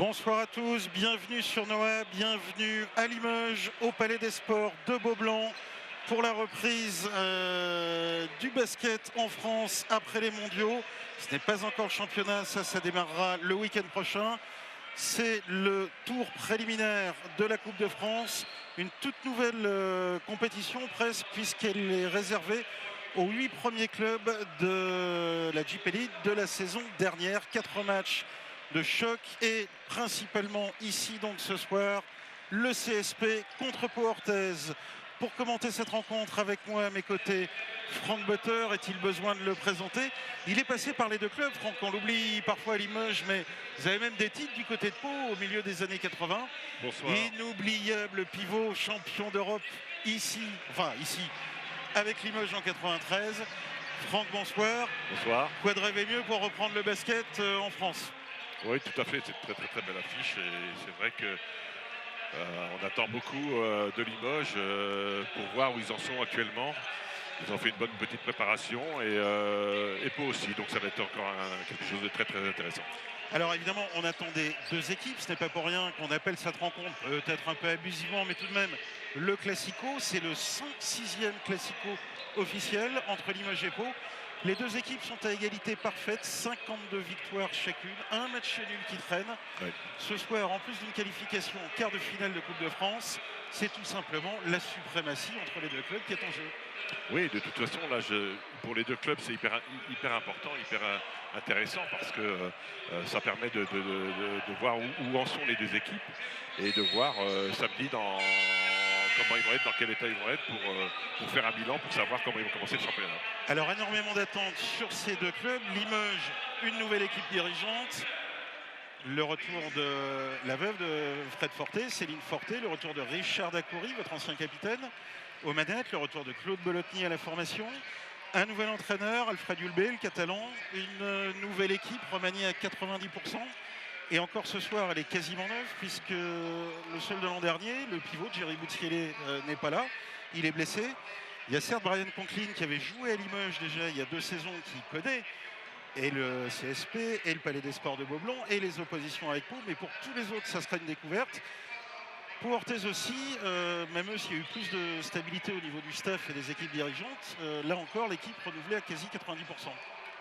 Bonsoir à tous, bienvenue sur Noah, bienvenue à Limoges, au Palais des Sports de Beaublanc pour la reprise du basket en France après les mondiaux. Ce n'est pas encore le championnat, ça démarrera le week-end prochain. C'est le tour préliminaire de la Coupe de France, une toute nouvelle compétition presque puisqu'elle est réservée aux 8 premiers clubs de la Jeep Elite de la saison dernière. 4 matchs de choc et principalement ici donc ce soir le CSP contre Pau Orthez. Pour commenter cette rencontre avec moi à mes côtés, Franck Butter. Est-il besoin de le présenter? Il est passé par les deux clubs, Franck, on l'oublie parfois à Limoges, mais vous avez même des titres du côté de Pau au milieu des années 80. Bonsoir. Inoubliable pivot, champion d'Europe ici avec Limoges en 93. Franck, bonsoir. Bonsoir. Quoi de rêver mieux pour reprendre le basket en France? Oui, tout à fait, c'est une très belle affiche et c'est vrai que on attend beaucoup de Limoges pour voir où ils en sont actuellement. Ils ont fait une bonne petite préparation et Pau aussi, donc ça va être encore quelque chose de très intéressant. Alors évidemment, on attendait deux équipes, ce n'est pas pour rien qu'on appelle cette rencontre, peut-être un peu abusivement, mais tout de même, le Classico. C'est le 5-6e Classico officiel entre Limoges et Pau. Les deux équipes sont à égalité parfaite, 52 victoires chacune, un match nul qui traîne. Oui. Ce soir, en plus d'une qualification en quart de finale de Coupe de France, c'est tout simplement la suprématie entre les deux clubs qui est en jeu. Oui, de toute façon, là, pour les deux clubs, c'est hyper important, hyper intéressant parce que ça permet de voir où en sont les deux équipes et de voir samedi comment ils vont être, dans quel état ils vont être pour faire un bilan, pour savoir comment ils vont commencer le championnat. Alors énormément d'attentes sur ces deux clubs. Limoges, une nouvelle équipe dirigeante. Le retour de la veuve de Fred Forté, Céline Forté, le retour de Richard Dacoury, votre ancien capitaine, aux manettes, le retour de Claude Bolotny à la formation. Un nouvel entraîneur, Alfred Hulbé, le catalan. Une nouvelle équipe remaniée à 90%. Et encore ce soir, elle est quasiment neuve puisque le seul de l'an dernier, le pivot, Jerry Boutielé, n'est pas là. Il est blessé. Il y a certes Brian Conklin qui avait joué à Limoges déjà il y a 2 saisons, qui connaît et le CSP et le Palais des Sports de Beaublanc et les oppositions avec Pau. Mais pour tous les autres, ça sera une découverte. Pour Orthez aussi, même eux, s'il y a eu plus de stabilité au niveau du staff et des équipes dirigeantes, là encore, l'équipe renouvelée à quasi 90%.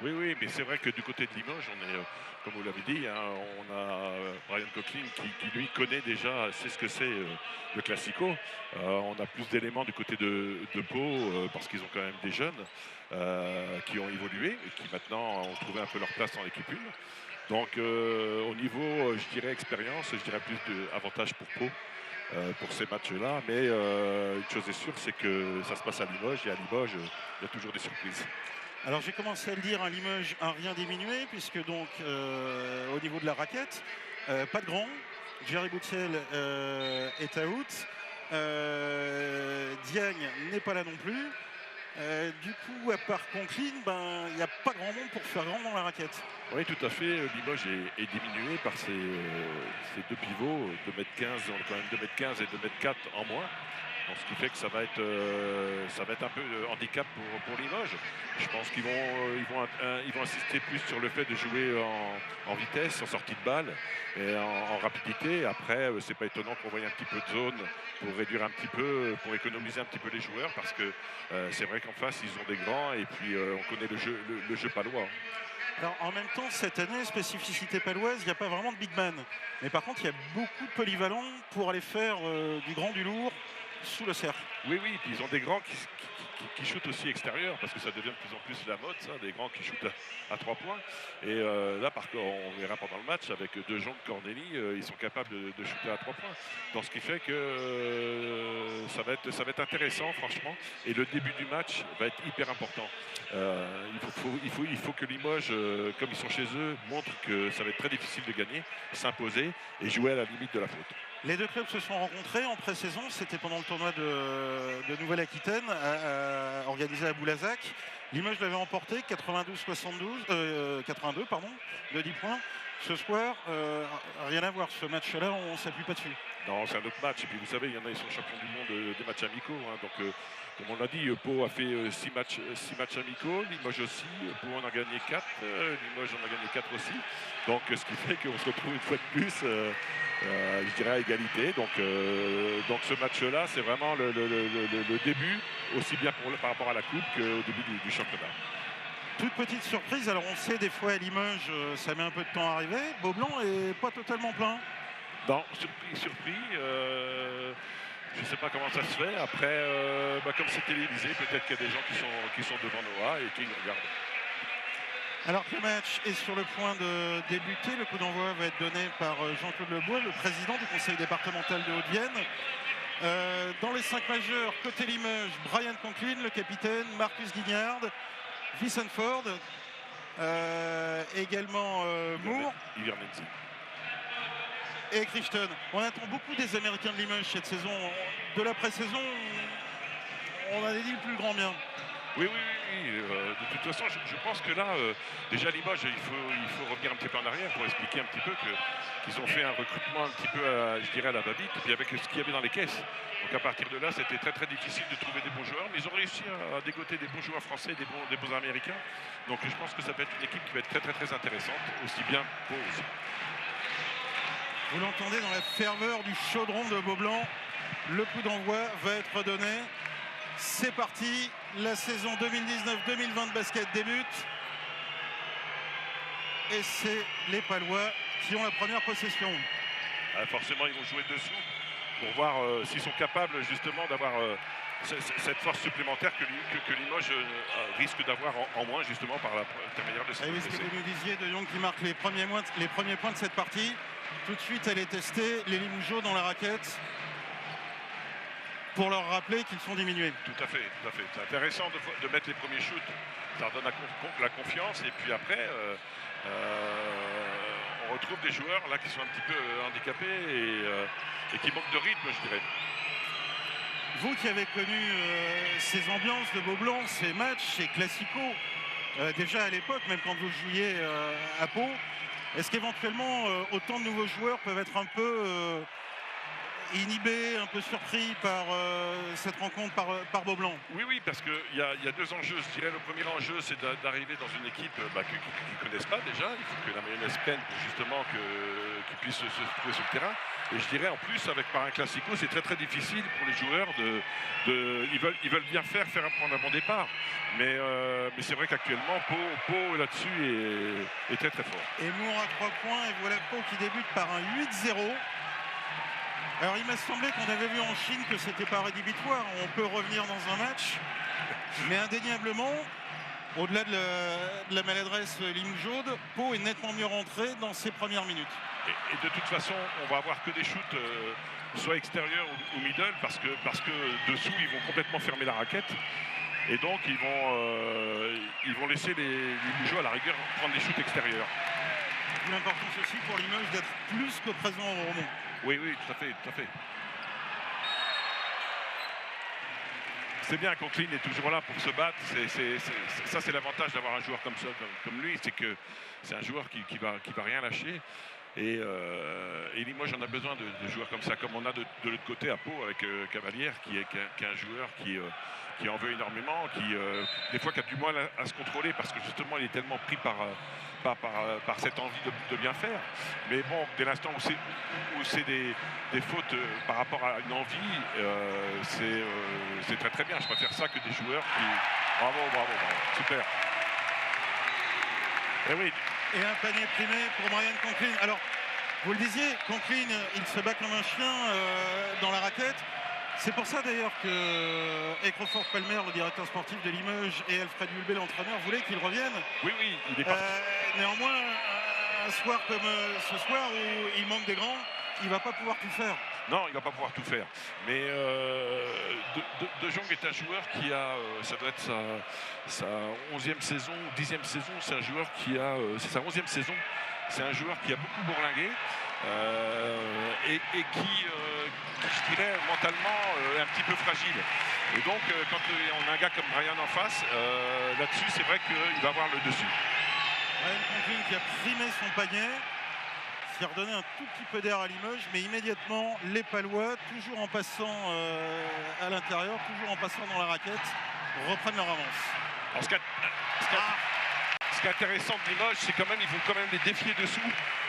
Oui, mais c'est vrai que du côté de Limoges, on est, comme vous l'avez dit, hein, on a Brian Conklin qui lui connaît déjà, sait ce que c'est le Classico. On a plus d'éléments du côté de Pau parce qu'ils ont quand même des jeunes qui ont évolué et qui maintenant ont trouvé un peu leur place dans l'équipe 1. Donc au niveau, je dirais expérience, je dirais plus d'avantage pour Pau. Pour ces matchs-là, mais une chose est sûre, c'est que ça se passe à Limoges et à Limoges, il y a toujours des surprises. Alors j'ai commencé à le dire, à Limoges, un rien diminué, puisque donc au niveau de la raquette, pas de grand. Jerry Boutiel est out. Diagne n'est pas là non plus. Du coup, à part Conklin, il n'y a pas grand monde pour faire grand dans la raquette. Oui, tout à fait. Limoges est diminué par ces deux pivots, 2m15, quand même 2m15 et 2m4 en moins. Donc, ce qui fait que ça va être un peu handicap pour Limoges. Je pense qu'ils vont insister plus sur le fait de jouer en vitesse, en sortie de balle et en rapidité. Après, c'est pas étonnant qu'on voie un petit peu de zone pour réduire un petit peu, pour économiser un petit peu les joueurs, parce que c'est vrai qu'en face, ils ont des grands et puis on connaît le jeu palois. Alors en même temps, cette année, spécificité paloise, il n'y a pas vraiment de big man. Mais par contre, il y a beaucoup de polyvalents pour aller faire du grand, du lourd sous le cercle. Oui, puis ils ont des grands qui shootent aussi extérieur, parce que ça devient de plus en plus la mode, ça, des grands qui shootent à 3 points. Et là, par contre, on verra pendant le match, avec De Jong, Corneli, ils sont capables de shooter à 3 points. Donc ce qui fait que ça va être intéressant, franchement. Et le début du match va être hyper important. Il faut que Limoges, comme ils sont chez eux, montrent que ça va être très difficile de gagner, s'imposer et jouer à la limite de la faute. Les deux clubs se sont rencontrés en pré-saison, c'était pendant le tournoi de Nouvelle-Aquitaine, organisé à Boulazac. Limoges l'avait emporté, 82 de 10 points. Ce soir, rien à voir. Ce match-là, on ne s'appuie pas dessus. Non, c'est un autre match. Et puis vous savez, il y en a, ils sont champions du monde des matchs amicaux. Hein. Donc, comme on l'a dit, Pau a fait 6 matchs amicaux. Limoges aussi. Pau en a gagné 4. Limoges en a gagné 4 aussi. Donc, ce qui fait qu'on se retrouve une fois de plus, je dirais, à égalité. Donc ce match-là, c'est vraiment le début, aussi bien par rapport à la Coupe qu'au début du championnat. Toute petite surprise, alors on sait des fois à Limoges, ça met un peu de temps à arriver. Beaublanc est pas totalement plein. Non, surpris. Je ne sais pas comment ça se fait. Après, comme c'est télévisé, peut-être qu'il y a des gens qui sont devant Noah et qui nous regardent. Alors que le match est sur le point de débuter, le coup d'envoi va être donné par Jean-Claude Lebois, le président du conseil départemental de Haute-Vienne. Dans les 5 majeurs, côté Limoges, Brian Conklin, le capitaine, Marcus Guignard, Vincent Ford, également Moore et Crichton. On attend beaucoup des Américains de Limoges cette saison. De la pré-saison, on a dit le plus grand bien. Oui. De toute façon, je pense que là, déjà Limoges, il faut revenir un petit peu en arrière pour expliquer un petit peu qu'ils ont fait un recrutement un petit peu, je dirais, à la va-vite, puis avec ce qu'il y avait dans les caisses. Donc à partir de là, c'était très très difficile de trouver des bons joueurs, mais ils ont réussi à dégoter des bons joueurs français, des bons américains. Donc je pense que ça peut être une équipe qui va être très très très intéressante, aussi bien pour aussi. Vous l'entendez dans la ferveur du chaudron de Beaublanc. Le coup d'envoi va être donné. C'est parti. La saison 2019-2020 de basket débute. Et c'est les Palois qui ont la première possession. Forcément, ils vont jouer dessous pour voir s'ils sont capables justement d'avoir cette force supplémentaire que Limoges risque d'avoir en moins justement par l'intermédiaire de cette oui, ce que vous nous disiez, De Jong qui marque les premiers points de cette partie. Tout de suite, elle est testée, les Limougeaux dans la raquette, pour leur rappeler qu'ils sont diminués. Tout à fait. C'est intéressant de mettre les premiers shoots, ça leur donne la confiance, et puis après, on retrouve des joueurs là qui sont un petit peu handicapés et qui manquent de rythme, je dirais. Vous qui avez connu ces ambiances de Beaublanc, ces matchs, ces classicos, déjà à l'époque, même quand vous jouiez à Pau, est-ce qu'éventuellement autant de nouveaux joueurs peuvent être un peu inhibés, un peu surpris par cette rencontre par Beaublanc? Oui, parce qu'il y a 2 enjeux. Je dirais le premier enjeu, c'est d'arriver dans une équipe qu'ils ne connaissent pas déjà. Il faut que la mayonnaise prenne pour justement qu'ils puissent se trouver sur le terrain. Et je dirais en plus, par un classico, c'est très très difficile pour les joueurs ils veulent bien faire prendre un bon départ. Mais c'est vrai qu'actuellement, Pau là-dessus est très très fort. Et Moore à 3 points, et voilà Pau qui débute par un 8-0. Alors il m'a semblé qu'on avait vu en Chine que c'était pas rédhibitoire, on peut revenir dans un match, mais indéniablement, au-delà de la maladresse limougeaude, Pau est nettement mieux rentré dans ses premières minutes. Et de toute façon, on va avoir que des shoots soit extérieurs ou middle, parce que dessous, ils vont complètement fermer la raquette. Et donc, ils vont laisser les Limougeaux à la rigueur prendre des shoots extérieurs. L'importance aussi pour Limoges d'être plus que présent au rebond. Oui, tout à fait. C'est bien, Conklin est toujours là pour se battre. Ça, c'est l'avantage d'avoir un joueur comme ça, comme lui, c'est que c'est un joueur qui va rien lâcher. Et Limoges en a besoin de joueurs comme ça, comme on a de l'autre côté à Pau avec Cavalière, qui est un joueur qui en veut énormément, qui des fois qui a du mal à se contrôler parce que justement il est tellement pris par cette envie de bien faire. Mais bon, dès l'instant où c'est des fautes par rapport à une envie, c'est très très bien. Je préfère ça que des joueurs qui... Bravo, super. Et oui. Et un panier primé pour Brian Conklin. Alors, vous le disiez, Conklin, il se bat comme un chien dans la raquette. C'est pour ça d'ailleurs que Ecrofort Palmer, le directeur sportif de Limoges, et Alfred Hulbé, l'entraîneur, voulaient qu'il revienne. Oui, il est parti. Néanmoins, un soir comme ce soir où il manque des grands, il ne va pas pouvoir tout faire. Non, il ne va pas pouvoir tout faire. Mais De Jong est un joueur qui a, ça doit être sa 11e saison, 10e saison. C'est un joueur c'est sa 11e saison. C'est un joueur qui a beaucoup bourlingué et qui, je dirais, mentalement est un petit peu fragile. Et donc, quand on a un gars comme Brian en face, là-dessus, c'est vrai qu'il va avoir le dessus. Brian Conklin qui a primé son panier. qui a redonné un tout petit peu d'air à Limoges, mais immédiatement les Palois, toujours en passant à l'intérieur, toujours en passant dans la raquette, reprennent leur avance. Alors, ce qui est intéressant de Limoges, c'est quand même ils vont quand même les défier dessous.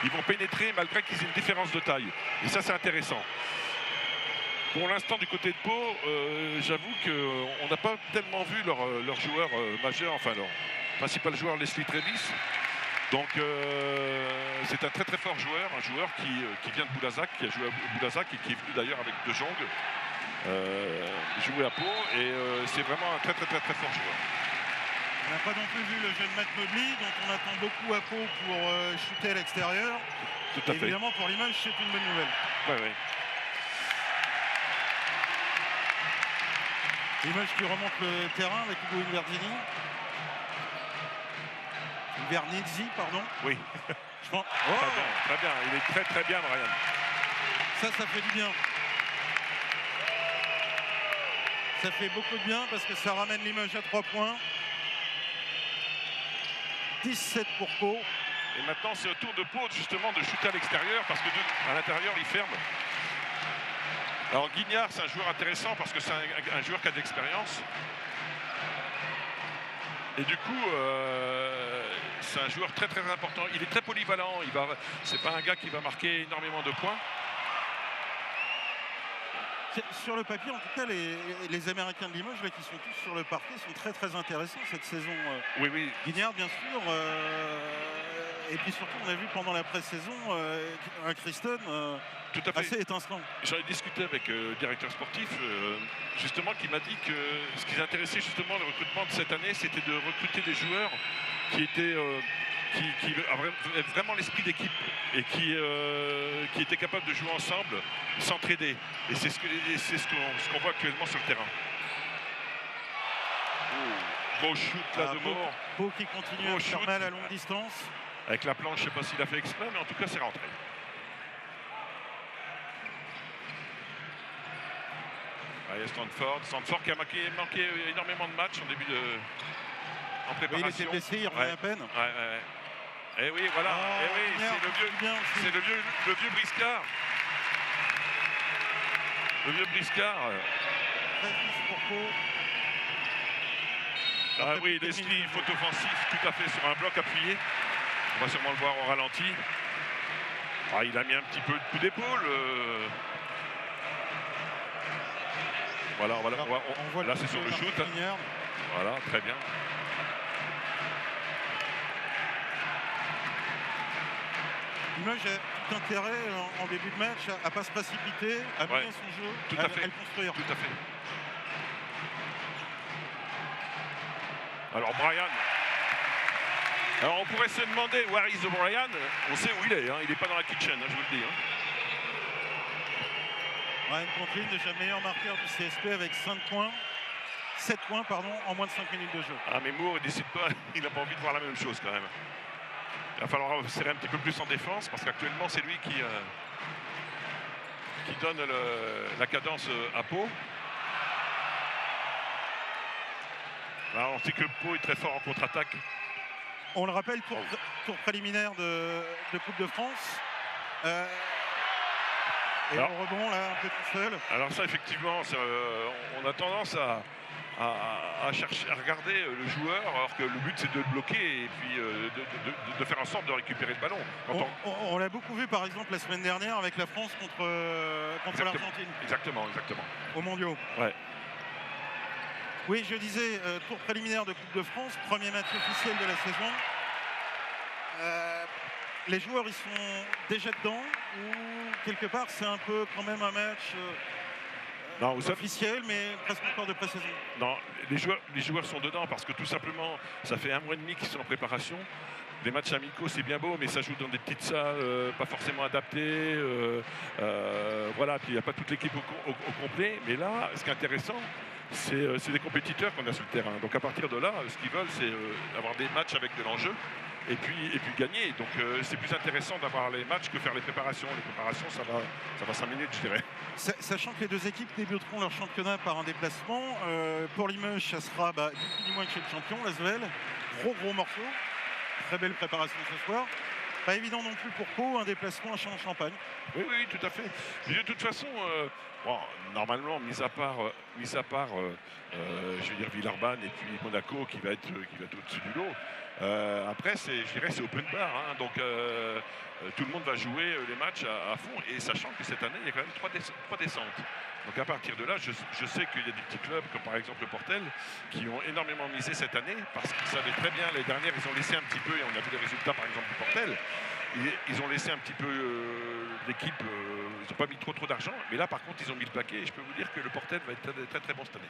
Ils vont pénétrer malgré qu'ils aient une différence de taille. Et ça, c'est intéressant. Pour l'instant, du côté de Pau, j'avoue qu'on n'a pas tellement vu leur joueur majeur, enfin leur principal joueur, Leslie Trevis. Donc c'est un très très fort joueur, un joueur qui vient de Boulazac, qui a joué à Boulazac et qui est venu d'ailleurs avec De Jong jouer à Pau. Et c'est vraiment un très très très très fort joueur. On n'a pas non plus vu le jeune Matt Mobley, dont on attend beaucoup à Pau pour shooter à l'extérieur. Tout à fait. Évidemment, pour Limoges, c'est une bonne nouvelle. Ouais, ouais. Limoges qui remonte le terrain avec Hugo Inverdini. Invernizzi, pardon. Oui. Je pense... Très bien. Il est très très bien, Brian. Ça fait du bien. Ça fait beaucoup de bien parce que ça ramène Limoges à 3 points. 17 pour Pau. Et maintenant, c'est au tour de Pau justement de shooter à l'extérieur parce que à l'intérieur, il ferme. Alors Guignard, c'est un joueur intéressant parce que c'est un joueur qui a de l'expérience. Et du coup, c'est un joueur très très important. Il est très polyvalent. C'est pas un gars qui va marquer énormément de points. Sur le papier, en tout cas, les Américains de Limoges, là, qui sont tous sur le parquet, sont très très intéressants cette saison. Oui. Guignard, bien sûr. Et puis surtout, on a vu pendant la pré-saison un Christon Tout à fait. assez étincelant. J'en ai discuté avec le directeur sportif, justement, qui m'a dit que ce qui intéressait justement le recrutement de cette année, c'était de recruter des joueurs qui étaient qui avaient vraiment l'esprit d'équipe et qui étaient capables de jouer ensemble, s'entraider. Et c'est ce qu'on voit actuellement sur le terrain. Beau shoot là de mort. Pau qui continue à faire mal à longue distance. Avec la planche, je ne sais pas s'il a fait exprès, mais en tout cas, c'est rentré. Allez, Stanford qui a manqué énormément de matchs en début en préparation. Oui, il était blessé, il revient à peine. Et oui, voilà. C'est le vieux Briscard. Le vieux Briscard. Pour Pau. Ah oui, Leslie, faute offensive, tout à fait sur un bloc appuyé. On va sûrement le voir au ralenti. Ah, il a mis un petit peu de coup d'épaule. Voilà, on voit là c'est sur le shoot. Voilà, très bien. Limoges a tout intérêt en début de match à ne pas se précipiter, à mener son jeu, tout à fait. À le construire. Tout à fait. Alors Brian. Alors on pourrait se demander where is Brian. On sait où il est, hein. Il n'est pas dans la kitchen, hein, je vous le dis. Hein. Brian Conklin, déjà meilleur marqueur du CSP avec 7 points en moins de 5 minutes de jeu. Ah mais Moore, il décide pas, il n'a pas envie de voir la même chose quand même. Il va falloir serrer un petit peu plus en défense parce qu'actuellement c'est lui qui donne la cadence à Pau. Alors on sait que Pau est très fort en contre-attaque. On le rappelle, tour préliminaire de Coupe de France. Et alors, au rebond, là, un peu tout seul. Alors ça, effectivement, on a tendance à chercher, à regarder le joueur, alors que le but, c'est de le bloquer et puis de faire en sorte de récupérer le ballon. On l'a beaucoup vu, par exemple, la semaine dernière avec la France contre l'Argentine. Exactement. Aux mondiaux. Ouais. Oui, je disais, tour préliminaire de Coupe de France, premier match officiel de la saison. Les joueurs, ils sont déjà dedans ou quelque part, c'est un peu quand même un match officiel, mais presque encore de pré-saison? Non, les joueurs sont dedans parce que tout simplement, ça fait 1 mois et demi qu'ils sont en préparation. Les matchs amicaux, c'est bien beau, mais ça joue dans des petites salles, pas forcément adaptées. Voilà, puis il n'y a pas toute l'équipe au complet. Mais là, ce qui est intéressant, c'est des compétiteurs qu'on a sur le terrain. Donc à partir de là, ce qu'ils veulent, c'est avoir des matchs avec de l'enjeu et puis gagner. Donc c'est plus intéressant d'avoir les matchs que faire les préparations. Les préparations, ça va 5 minutes, je dirais. Sachant que les deux équipes débuteront leur championnat par un déplacement. Pour Limoges, ça sera du moins chez le champion, l'Asvel. Gros morceau. Très belle préparation ce soir. Pas évident non plus pour Pau, un déplacement à Châlons-Champagne. Oui, oui, tout à fait. Mais de toute façon, bon, normalement, mis à part, je veux dire Villeurbanne et puis Monaco qui va être au-dessus du lot. Après, je dirais, c'est open bar. Hein, donc, tout le monde va jouer les matchs à fond. Et sachant que cette année, il y a quand même trois descentes. Donc, à partir de là, je sais qu'il y a des petits clubs, comme par exemple le Portel, qui ont énormément misé cette année parce qu'ils savaient très bien, les dernières, ils ont laissé un petit peu, et on a vu les résultats, par exemple, du Portel. Ils ont laissé un petit peu l'équipe, ils n'ont pas mis trop d'argent, mais là par contre ils ont mis le paquet et je peux vous dire que le Portel va être très très bon cette année.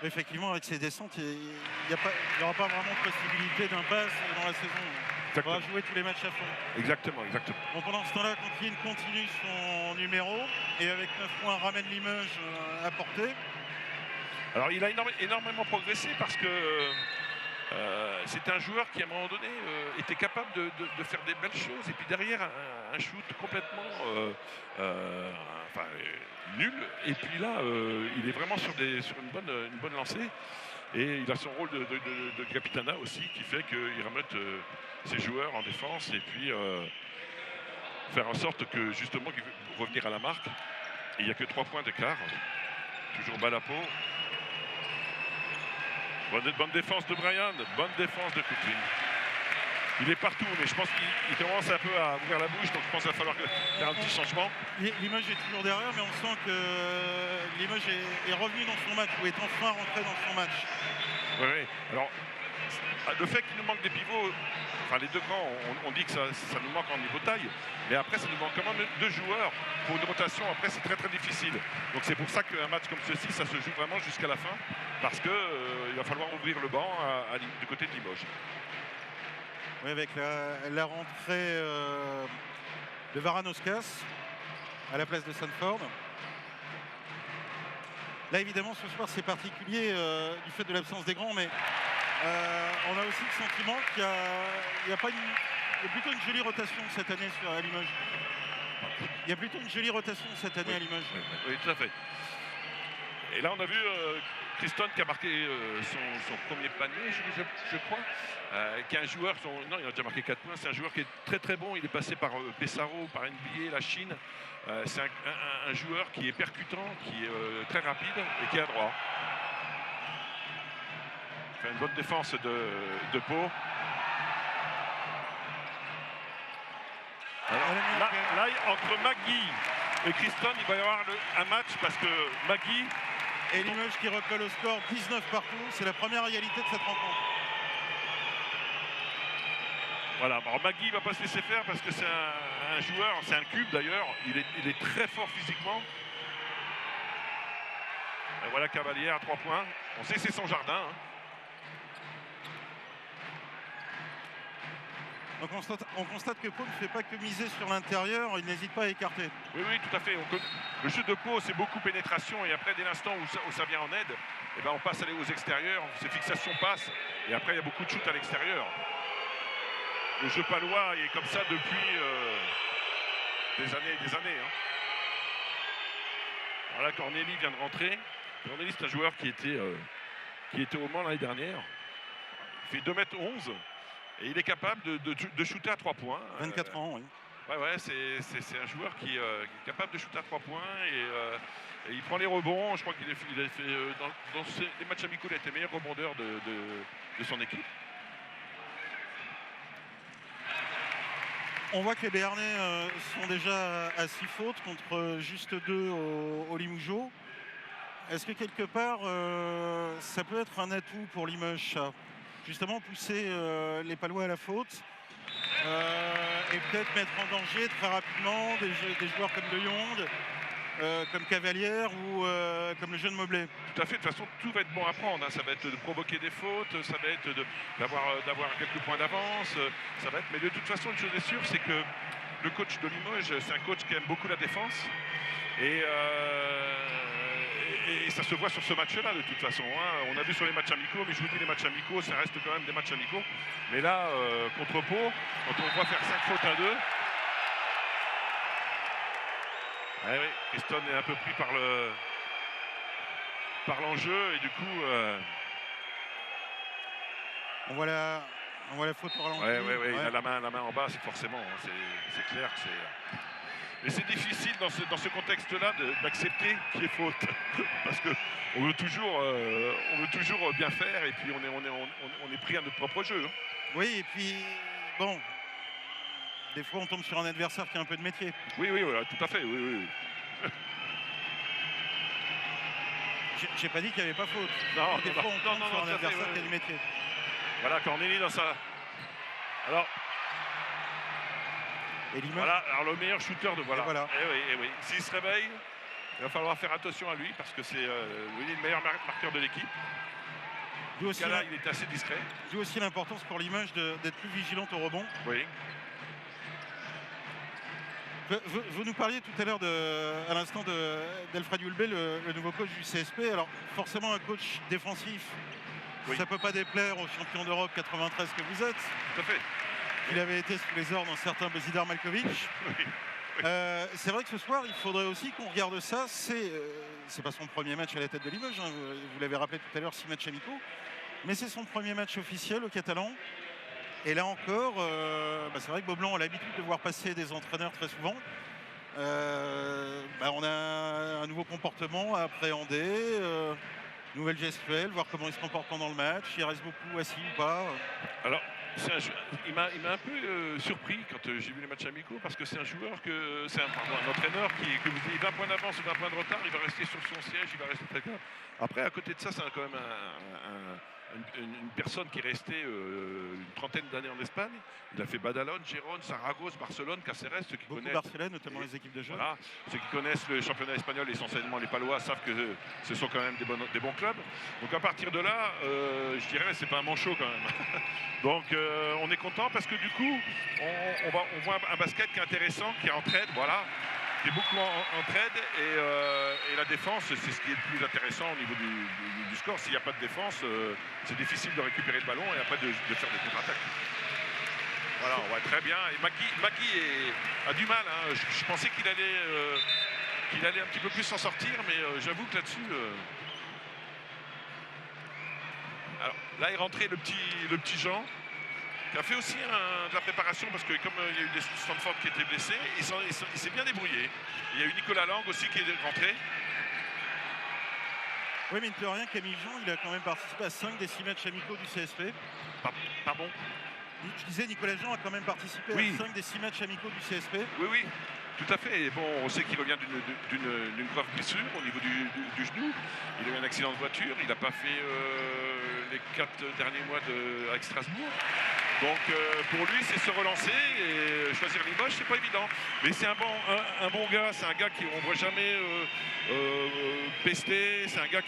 Effectivement, avec ces descentes, il n'y aura pas vraiment de possibilité d'impasse dans la saison. Exactement. On va jouer tous les matchs à fond. Exactement, exactement. Bon, pendant ce temps-là, Conquine continue son numéro et avec 9 points ramène Limoges à portée. Alors il a énormément progressé parce que c'est un joueur qui à un moment donné était capable de faire des belles choses et puis derrière un shoot complètement nul et puis là il est vraiment sur une bonne lancée et il a son rôle de capitana aussi qui fait qu'il remonte ses joueurs en défense et puis faire en sorte que justement qu'il veut revenir à la marque. Et il n'y a que 3 points d'écart, toujours bas la peau. Bonne défense de Brian, bonne défense de Coutling. Il est partout, mais je pense qu'il commence un peu à ouvrir la bouche, donc je pense qu'il va falloir faire un petit changement. Limoges est toujours derrière, mais on sent que Limoges est revenu dans son match, ou est enfin rentré dans son match. Oui, oui. Alors, le fait qu'il nous manque des pivots, enfin les deux grands, on dit que ça nous manque en niveau taille, mais après ça nous manque quand même 2 joueurs. Pour une rotation, après c'est très très difficile. Donc c'est pour ça qu'un match comme ceci, ça se joue vraiment jusqu'à la fin, parce qu'il va falloir ouvrir le banc du côté de Limoges. Oui, avec la rentrée de Varanoskas à la place de Sanford. Là évidemment ce soir c'est particulier du fait de l'absence des grands, mais on a aussi le sentiment qu'il y a plutôt une jolie rotation cette année à Limoges. Il y a plutôt une jolie rotation cette année à Limoges. Oui, tout à fait. Et là on a vu Christon qui a marqué son premier panier, je crois, qui est un joueur, non il a déjà marqué 4 points, c'est un joueur qui est très très bon, il est passé par Pesaro, par NBA, la Chine. C'est un joueur qui est percutant, qui est très rapide et qui est adroit. Il fait une bonne défense de Pau. Alors, là, entre Magui et Christon, il va y avoir un match parce que Magui... Et Limoges qui recolle au score 19 partout, c'est la première égalité de cette rencontre. Voilà, alors Magui ne va pas se laisser faire parce que c'est un joueur, c'est un cube d'ailleurs, il est très fort physiquement. Et voilà Cavalier à 3 points, on sait que c'est son jardin. Hein. Donc on constate que Pau ne fait pas que miser sur l'intérieur, il n'hésite pas à écarter. Oui, oui, tout à fait. Le jeu de Pau, c'est beaucoup pénétration et après, dès l'instant où ça vient en aide, eh ben, on passe aller aux extérieurs, ces fixations passent et après, il y a beaucoup de shoots à l'extérieur. Le jeu palois est comme ça depuis des années et des années. Hein. Voilà, Cornélie vient de rentrer. Cornélie, c'est un joueur qui était au Mans l'année dernière. Il fait 2m11. Et il est capable de shooter à 3 points. 24 ans, oui. Ouais, c'est un joueur qui est capable de shooter à 3 points et il prend les rebonds. Je crois qu'il a fait dans les matchs amicaux, il a été meilleur rebondeur de son équipe. On voit que les Béarnais sont déjà à 6 fautes contre juste 2 au Limougeot. Est-ce que quelque part, ça peut être un atout pour Limoges, ça ? Justement pousser les Palois à la faute et peut-être mettre en danger très rapidement des joueurs comme De Jong, comme Cavalière ou comme le jeune Mobley. Tout à fait, de toute façon tout va être bon à prendre, hein. Ça va être de provoquer des fautes, ça va être d'avoir quelques points d'avance, ça va être. Mais de toute façon une chose est sûre, c'est que le coach de Limoges, c'est un coach qui aime beaucoup la défense et ça se voit sur ce match-là de toute façon. Hein. On a vu sur les matchs amicaux, mais je vous dis les matchs amicaux, ça reste quand même des matchs amicaux. Mais là, contre Pau, quand on voit faire 5 fautes à 2, oui, Christon est un peu pris par l'enjeu et du coup... On voit On voit la faute au ralenti. Ouais. Il a la main en bas, c'est forcément, hein, c'est clair que c'est. Mais c'est difficile dans ce contexte-là d'accepter qu'il y ait faute. Parce qu'on veut toujours bien faire et puis on est pris à notre propre jeu. Hein. Oui, et puis, bon, des fois on tombe sur un adversaire qui a un peu de métier. Oui, voilà, tout à fait, oui. J'ai pas dit qu'il n'y avait pas faute. Non, des fois on tombe sur un adversaire qui a du métier. Voilà, Corneli dans sa... Alors... Et Limoges. Voilà, alors le meilleur shooter de voilà. Et oui. S'il se réveille, il va falloir faire attention à lui parce que c'est le meilleur marqueur de l'équipe. Il est assez discret. D'où aussi l'importance pour Limoges d'être plus vigilante au rebond. Oui. Vous nous parliez tout à l'heure à l'instant d'Alfred Hulbé, le nouveau coach du CSP. Alors forcément un coach défensif, ça ne peut pas déplaire aux champions d'Europe 93 que vous êtes. Tout à fait. Il avait été sous les ordres d'un certain Besidar Malkovic. Oui. C'est vrai que ce soir, il faudrait aussi qu'on regarde ça. C'est pas son premier match à la tête de Limoges, hein. Vous l'avez rappelé tout à l'heure, 6 matchs amicaux. Mais c'est son premier match officiel au Catalan. Et là encore, c'est vrai que Beaublanc a l'habitude de voir passer des entraîneurs très souvent. On a un nouveau comportement à appréhender, nouvelle gestuelle, voir comment il se comporte pendant le match. Il reste beaucoup assis ou pas. Alors, il m'a un peu surpris quand j'ai vu les matchs amicaux parce que c'est un joueur un entraîneur que vous dites 20 points d'avance ou 20 points de retard, il va rester sur son siège, il va rester très calme. Après, à côté de ça, c'est quand même une personne qui est restée une trentaine d'années en Espagne. Il a fait Badalone, Gérone, Saragosse, Barcelone, Caceres, ceux qui beaucoup connaissent. Barcelone, notamment les équipes de jeunes. Voilà, ceux qui connaissent le championnat espagnol, essentiellement les Palois, savent que ce sont quand même des bons clubs. Donc à partir de là, je dirais, c'est pas un manchot quand même. Donc on est content parce que du coup, on voit un basket qui est intéressant, qui est en trade, voilà. Qui est beaucoup en trade et la défense, c'est ce qui est le plus intéressant au niveau du score. S'il n'y a pas de défense, c'est difficile de récupérer le ballon et après de faire des contre-attaques. Voilà, on voit très bien. Et Magui a du mal. Hein. Je pensais qu'il allait un petit peu plus s'en sortir, mais j'avoue que là-dessus... Alors là est rentré le petit Jean. Qui a fait aussi de la préparation parce que comme il y a eu des Stanford qui étaient blessés, il s'est bien débrouillé. Il y a eu Nicolas Lang aussi qui est rentré. Oui, mais de rien, Camille Jean, il a quand même participé à 5 des 6 matchs amicaux du CSP. Pardon. Je disais, Nicolas Jean a quand même participé à 5 des 6 matchs amicaux du CSP. Oui, tout à fait. Et bon, on sait qu'il revient d'une grave blessure au niveau du genou. Il a eu un accident de voiture. Il n'a pas fait les 4 derniers mois avec Strasbourg. Donc pour lui, c'est se relancer et choisir Limoges, c'est pas évident. Mais c'est un bon gars, c'est un gars qu'on ne voit jamais pester. C'est un gars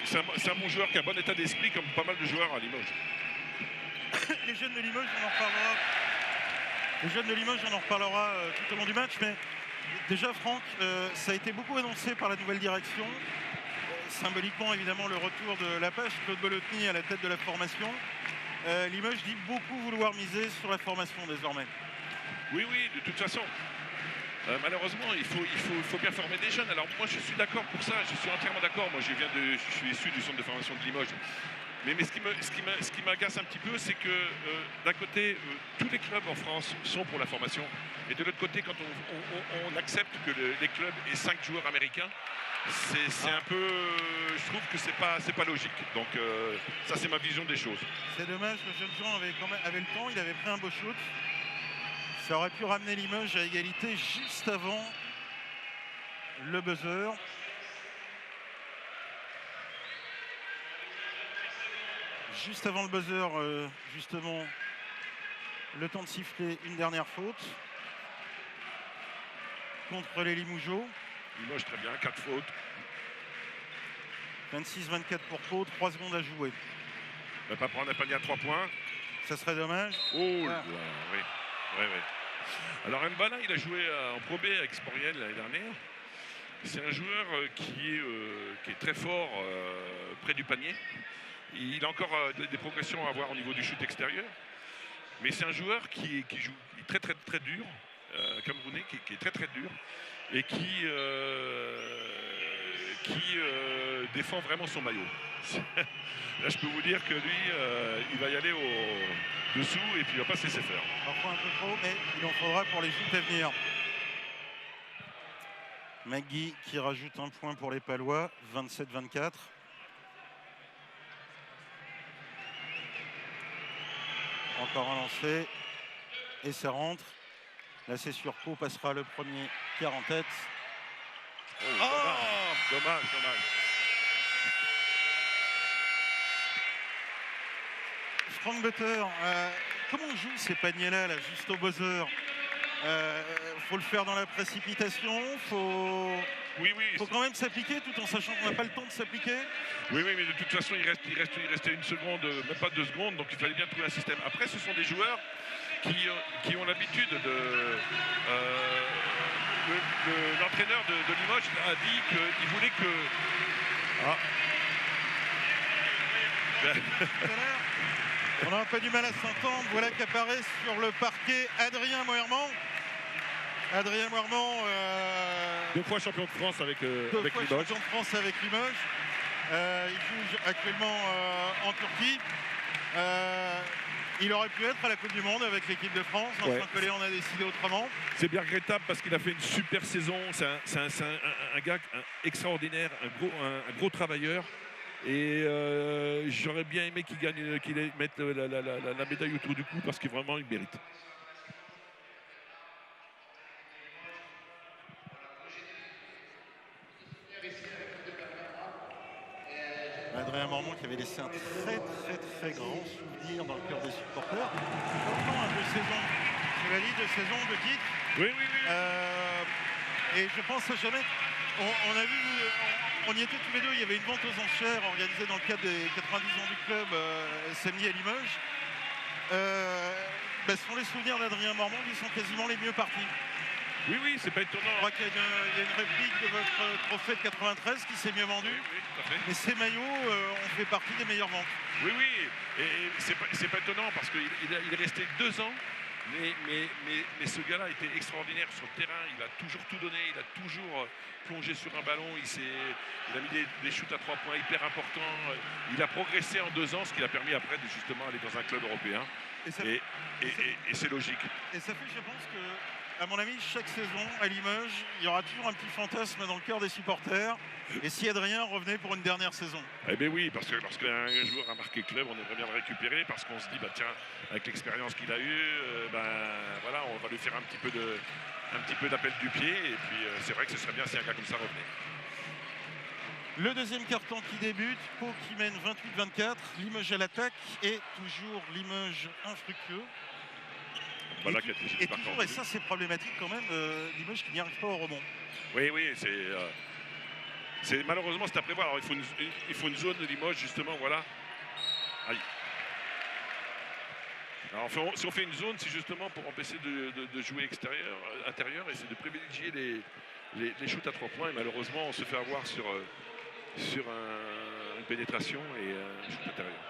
c'est un bon joueur qui a un bon état d'esprit comme pas mal de joueurs à Limoges. Les jeunes de Limoges, on en reparlera. Les jeunes de Limoges, on en reparlera tout au long du match. Mais déjà, Franck, ça a été beaucoup annoncé par la nouvelle direction. Symboliquement, évidemment, le retour de la pêche. Claude Bolotny à la tête de la formation. Limoges dit beaucoup vouloir miser sur la formation désormais. Oui, de toute façon. Malheureusement, il faut bien former des jeunes. Alors moi, je suis d'accord pour ça. Je suis entièrement d'accord. Moi, je suis issu du centre de formation de Limoges. Mais ce qui m'agace un petit peu, c'est que d'un côté, tous les clubs en France sont pour la formation. Et de l'autre côté, quand on accepte que les clubs aient 5 joueurs américains, c'est un peu... Je trouve que c'est pas logique. Donc ça, c'est ma vision des choses. C'est dommage, le jeune Jean avait le temps, il avait pris un beau shoot. Ça aurait pu ramener Limoges à égalité juste avant le buzzer. Juste avant le buzzer, justement, le temps de siffler une dernière faute contre les Limougeaux. Limoges très bien, 4 fautes. 26-24 pour Pau, 3 secondes à jouer. Ne pas prendre un panier à 3 points. Ça serait dommage. Oh là, oui. Alors Mbana, il a joué en Pro B avec Sporiel l'année dernière. C'est un joueur qui est très fort près du panier. Il a encore des progressions à avoir au niveau du shoot extérieur. Mais c'est un joueur qui joue très très très dur, camerounais, qui est très très dur et qui défend vraiment son maillot. Là, je peux vous dire que lui, il va y aller dessous et puis il va pas se laisser faire. Parfois un peu trop, mais il en faudra pour les joutes à venir. McGee qui rajoute un point pour les Palois, 27-24. Encore un lancé. Et ça rentre. Là, c'est sur Pau, passera le premier quart en tête. Oh, dommage. Frank Butter, comment on joue ces paniers-là, là, juste au buzzer? Faut le faire dans la précipitation, faut quand même s'appliquer tout en sachant qu'on n'a pas le temps de s'appliquer. Oui, mais de toute façon, il restait une seconde, même pas 2 secondes, donc il fallait bien trouver un système. Après, ce sont des joueurs qui ont l'habitude de... l'entraîneur de Limoges a dit qu'il voulait que... On a un peu du mal à s'entendre. Voilà qu'apparaît sur le parquet Adrien Moerman. Adrien Moerman, 2 fois champion de France avec Limoges. Limoges. Champion de France avec Limoges. Il joue actuellement en Turquie. Il aurait pu être à la Coupe du Monde avec l'équipe de France. Ouais. Saint-Pelé en a décidé autrement. C'est bien regrettable parce qu'il a fait une super saison. C'est un gars extraordinaire, un gros travailleur. Et j'aurais bien aimé qu'il mette la médaille autour du cou parce qu'il vraiment il mérite. Adrien Moerman qui avait laissé un très grand souvenir dans le cœur des supporters. Pourtant, de saison, je l'ai dit, de saison, de titre. Oui. Et je pense jamais. On a vu, on y était tous les deux. Il y avait une vente aux enchères organisée dans le cadre des 90 ans du club samedi à Limoges. Ce sont les souvenirs d'Adrien Moerman qui sont quasiment les mieux partis. Oui, c'est pas étonnant. Je crois qu'il y a une réplique de votre trophée de 93 qui s'est mieux vendu. Oui, tout à fait. Mais ces maillots ont fait partie des meilleures ventes. Oui, et c'est pas étonnant parce qu'il est resté 2 ans, mais ce gars-là était extraordinaire sur le terrain, il a toujours tout donné, il a toujours plongé sur un ballon, il a mis des shoots à 3 points hyper importants, il a progressé en 2 ans, ce qui l'a permis après de justement aller dans un club européen, et c'est logique. Et ça fait, je pense que, à mon avis, chaque saison à Limoges, il y aura toujours un petit fantasme dans le cœur des supporters. Et si Adrien revenait pour une dernière saison? Eh bien oui, parce que lorsqu'un joueur a marqué club, on aimerait bien le récupérer parce qu'on se dit, tiens, avec l'expérience qu'il a eue, voilà, on va lui faire un petit peu d'appel du pied. Et puis c'est vrai que ce serait bien si un gars comme ça revenait. Le deuxième carton qui débute, Pau qui mène 28-24, Limoges à l'attaque et toujours Limoges infructueux. Voilà, et toujours, et ça c'est problématique quand même, Limoges qui n'y arrive pas au rebond. Oui, malheureusement c'est à prévoir. Alors, il faut une zone de Limoges justement, voilà. Aïe. Alors, si on fait une zone, c'est justement pour empêcher de jouer intérieur, et c'est de privilégier les shoots à 3 points. Et malheureusement, on se fait avoir sur une pénétration et un shoot intérieur.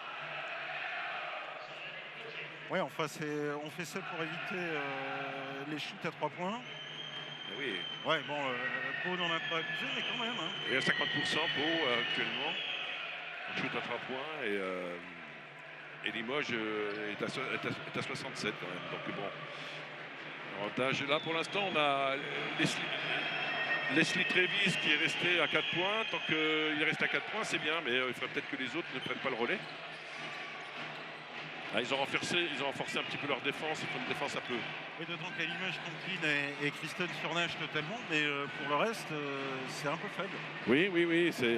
Oui, enfin, on fait ça pour éviter les shoots à 3 points. Oui. Ouais, bon, Pau n'en a pas abusé, mais quand même. Hein. Et à 50% Pau actuellement, on shoot à 3 points et Limoges est à 67 quand même. Donc bon, avantage. Là pour l'instant, on a Leslie Trévis qui est resté à 4 points. Tant qu'il reste à 4 points, c'est bien, mais il faudrait peut-être que les autres ne prennent pas le relais. Ah, ils ont renforcé un petit peu leur défense, ils font une défense un peu. Oui, d'autant qu'à Limoges, Conklin et Christen surnagent totalement, mais pour le reste, c'est un peu faible. Oui, c'est...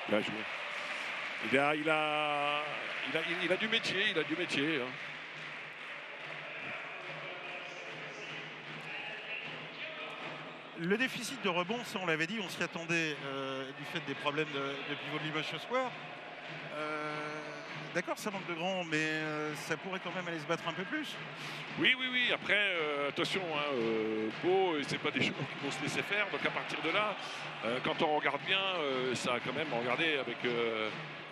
Bien joué. Il a du métier, hein. Le déficit de rebond, ça on l'avait dit, on s'y attendait du fait des problèmes de pivot de Limoges ce soir. D'accord, ça manque de grands, mais ça pourrait quand même aller se battre un peu plus. Oui. Après, attention, hein, Pau, c'est pas des joueurs qui vont se laisser faire. Donc à partir de là, quand on regarde bien, ça a quand même, regardez avec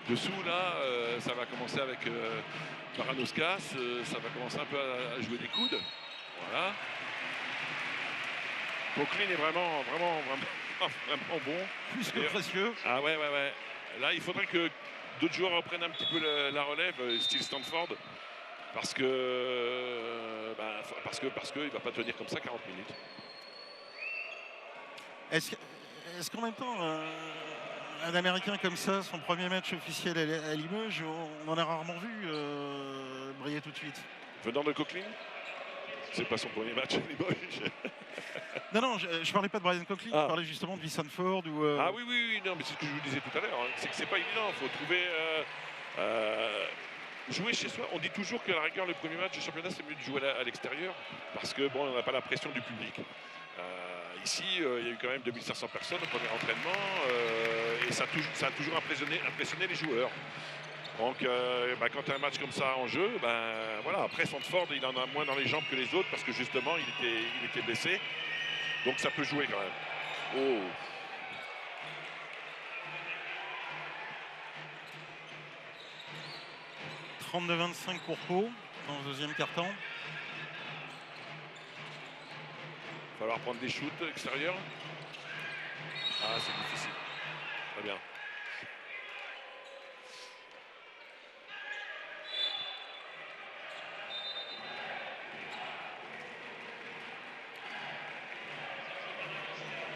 dessous là, ça va commencer avec Baranoskas, ça va commencer un peu à jouer des coudes. Voilà. Coquelin est vraiment bon. Plus que Et, précieux. Ah ouais. Là, il faudrait que d'autres joueurs reprennent un petit peu la relève, style Stanford, parce que il va pas tenir comme ça 40 minutes. Est-ce qu'en même temps, un Américain comme ça, son premier match officiel à Limoges, on en a rarement vu briller tout de suite. Venant de Coquelin, c'est pas son premier match à Limoges. Non, je parlais pas de Brian Coquelin, je parlais justement de Vincent Ford ou. Ah oui, non, mais c'est ce que je vous disais tout à l'heure. Hein. C'est que c'est pas évident. Il faut trouver. Jouer chez soi. On dit toujours qu'à la rigueur, le premier match du championnat, c'est mieux de jouer à l'extérieur parce que bon, on n'a pas la pression du public. Ici, il y a eu quand même 2500 personnes au premier entraînement et ça a toujours impressionné les joueurs. Donc, quand tu as un match comme ça en jeu, voilà. Après, Stanford, il en a moins dans les jambes que les autres parce que justement, il était blessé. Donc, ça peut jouer quand même. Oh. « 32-25 pour Pau dans le deuxième quart-temps. Il va falloir prendre des shoots extérieurs. Ah, c'est difficile. Très bien.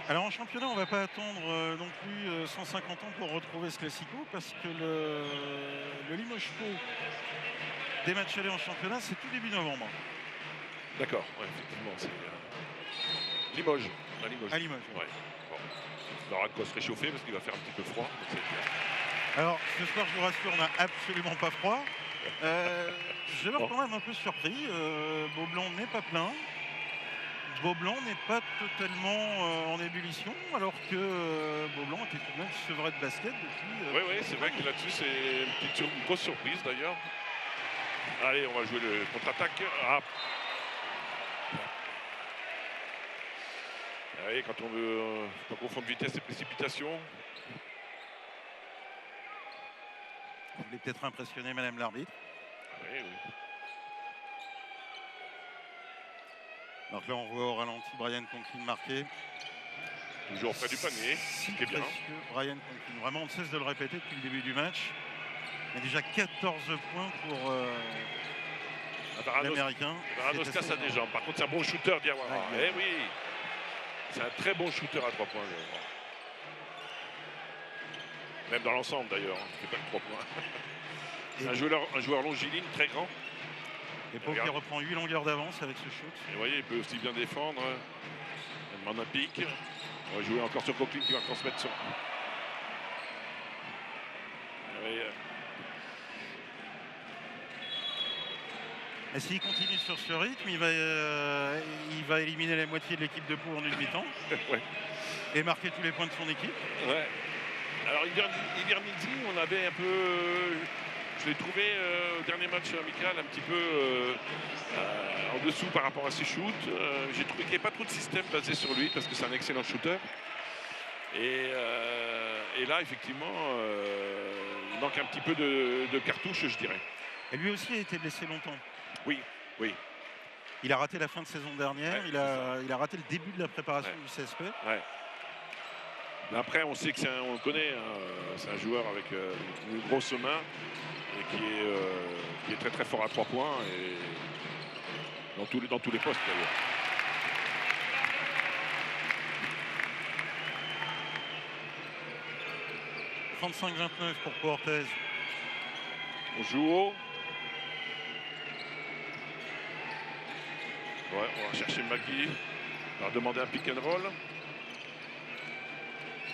Alors en championnat, on ne va pas attendre non plus 150 ans pour retrouver ce classico parce que le Limoges Pau des matchs allés en championnat, c'est tout début novembre. D'accord, ouais, effectivement, c'est Limoges. À Limoges. Ouais. Bon. Il aura de quoi se réchauffer parce qu'il va faire un petit peu froid. Alors ce soir, je vous rassure, on n'a absolument pas froid. Je demeure quand même un peu surpris. Beaublanc n'est pas plein. Beaublanc n'est pas totalement en ébullition, alors que Beaublanc était tout de même sevré de basket depuis. Oui, c'est vrai que là-dessus, c'est une grosse surprise d'ailleurs. Allez, on va jouer le contre-attaque. Ah. Allez, quand on veut pas confondre vitesse et précipitation. Vous voulez peut-être impressionner Madame l'arbitre. Oui. Donc là, on voit au ralenti Brian Conklin marqué. Toujours près du panier, ce qui est bien. Brian Conklin, vraiment, on ne cesse de le répéter depuis le début du match. Il y a déjà 14 points pour l'Américain. Baranoskas a des jambes. Par contre, c'est un bon shooter, Diawara. Eh oui, c'est un très bon shooter à 3 points. Même dans l'ensemble, d'ailleurs. Il fait pas que 3 points. Un joueur longiligne, très grand. Et Pau qui reprend 8 longueurs d'avance avec ce shoot. Et vous voyez, il peut aussi bien défendre. Il demande un pic. On va jouer encore sur Coquelin qui va transmettre sur. Et s'il continue sur ce rythme, il va éliminer la moitié de l'équipe de Pau en une mi-temps. Ouais. Et marquer tous les points de son équipe. Ouais. Alors, Hibernizzi, on avait un peu. Je l'ai trouvé au dernier match amical un petit peu en dessous par rapport à ses shoots. J'ai trouvé qu'il n'y avait pas trop de système basé sur lui parce que c'est un excellent shooter. Et là, effectivement, il manque un petit peu de cartouche, je dirais. Et lui aussi a été blessé longtemps. Oui. Il a raté la fin de saison dernière, ouais, il a raté le début de la préparation du CSP. Ouais. Mais après, on sait que on le connaît, c'est un joueur avec une grosse main et qui est très très fort à 3 points et dans tous les postes d'ailleurs. « 35-29 pour Pau Orthez. On joue haut. Ouais, on va chercher Magui. On va demander un pick and roll.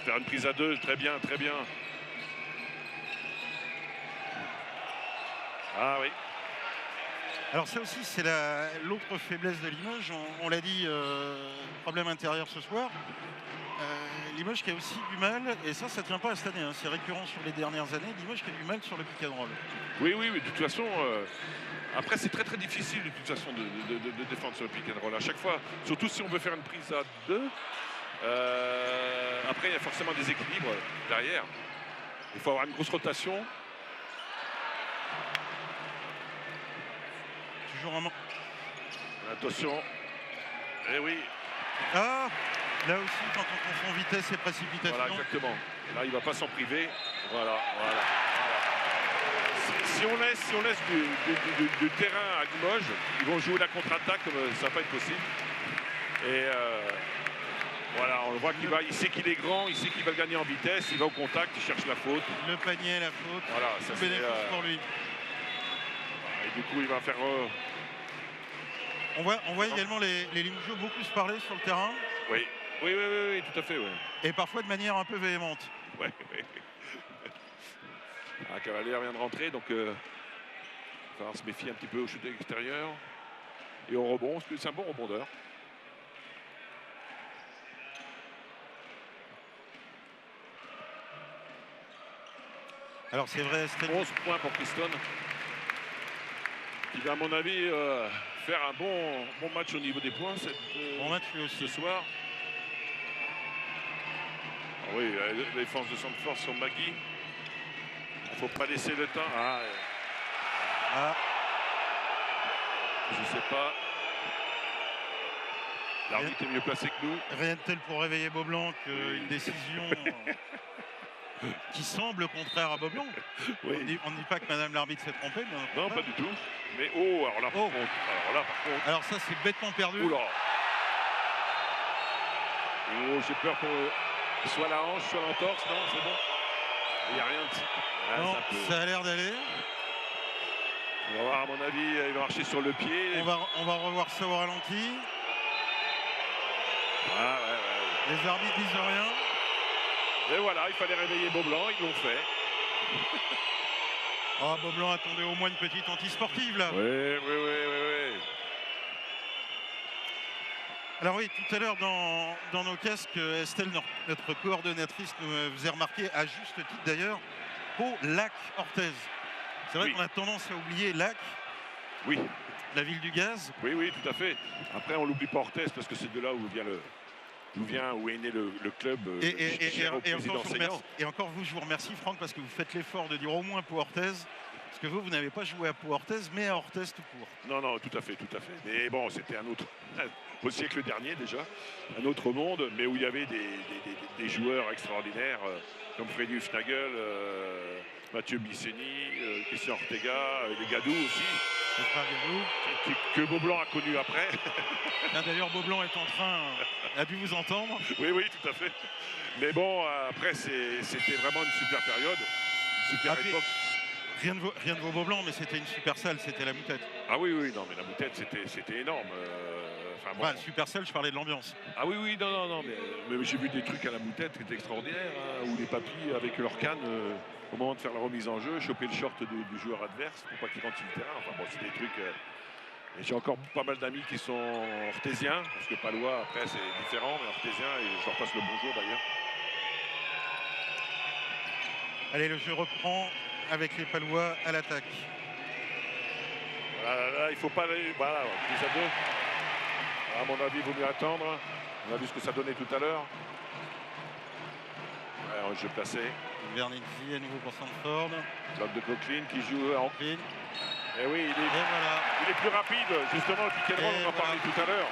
Faire une prise à 2, très bien. Ah oui. Alors ça aussi, c'est l'autre faiblesse de Limoges. On l'a dit, problème intérieur ce soir. Limoges qui a aussi du mal, et ça tient pas à cette année, hein, c'est récurrent sur les dernières années, Limoges qui a du mal sur le pick and roll. Oui, de toute façon, après c'est très difficile de toute façon de défendre sur le pick and roll. À chaque fois, surtout si on veut faire une prise à 2, après il y a forcément des équilibres derrière. Il faut avoir une grosse rotation. Toujours un... Attention. Eh oui. Ah, là aussi, quand on confond vitesse et précipitation. Voilà, exactement. Là, il ne va pas s'en priver. Voilà. Si on laisse du terrain à Limoges, ils vont jouer la contre-attaque, ça va pas être possible. Et voilà, on voit il sait qu'il est grand, il sait qu'il va gagner en vitesse, il va au contact, il cherche la faute. Le panier, la faute. Voilà, ça c'est bénéfice pour lui. Et du coup, il va faire. On voit également les Limoges beaucoup se parler sur le terrain. Oui, tout à fait. Ouais. Et parfois de manière un peu véhémente. Ouais. Cavalier vient de rentrer, donc il va falloir se méfier un petit peu au shoot extérieur. Et au rebond, parce que c'est un bon rebondeur. Alors c'est vrai, 11 points pour Preston. Qui va à mon avis faire un bon match au niveau des points bon match lui aussi ce soir. Ah oui, la défense de Sandford sur Magui. Il ne faut pas laisser le temps. Je ne sais pas. L'arbitre est mieux placé que nous. Rien de tel pour réveiller Beaublanc qu'une décision qui semble contraire à Beaublanc. Oui. On ne dit pas que Madame l'arbitre s'est trompée. Non, pas du tout. Mais alors là, par contre. Alors ça, c'est bêtement perdu. Oula. J'ai peur que soit la hanche, soit l'entorse. Non, c'est bon. Il n'y a rien de... Non, ça a l'air d'aller. On va voir, à mon avis, il va marcher sur le pied. On va revoir ça au ralenti. Ouais. Les arbitres disent rien. Et voilà, il fallait réveiller Beaublanc, ils l'ont fait. Beaublanc attendait au moins une petite antisportive là. Oui. Alors oui, tout à l'heure dans nos casques, Estelle, notre coordonnatrice, nous faisait remarquer, à juste titre d'ailleurs, Pau, Lac, Orthez. C'est vrai qu'on a tendance à oublier Lac, la ville du gaz. Oui, tout à fait. Après, on l'oublie pas Orthez parce que c'est de là où est né le club. Et encore vous, je vous remercie Franck parce que vous faites l'effort de dire au moins Pau Orthez. Parce que vous n'avez pas joué à Pau Orthez, mais à Orthez tout court. Non, tout à fait. Mais bon, c'était un autre, au siècle dernier déjà, un autre monde, mais où il y avait des joueurs extraordinaires comme Freddy Hufnagel, Mathieu Bisseni, Christian Ortega, les Gadou aussi. Le frère Gadou. Que Beaublanc a connu après. D'ailleurs, Beaublanc a dû vous entendre. Oui, tout à fait. Mais bon, après, c'était vraiment une super période, une super époque. Rien de vos Beaublanc, mais c'était une super salle, c'était la Moutette. Ah oui, non, mais la Moutette, c'était énorme. Super salle, je parlais de l'ambiance. Ah oui, non, mais j'ai vu des trucs à la Moutette qui étaient extraordinaires, où les papis, avec leur canne, au moment de faire la remise en jeu, choper le short du joueur adverse pour pas qu'il rentre sur le terrain. Enfin bon, c'est des trucs... Et j'ai encore pas mal d'amis qui sont orthésiens, parce que Palois, après, c'est différent, mais orthésiens, et je leur passe le bonjour d'ailleurs. Allez, le jeu reprend avec les Palois à l'attaque. Là, il ne faut pas aller... Voilà, 10-2. À mon avis, il vaut mieux attendre. On a vu ce que ça donnait tout à l'heure. Ouais, jeu placé. Vernizzi à nouveau pour Sandford. Bloc de Coqueline qui joue en clean. Et oui, il est plus rapide. Justement, le pick and roll, on en parlait tout à l'heure.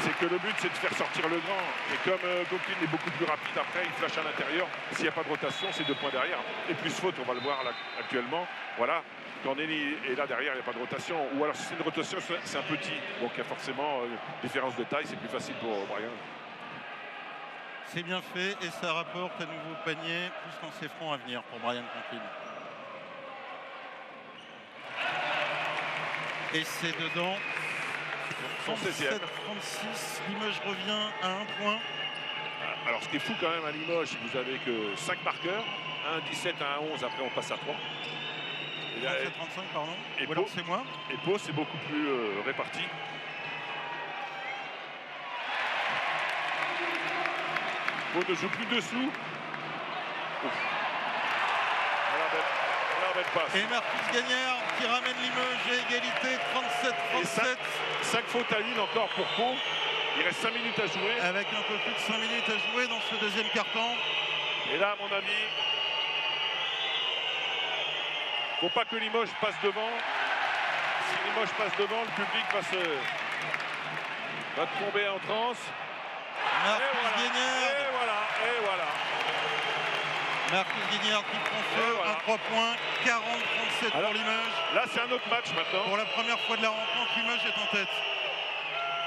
C'est que le but, c'est de faire sortir le grand. Et comme Coqueline est beaucoup plus rapide après, il flash à l'intérieur. S'il n'y a pas de rotation, c'est 2 points derrière. Et plus faute, on va le voir là, actuellement. Voilà. Quand Nelly est là derrière, il n'y a pas de rotation. Ou alors si c'est une rotation, c'est un petit. Donc il y a forcément une différence de taille, c'est plus facile pour Brian. C'est bien fait et ça rapporte à nouveau panier, plus lancer franc à venir pour Brian Conklin. Et c'est dedans. 37-36, Limoges revient à 1 point. Alors ce qui est fou quand même à Limoges, vous avez que 5 marqueurs, un 17, un 11, après on passe à 3. 37-35, pardon. Et ou alors c'est moi. Et Pau, c'est beaucoup plus réparti. Pau ne joue plus dessous. Ouf. Voilà, belle passe. Et Marcus Gagnard qui ramène Limoges à égalité 37-37. 5 fautes à Lille encore pour Pau. Il reste 5 minutes à jouer. Avec un peu plus de 5 minutes à jouer dans ce deuxième quart-temps. Et là, à mon avis, faut pas que Limoges passe devant. Si Limoges passe devant, le public va tomber en transe. Marcus Gagnard. Et voilà. Marcus Gagnard qui prend feu, Voilà. un 3 points, 40-37 pour Limoges. Là, c'est un autre match maintenant. Pour la première fois de la rencontre, Limoges est en tête.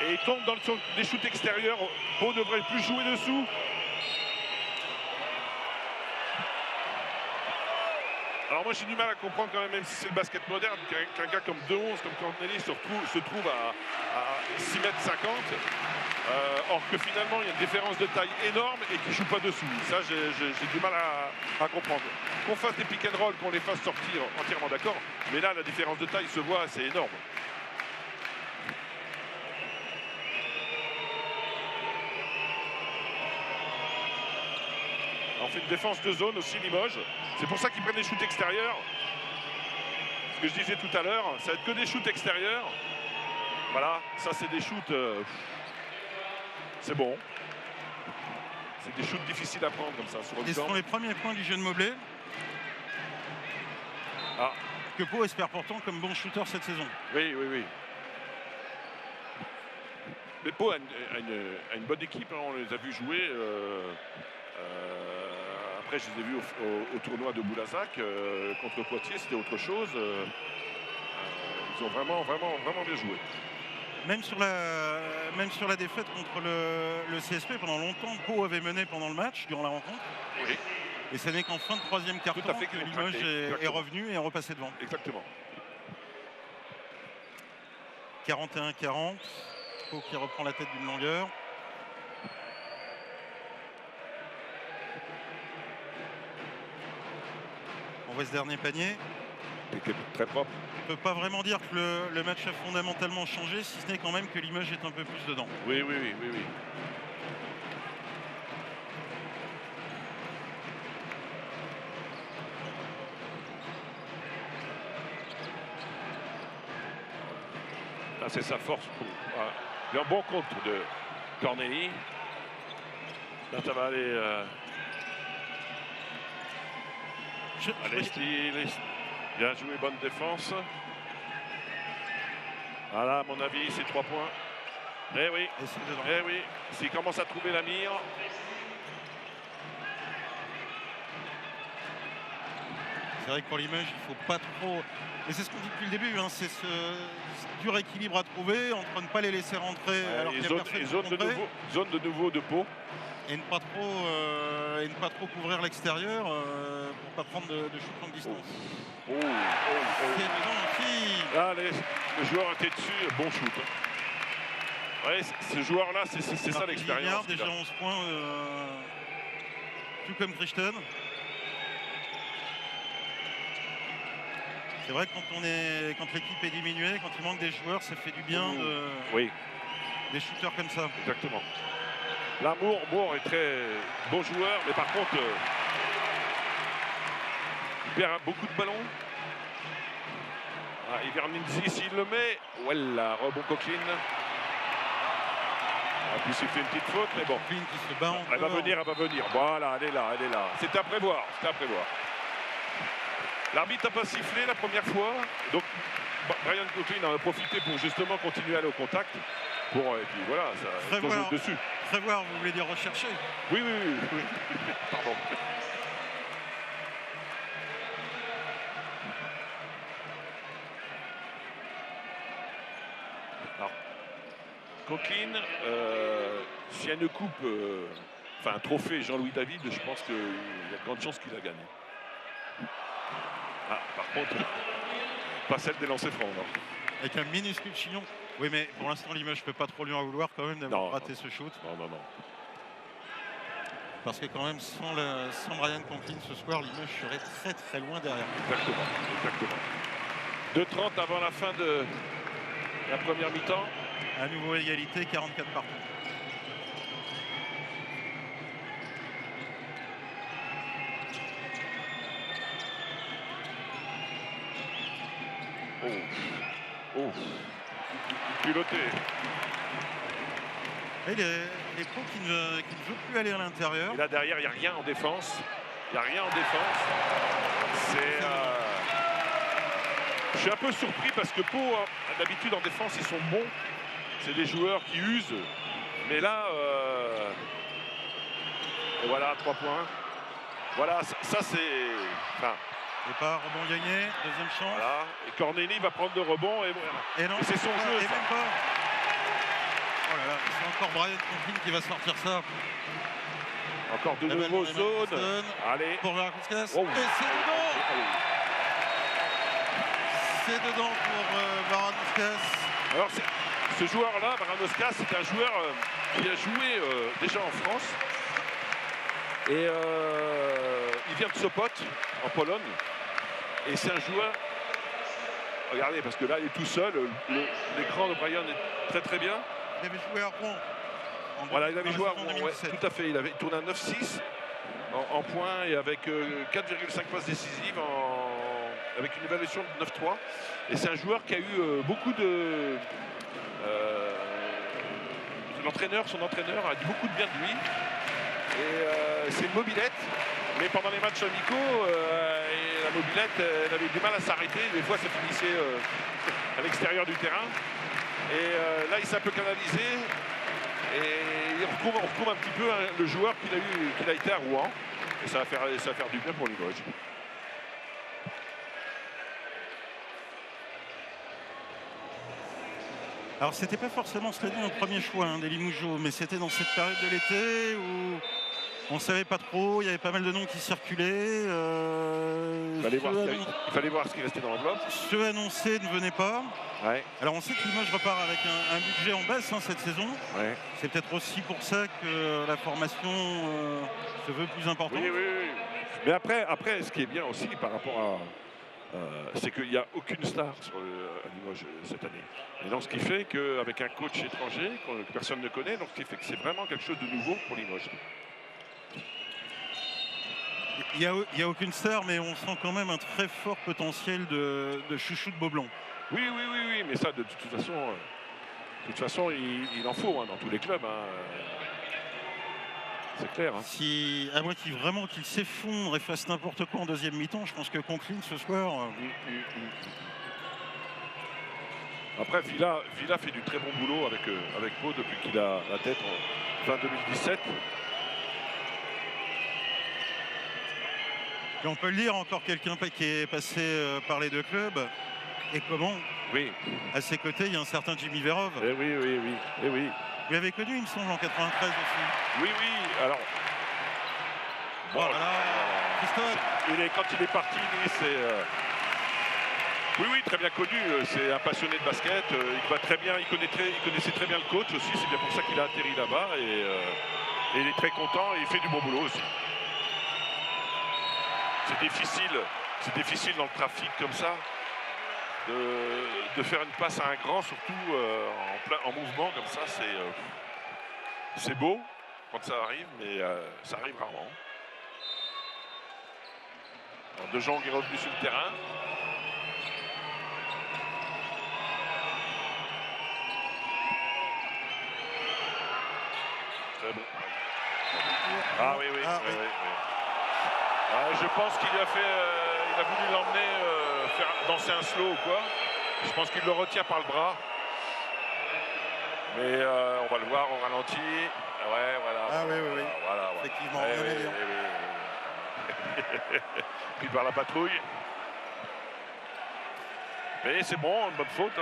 Et il tombe dans des shoots extérieurs. Pau ne devrait plus jouer dessous. Alors moi j'ai du mal à comprendre quand même si c'est le basket moderne, qu'un gars comme 2-11, comme Corneli se trouve à 6 mètres 50, or que finalement il y a une différence de taille énorme et qu'il ne joue pas dessous. Ça j'ai du mal à comprendre. Qu'on fasse des pick and roll, qu'on les fasse sortir, entièrement d'accord, mais là la différence de taille se voit, c'est énorme. On fait une défense de zone aussi, Limoges. C'est pour ça qu'ils prennent des shoots extérieurs. Ce que je disais tout à l'heure, ça va être que des shoots extérieurs. Voilà, ça c'est des shoots... c'est bon. C'est des shoots difficiles à prendre comme ça sur le Et ce temps. sont les premiers points du jeune Mobley. Ah. Que Pau espère pourtant comme bon shooter cette saison. Oui. Mais Pau a une bonne équipe, hein. On les a vus jouer. Après, je les ai vus au tournoi de Boulazac contre Poitiers, c'était autre chose. Ils ont vraiment bien joué. Même sur la défaite contre le CSP, pendant longtemps, Pau avait mené pendant le match, durant la rencontre. Oui. Et ce n'est qu'en fin de troisième Tout à quart-temps fait, que qu'ils ont Limoges craqué. est revenu et est repassé devant. Exactement. 41-40. Pau qui reprend la tête d'une longueur. On voit ce dernier panier. C'était très propre. On ne peut pas vraiment dire que le match a fondamentalement changé, si ce n'est quand même que Limoges est un peu plus dedans. Oui. Là, c'est sa force. Voilà. Il y a un bon contre de Corneli. Là, ça va aller... Allez, bien joué, bonne défense. Voilà, à mon avis, c'est 3 points. Eh oui, Et c'est dedans. eh oui. S'il commence à trouver la mire. C'est vrai que pour Limoges, il ne faut pas trop... Et c'est ce qu'on dit depuis le début, hein, c'est ce dur équilibre à trouver entre ne pas les laisser rentrer alors qu'il y a personne pour contrer, zone de nouveau de Pau. et ne pas trop couvrir l'extérieur pour pas prendre de shoot longue distance. Oh. C'est dedans aussi. Là, le joueur était dessus, bon shoot. Ouais, ce joueur-là, c'est ça Marcus l'expérience. Gagnard, déjà 11 points, tout comme Crichton. C'est vrai que quand l'équipe est diminuée, quand il manque des joueurs, ça fait du bien Oui, des shooters comme ça. exactement. Là, Moore est très bon joueur, mais par contre, il perd beaucoup de ballons. Ah, Ivernizzi, s'il le met, voilà, rebond Coquelin. En plus, il fait une petite faute, mais bon. Coquelin qui se bat encore. Elle va venir. Voilà, elle est là. C'est à prévoir. L'arbitre n'a pas sifflé la première fois, donc Brian Coquelin en a profité pour justement continuer à aller au contact. Et puis voilà, ça joue dessus. Prévoir, vous voulez dire rechercher? Oui. Pardon. Alors, Coquelin, s'il y a une coupe, un trophée Jean-Louis David, je pense qu'il y a de grandes chances qu'il a gagné. Ah, par contre, pas celle des lancers francs. Non. Avec un minuscule chignon. Oui, mais pour l'instant, Limoges ne peut pas trop lui en vouloir quand même d'avoir raté ce shoot. Non. Parce que quand même, sans Brian Conklin ce soir, Limoges serait très très loin derrière. Exactement. 2:30 avant la fin de la première mi-temps. À nouveau égalité, 44 partout. Oh. Piloté. Et les pros qui ne veut plus aller à l'intérieur. Et là derrière, il n'y a rien en défense. Il n'y a rien en défense. C'est. Je suis un peu surpris parce que Pau, d'habitude en défense, ils sont bons. C'est des joueurs qui usent. Mais là, et voilà, 3 points. Voilà, ça c'est. Enfin, Et pas rebond gagné, deuxième chance. voilà. Et Corneli va prendre le rebond. Et voilà. Et non, Et c'est son jeu. et Ça. même pas. Oh là là, c'est encore Brian Conklin qui va sortir ça. Encore de La balle nouveau dans les mains de zone. Stone. Allez. Pour Varauskas. Oh. Et c'est dedans. C'est dedans pour Varauskas. Alors, ce joueur-là, Varauskas, c'est un joueur qui a joué déjà en France. Et il vient de Sopot, en Pologne. Et c'est un joueur. Regardez, parce que là, il est tout seul. L'écran de Brian est très très bien. Il avait joué à Rouen. Voilà, il avait joué à Rouen, ouais, 2017. tout à fait. Il avait tourné à 9-6 en points et avec 4,5 passes décisives avec une évaluation de 9-3. Et c'est un joueur qui a eu beaucoup de. Son entraîneur a dit beaucoup de bien de lui. Et c'est une mobilette. Mais pendant les matchs amicaux, la mobilette, elle avait du mal à s'arrêter. Des fois, ça finissait à l'extérieur du terrain. Et là, il s'est un peu canalisé. Et on retrouve un petit peu le joueur qu'il a été à Rouen. Et ça va faire du bien pour Limoges. Alors c'était pas forcément cela dit un premier choix des Limougeaux, mais c'était dans cette période de l'été où on ne savait pas trop, il y avait pas mal de noms qui circulaient. Il fallait voir ce qui restait dans l'enveloppe. Ceux annoncés ne venaient pas. Ouais. Alors on sait que Limoges repart avec un budget en baisse cette saison. Ouais. C'est peut-être aussi pour ça que la formation se veut plus importante. Oui. Mais après, ce qui est bien aussi par rapport à... c'est qu'il n'y a aucune star à Limoges cette année. Et donc ce qui fait qu'avec un coach étranger que personne ne connaît, donc ce qui fait que c'est vraiment quelque chose de nouveau pour Limoges. Il n'y a aucune star, mais on sent quand même un très fort potentiel de chouchou de Beaublanc. Oui, mais ça de toute façon, il en faut dans tous les clubs. C'est clair. À moins qu'il s'effondre et fasse n'importe quoi en deuxième mi-temps, je pense que Conklin ce soir. Après, Villa fait du très bon boulot avec Pau depuis qu'il a la tête en fin 2017. Et on peut le dire, encore quelqu'un qui est passé par les deux clubs. Et comment? Oui. À ses côtés, il y a un certain Jimmy Verov. Eh oui. Vous l'avez connu, il me semble, en 93 aussi. Oui. Alors. Bon, voilà. Christophe. Quand il est parti, lui, c'est. Oui, très bien connu. C'est un passionné de basket. Il va très bien. Il connaissait très bien le coach aussi. C'est bien pour ça qu'il a atterri là-bas. Et il est très content. Et il fait du bon boulot aussi. C'est difficile dans le trafic comme ça de faire une passe à un grand, surtout en mouvement comme ça. C'est beau quand ça arrive, mais ça arrive rarement. Alors, De Jong est revenu sur le terrain. Très bon. Ah oui. Je pense qu'il a fait, il a voulu l'emmener faire danser un slow ou quoi. Je pense qu'il le retient par le bras. Mais on va le voir au ralenti. Ouais, voilà. Ah oui. Voilà. Effectivement, Puis par la patrouille. Mais c'est bon, une bonne faute.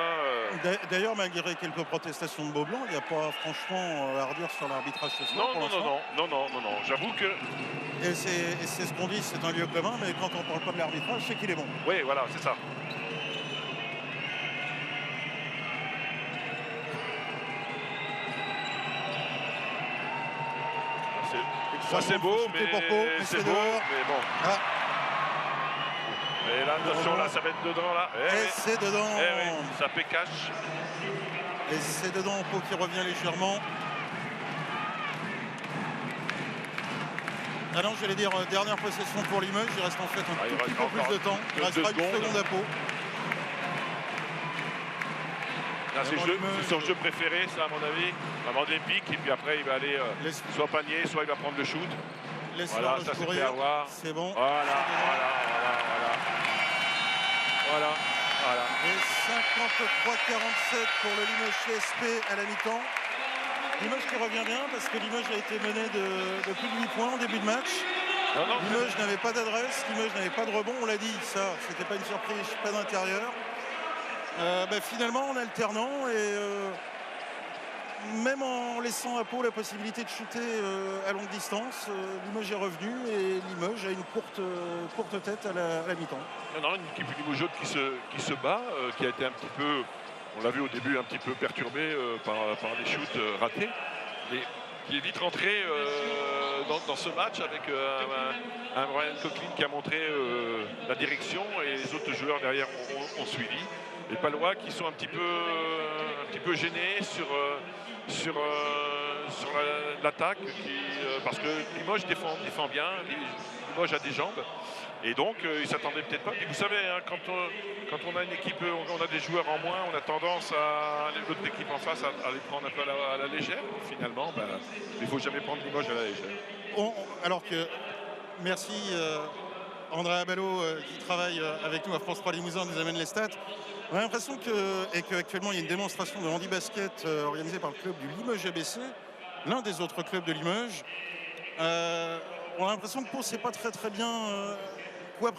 D'ailleurs, malgré quelques protestations de Beaublanc, il n'y a pas franchement à redire sur l'arbitrage ce soir. Non. J'avoue que... Et c'est ce qu'on dit, c'est un lieu commun, mais quand on ne parle pas de l'arbitrage, c'est qu'il est bon. Oui, voilà, c'est ça. Ça c'est beau, mais c'est beau, mais bon. Ah. Et là, attention, là, ça va être dedans, là. C'est dedans. Ça pécache. Et c'est dedans, Pau qui revient légèrement. Ah non, j'allais dire dernière possession pour Limoges. Il reste en fait un tout petit peu plus de temps. Il restera une seconde à Pau. Là, c'est son jeu préféré, ça, à mon avis. Avant des pics, et puis après, il va aller soit panier, soit il va prendre le shoot. Voilà, ça c'est fait avoir. C'est bon. Voilà. Et 53-47 pour le Limoges CSP à la mi-temps. Limoges qui revient bien parce que Limoges a été mené de plus de 8 points en début de match. Limoges n'avait pas d'adresse, Limoges n'avait pas de rebond, on l'a dit, ça, c'était pas une surprise, pas d'intérieur. Finalement, en alternant et même en laissant à Pau la possibilité de shooter à longue distance, Limoges est revenu et Limoges a une courte tête à la mi-temps. Non, une équipe limogeaune qui se bat, qui a été un petit peu, on l'a vu au début, un petit peu perturbée par des shoots ratés, mais qui est vite rentré dans ce match avec un Brian Coquelin qui a montré la direction et les autres joueurs derrière ont suivi. Les Palois qui sont un petit peu gênés sur l'attaque parce que Limoges défend bien, Limoges a des jambes et donc ils ne s'attendaient peut-être pas. Et vous savez, hein, quand on a une équipe, on a des joueurs en moins, on a tendance à l'autre équipe en face à les prendre un peu à la légère. Finalement, il ne faut jamais prendre Limoges à la légère. Alors que, merci André Abalo qui travaille avec nous à France 3 Limousin, nous amène les stats. On a l'impression qu'actuellement il y a une démonstration de handi-basket organisée par le club du Limoges ABC, l'un des autres clubs de Limoges. On a l'impression que Pau ne sait pas très très bien quoi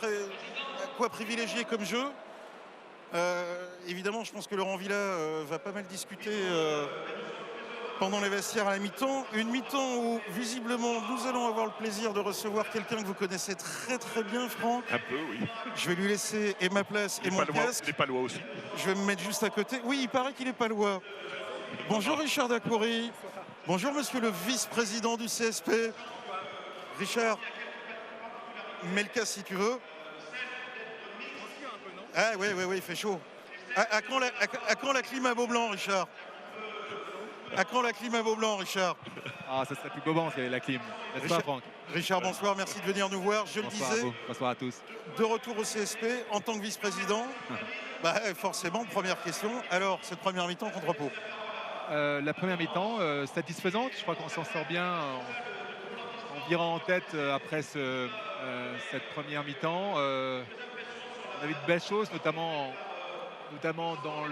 privilégier comme jeu. Évidemment, je pense que Laurent Villa va pas mal discuter pendant les vestiaires à la mi-temps. Une mi-temps où, visiblement, nous allons avoir le plaisir de recevoir quelqu'un que vous connaissez très très bien, Franck. Un peu, oui. Je vais lui laisser et ma place et mon casque. Les Palois aussi. Je vais me mettre juste à côté. Oui, il paraît qu'il est palois. Bonjour Richard Dacoury. Bonjour monsieur le vice-président du CSP. Richard, mets le casque si tu veux. Ah oui, il fait chaud. À quand la clim à Beaublanc, Richard? À quand la clim à Beaublanc, Richard? Ah, ça serait plus Beaublanc s'il y avait la clim. N'est-ce pas, Franck? Richard, bonsoir, merci de venir nous voir. Je bonsoir le disais, à vous. Bonsoir à tous. De retour au CSP en tant que vice-président. Forcément, première question. Alors, cette première mi-temps contre Pau? La première mi-temps, satisfaisante. Je crois qu'on s'en sort bien en virant en tête après cette première mi-temps. On a vu de belles choses, notamment dans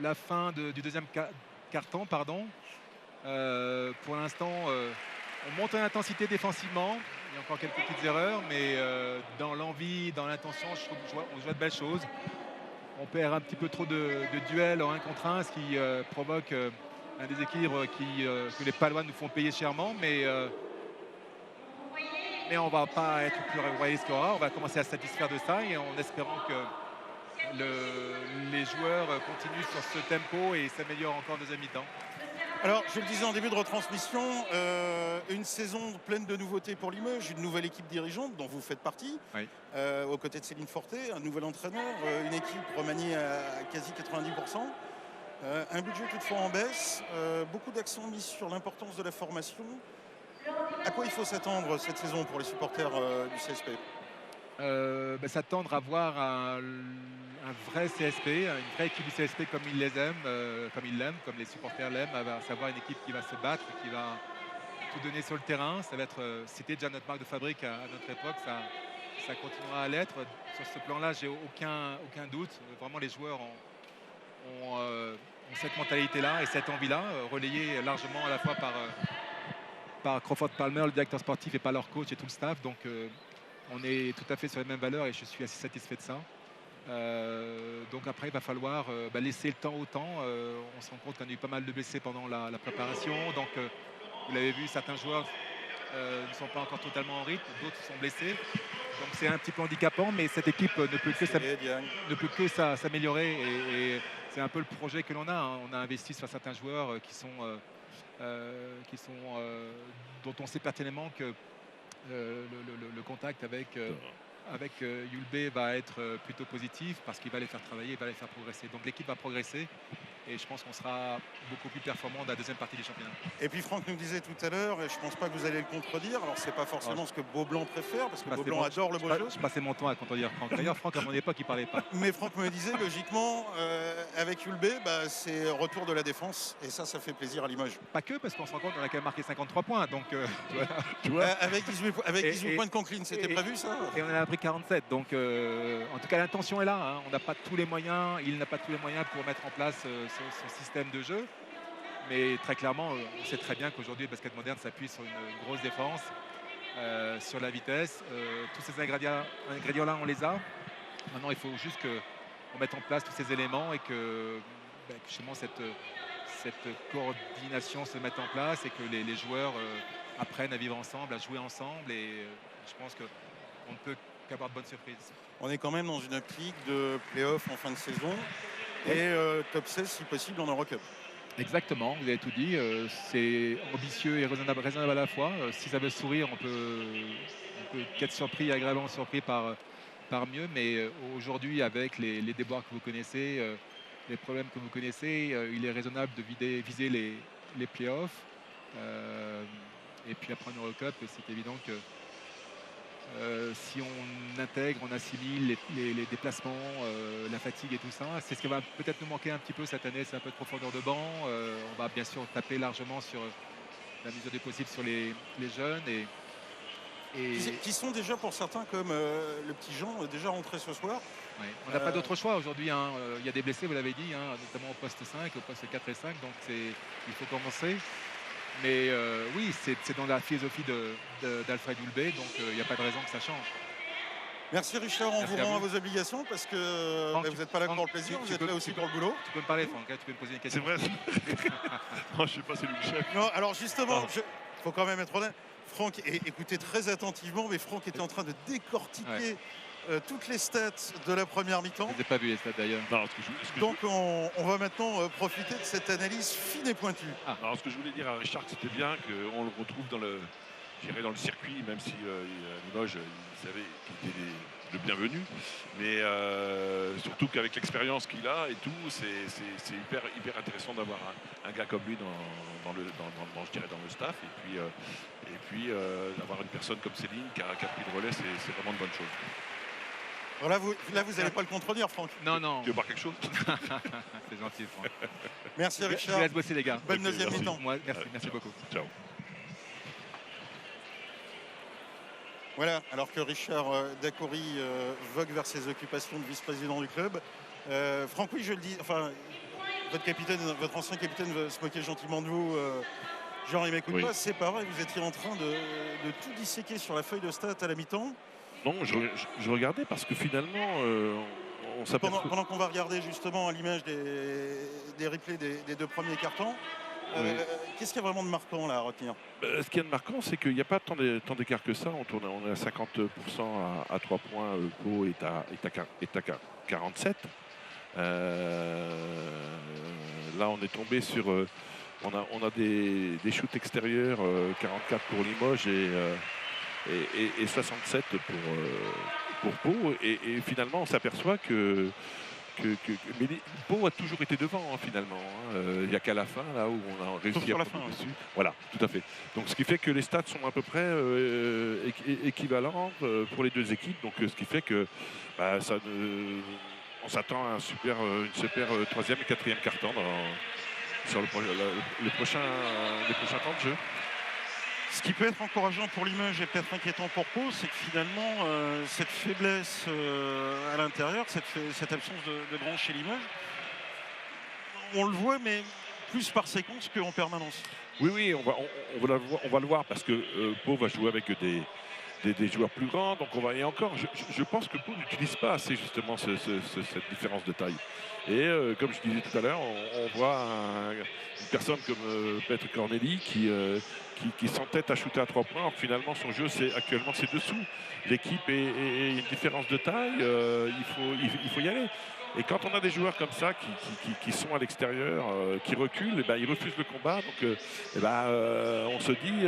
la fin du deuxième quart-temps. Pour l'instant, on monte en intensité défensivement. Il y a encore quelques petites erreurs, mais dans l'envie, dans l'intention, je trouve qu'on joue de belles choses. On perd un petit peu trop de duels en 1 contre 1, ce qui provoque un déséquilibre que les Palois nous font payer chèrement. Mais on ne va pas être plus royaliste qu'aura. On va commencer à se satisfaire de ça et en espérant que les joueurs continuent sur ce tempo et s'améliorent encore en deuxième mi-temps. Alors, je le disais en début de retransmission, une saison pleine de nouveautés pour Limoges, une nouvelle équipe dirigeante dont vous faites partie, oui. Aux côtés de Céline Forté, un nouvel entraîneur, une équipe remaniée à quasi 90%, un budget toutefois en baisse, beaucoup d'accents mis sur l'importance de la formation. À quoi il faut s'attendre cette saison pour les supporters du CSP? S'attendre à voir un vrai CSP, une vraie équipe du CSP comme ils les aiment, comme les supporters l'aiment, à savoir une équipe qui va se battre, qui va tout donner sur le terrain. Ça va être, c'était déjà notre marque de fabrique à notre époque, ça continuera à l'être. Sur ce plan-là, j'ai aucun doute. Vraiment, les joueurs ont cette mentalité-là et cette envie-là, relayée largement à la fois par Crawford Palmer, le directeur sportif, et par leur coach et tout le staff. Donc on est tout à fait sur les mêmes valeurs et je suis assez satisfait de ça. Donc après, il va falloir laisser le temps au temps. On se rend compte qu'on a eu pas mal de blessés pendant la préparation. Donc vous l'avez vu, certains joueurs ne sont pas encore totalement en rythme, d'autres sont blessés. Donc c'est un petit peu handicapant, mais cette équipe ne peut que s'améliorer. Et c'est un peu le projet que l'on a. Hein. On a investi sur certains joueurs dont on sait pertinemment que le contact avec Yulbe va être plutôt positif parce qu'il va les faire travailler, il va les faire progresser. Donc l'équipe va progresser Et je pense qu'on sera beaucoup plus performant dans la deuxième partie du championnat. Et puis Franck nous disait tout à l'heure, et je ne pense pas que vous allez le contredire, alors c'est pas forcément ce que Beaublanc préfère, parce que Beaublanc adore le beau jeu. Je passais mon temps à contredire Franck. D'ailleurs, Franck, à mon époque, il parlait pas. Mais Franck me disait, logiquement, avec Hulbé, c'est retour de la défense, et ça fait plaisir à Limoges. Pas que, parce qu'on se rend compte qu'on a quand même marqué 53 points. Donc, voilà. Tu vois, avec 18 points de Conklin, c'était prévu ça? Et on en a pris 47. Donc, en tout cas, l'intention est là. Hein. On n'a pas tous les moyens, il n'a pas tous les moyens pour mettre en place son système de jeu. Mais très clairement, on sait très bien qu'aujourd'hui, le basket moderne s'appuie sur une grosse défense, sur la vitesse. Tous ces ingrédients-là, on les a. Maintenant, il faut juste qu'on mette en place tous ces éléments et que justement cette coordination se mette en place et que les joueurs apprennent à vivre ensemble, à jouer ensemble. Et je pense qu'on ne peut qu'avoir de bonnes surprises. On est quand même dans une optique de play-off en fin de saison et top 16 si possible en Eurocup. Exactement, vous avez tout dit. C'est ambitieux et raisonnable à la fois. Si ça veut sourire, on peut qu'être surpris et agréablement surpris par mieux. Mais aujourd'hui, avec les déboires que vous connaissez, les problèmes que vous connaissez, il est raisonnable de viser les playoffs. Et puis après en Eurocup, c'est évident que si on intègre, on assimile les déplacements, la fatigue et tout ça, c'est ce qui va peut-être nous manquer un petit peu cette année, c'est un peu de profondeur de banc. On va bien sûr taper largement sur la mesure du possible sur les jeunes. Qui sont déjà pour certains comme le petit Jean déjà rentré ce soir. Ouais. On n'a pas d'autre choix aujourd'hui. Hein. Il y a des blessés, vous l'avez dit, hein, notamment au poste 5, au poste 4 et 5, donc il faut commencer. Mais oui, c'est dans la philosophie d'Alfred Hulbé, donc il n'y a pas de raison que ça change. Merci Richard, on vous rend à vos obligations parce que Franck, vous n'êtes pas là pour le plaisir, vous êtes là aussi pour le boulot. Tu peux me parler, Franck, hein, tu peux me poser une question. C'est vrai. Non, je sais pas, c'est lui le chef. Non, alors justement, il faut quand même être honnête. Franck, écoutez très attentivement, mais Franck était en train de décortiquer toutes les stats de la première mi-temps. Je n'ai pas vu les stats d'ailleurs. Donc on va maintenant profiter de cette analyse fine et pointue. Alors, ce que je voulais dire à Richard, c'était bien qu'on le retrouve dans le circuit, même si Limoges, il savait qu'il était le bienvenu. Mais surtout qu'avec l'expérience qu'il a et tout, c'est hyper intéressant d'avoir un gars comme lui dans le staff. Et puis d'avoir une personne comme Céline qui a pris le relais, c'est vraiment une bonne chose. Alors vous n'allez pas le contredire, Franck. Non. Tu veux voir quelque chose? C'est gentil, Franck. Merci Richard. Je vous laisse bosser, les gars. Bonne deuxième mi-temps. Merci beaucoup. Ciao. Voilà, alors que Richard Dacoury vogue vers ses occupations de vice-président du club. Franck, oui, je le dis, enfin, votre ancien capitaine veut se moquer gentiment de vous. Genre, il m'écoute pas, c'est pas vrai, vous étiez en train de tout disséquer sur la feuille de stats à la mi-temps. Non, je regardais parce que finalement, on s'aperçoit... Pendant qu'on va regarder justement à l'image des replays des deux premiers cartons, qu'est-ce qu'il y a vraiment de marquant là à retenir? Ce qu'il y a de marquant, c'est qu'il n'y a pas tant d'écart que ça. On est à 50% à 3 points. Pau est à 47. Là, on est tombé sur... on a des shoots extérieurs, 44 pour Limoges et 67 pour Pau. Et finalement, on s'aperçoit que mais Pau a toujours été devant finalement. Il n'y a qu'à la fin là où on a réussi à prendre dessus. Voilà, tout à fait. Donc ce qui fait que les stats sont à peu près équivalents pour les deux équipes. Donc ce qui fait que on s'attend à une super troisième et quatrième quart-temps sur les prochains temps de jeu. Ce qui peut être encourageant pour Limoges et peut-être inquiétant pour Pau, c'est que finalement, cette faiblesse à l'intérieur, cette absence de grand chez Limoges, on le voit, mais plus par séquence qu'en permanence. Oui, on va le voir parce que Pau va jouer avec des joueurs plus grands. Donc et encore, je pense que Pau n'utilise pas assez justement cette différence de taille. Et comme je disais tout à l'heure, on voit une personne comme Petre Corneli qui s'entête à shooter à 3 points. Alors finalement, son jeu, actuellement, c'est dessous. L'équipe est une différence de taille. Il faut y aller. Et quand on a des joueurs comme ça qui sont à l'extérieur, qui reculent, ils refusent le combat. Donc on se dit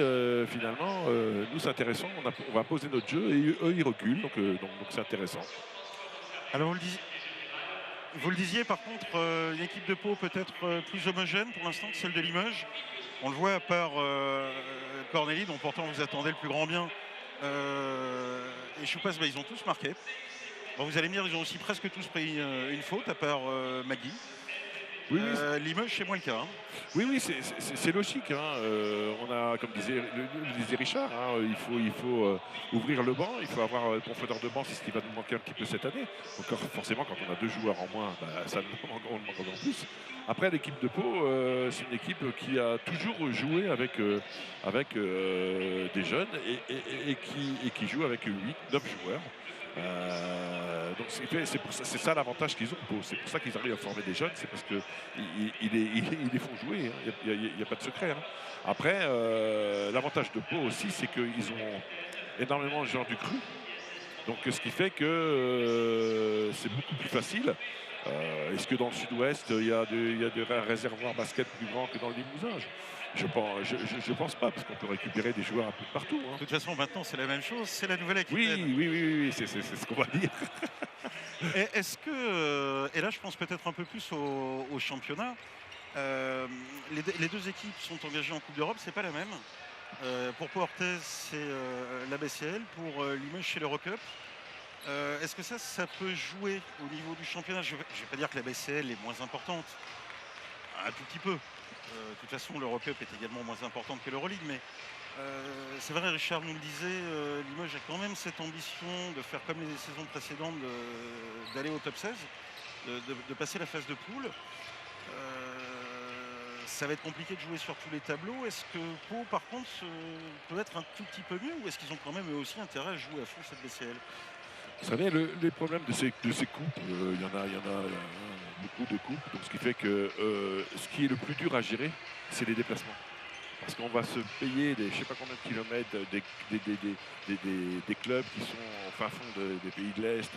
finalement, nous c'est intéressant, on va poser notre jeu et eux ils reculent. Donc c'est intéressant. Alors on le dit. Vous le disiez, par contre, une équipe de Pau peut-être plus homogène pour l'instant que celle de Limoges. On le voit à part Cornélie, dont pourtant vous attendez le plus grand bien. Et Choupas, ils ont tous marqué. Bon, vous allez me dire, ils ont aussi presque tous pris une faute, à part Magui. Oui, oui, Limoges, c'est moins le cas. Hein. oui, c'est logique. Hein. On a, comme disait Richard, hein, il faut ouvrir le banc, il faut avoir le profondeur de banc, c'est ce qui va nous manquer un petit peu cette année. Donc forcément, quand on a 2 joueurs en moins, ça on le manque encore plus. Après, l'équipe de Pau, c'est une équipe qui a toujours joué avec des jeunes et qui joue avec 8-9 joueurs. Donc c'est ça l'avantage qu'ils ont. C'est pour ça qu'ils arrivent à former des jeunes, c'est parce qu'ils les font jouer. Hein. Il n'y a pas de secret. Hein. Après, l'avantage de Pau aussi, c'est qu'ils ont énormément de joueurs du cru. Donc ce qui fait que c'est beaucoup plus facile. Est-ce que dans le sud-ouest, il y a des réservoirs basket plus grands que dans le Limousin? Je pense pas, parce qu'on peut récupérer des joueurs un peu de partout. Hein. De toute façon, maintenant, c'est la même chose. C'est la nouvelle équipe. Oui, c'est ce qu'on va dire. Et est-ce que, et là, je pense peut-être un peu plus au championnat, les 2 équipes sont engagées en Coupe d'Europe, c'est pas la même. Pour Pau Orthez, c'est la BCL. Pour Limoges, c'est l'Eurocup. Est-ce que ça peut jouer au niveau du championnat? Je ne vais pas dire que la BCL est moins importante, un tout petit peu. De toute façon, l'Eurocup est également moins importante que l'Euroleague, mais c'est vrai, Richard nous le disait, Limoges a quand même cette ambition de faire comme les saisons précédentes, d'aller au top 16, de passer la phase de poule. Ça va être compliqué de jouer sur tous les tableaux. Est-ce que Pau, par contre, peut être un tout petit peu mieux, ou est-ce qu'ils ont quand même eux aussi intérêt à jouer à fond cette BCL? Vous savez, les problèmes de ces coupes, il y en a beaucoup de coupes. Donc, ce qui fait que ce qui est le plus dur à gérer, c'est les déplacements. Parce qu'on va se payer je ne sais pas combien de kilomètres des clubs qui sont en fin fond des pays de l'Est.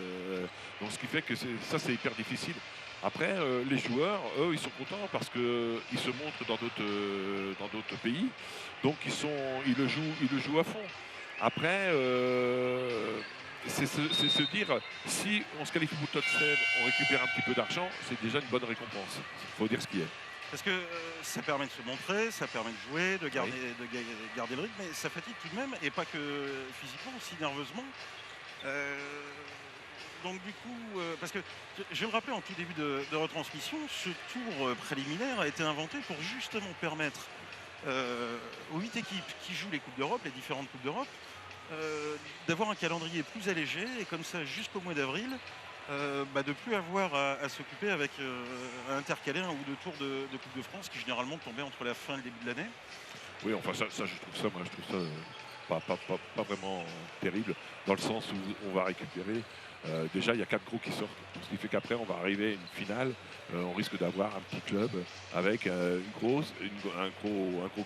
Donc ce qui fait que c'est hyper difficile. Après, les joueurs, eux, ils sont contents parce qu'ils se montrent dans d'autres pays. Donc ils le jouent à fond. Après, c'est se dire, si on se qualifie pour le top 7, on récupère un petit peu d'argent, c'est déjà une bonne récompense. Il faut dire ce qui est. Parce que ça permet de se montrer, ça permet de jouer, de garder le rythme, mais ça fatigue tout de même, et pas que physiquement, aussi nerveusement. Donc du coup, parce que je me rappelais en tout début de retransmission, ce tour préliminaire a été inventé pour justement permettre aux 8 équipes qui jouent les Coupes d'Europe, les différentes Coupes d'Europe, d'avoir un calendrier plus allégé, et comme ça jusqu'au mois d'avril, de plus avoir à s'occuper avec à intercaler un ou 2 tours de Coupe de France qui généralement tombaient entre la fin et le début de l'année. Oui, enfin je trouve ça pas vraiment terrible, dans le sens où on va récupérer. Déjà, il y a 4 gros qui sortent, ce qui fait qu'après, on va arriver à une finale. On risque d'avoir un petit club avec un gros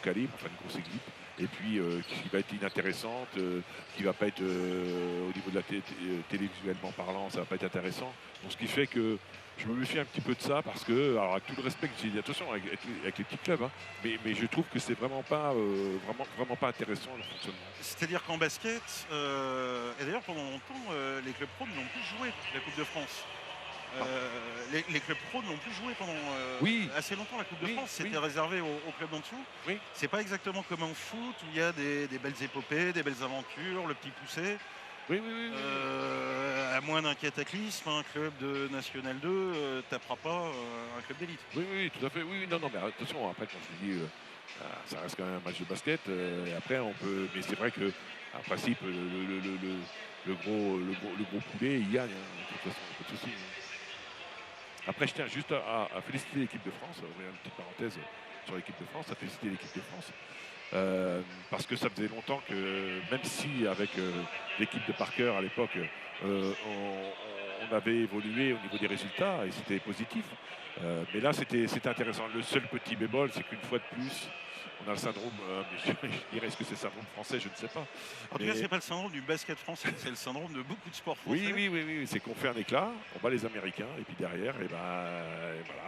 calibre, enfin une grosse équipe, et puis qui va être inintéressante, qui va pas être au niveau de la télévisuellement parlant, ça va pas être intéressant. Donc, ce qui fait que je me méfie un petit peu de ça, parce que, alors avec tout le respect que j'ai dit, attention avec les petits clubs, hein, mais je trouve que c'est vraiment pas intéressant le fonctionnement. C'est-à-dire qu'en basket, et d'ailleurs pendant longtemps, les clubs pro n'ont plus joué la Coupe de France. Les clubs pro n'ont plus joué pendant assez longtemps la Coupe de France. C'était réservé aux clubs d'en dessous. Oui. C'est pas exactement comme en foot où il y a des belles épopées, des belles aventures, le petit poussé. Oui. À moins d'un cataclysme, un club de National 2 tapera pas un club d'élite. Oui, tout à fait. Oui, non, mais attention, après, quand je dis, ça reste quand même un match de basket. Et après, on peut. Mais c'est vrai que, en principe, le gros poulet, il gagne. Hein, de toute façon, pas de souci. Après, je tiens juste à féliciter l'équipe de France. Une petite parenthèse sur l'équipe de France, à féliciter l'équipe de France. Parce que ça faisait longtemps que, même si avec l'équipe de Parker à l'époque, on avait évolué au niveau des résultats et c'était positif. Mais là, c'était intéressant. Le seul petit bémol, c'est qu'une fois de plus, on a le syndrome, je dirais, est-ce que c'est le syndrome français, je ne sais pas. En tout cas, c'est pas le syndrome du basket français, c'est le syndrome de beaucoup de sports français. Oui, c'est qu'on fait un éclat, on bat les Américains, et puis derrière, et voilà,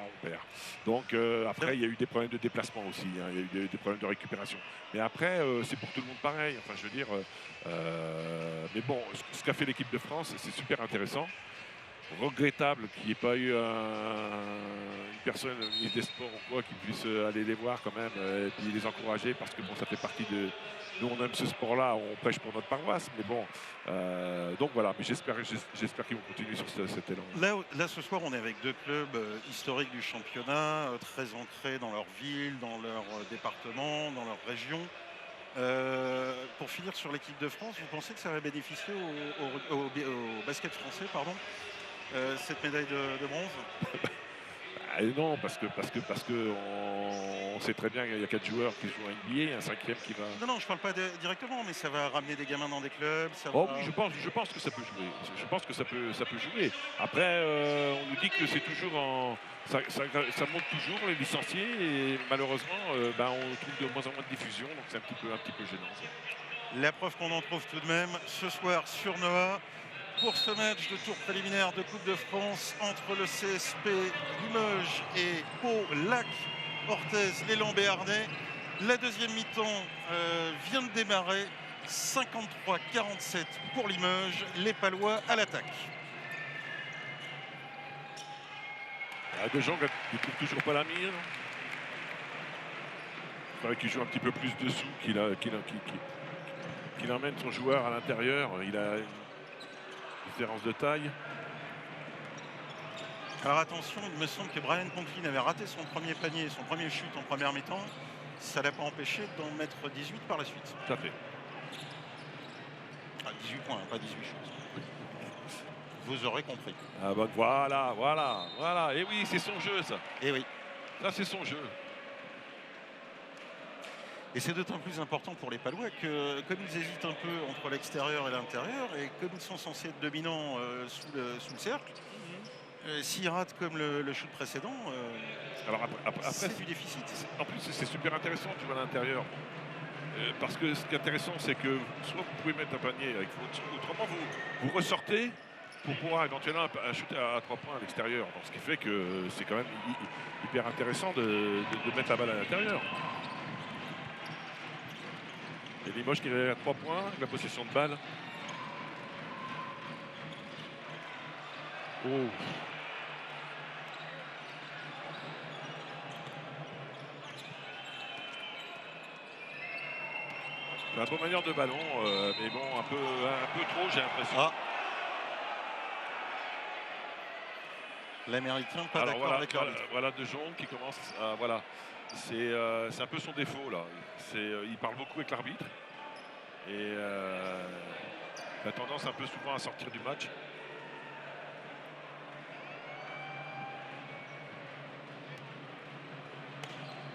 on perd. Donc après, il y a eu des problèmes de déplacement aussi, hein, il y a eu des problèmes de récupération. Mais après, c'est pour tout le monde pareil. Enfin, je veux dire, mais bon, ce qu'a fait l'équipe de France, c'est super intéressant. regrettable qu'il n'y ait pas eu une personne, un ministre des Sports ou quoi, qui puisse aller les voir quand même et puis les encourager parce que bon, ça fait partie de. Nous, on aime ce sport-là, on prêche pour notre paroisse, mais bon. Donc voilà, mais j'espère qu'ils vont continuer sur cet élan. Là, ce soir, on est avec deux clubs historiques du championnat, très ancrés dans leur ville, dans leur département, dans leur région. Pour finir sur l'équipe de France, vous pensez que ça va bénéficier au basket français, cette médaille de bronze? Non, parce que on sait très bien qu'il y a 4 joueurs qui jouent à NBA, un 5e qui va. Non, je parle pas directement, mais ça va ramener des gamins dans des clubs. Oh oui, je pense que ça peut jouer. Je pense que ça peut jouer. Après, on nous dit que c'est toujours ça monte toujours les licenciés et malheureusement, on trouve de moins en moins de diffusion, donc c'est un petit peu gênant. Ça. La preuve qu'on en trouve tout de même ce soir sur Noah. Pour ce match de tour préliminaire de Coupe de France entre le CSP Limoges et Pau, Lac, Orthez, l'élan béarnais. La deuxième mi-temps vient de démarrer. 53-47 pour Limoges, les Palois à l'attaque. Il y a des gens qui ne trouvent toujours pas la mire. Il faudrait qu'il joue un petit peu plus dessous, qu'il emmène son joueur à l'intérieur. Il a différence de taille. Alors attention, il me semble que Brian Conklin avait raté son premier panier, son premier shoot en première mi-temps. Ça ne l'a pas empêché d'en mettre 18 par la suite. Tout à fait. 18 points, pas 18 shoots. Vous aurez compris. Ah bah, voilà. Et oui, c'est son jeu, ça. Et oui. Ça, c'est son jeu. Et c'est d'autant plus important pour les Palois que comme ils hésitent un peu entre l'extérieur et l'intérieur, et comme ils sont censés être dominants sous le cercle, s'ils ratent comme le shoot précédent, alors après c'est du déficit. En plus, c'est super intéressant, tu vois, à l'intérieur. Parce que ce qui est intéressant, c'est que soit vous pouvez mettre un panier avec autrement vous ressortez pour pouvoir éventuellement shooter à 3 points à l'extérieur. Donc, ce qui fait que c'est quand même hyper intéressant de mettre la balle à l'intérieur. Et Limoges qui est à 3 points, avec la possession de balle. Oh. C'est un bon manière de ballon, mais bon, un peu trop, j'ai l'impression. Ah. L'Américain pas d'accord avec l'arbitre. Voilà De Jong qui commence à... Voilà. C'est un peu son défaut, là. Il parle beaucoup avec l'arbitre. Et il a tendance un peu souvent à sortir du match.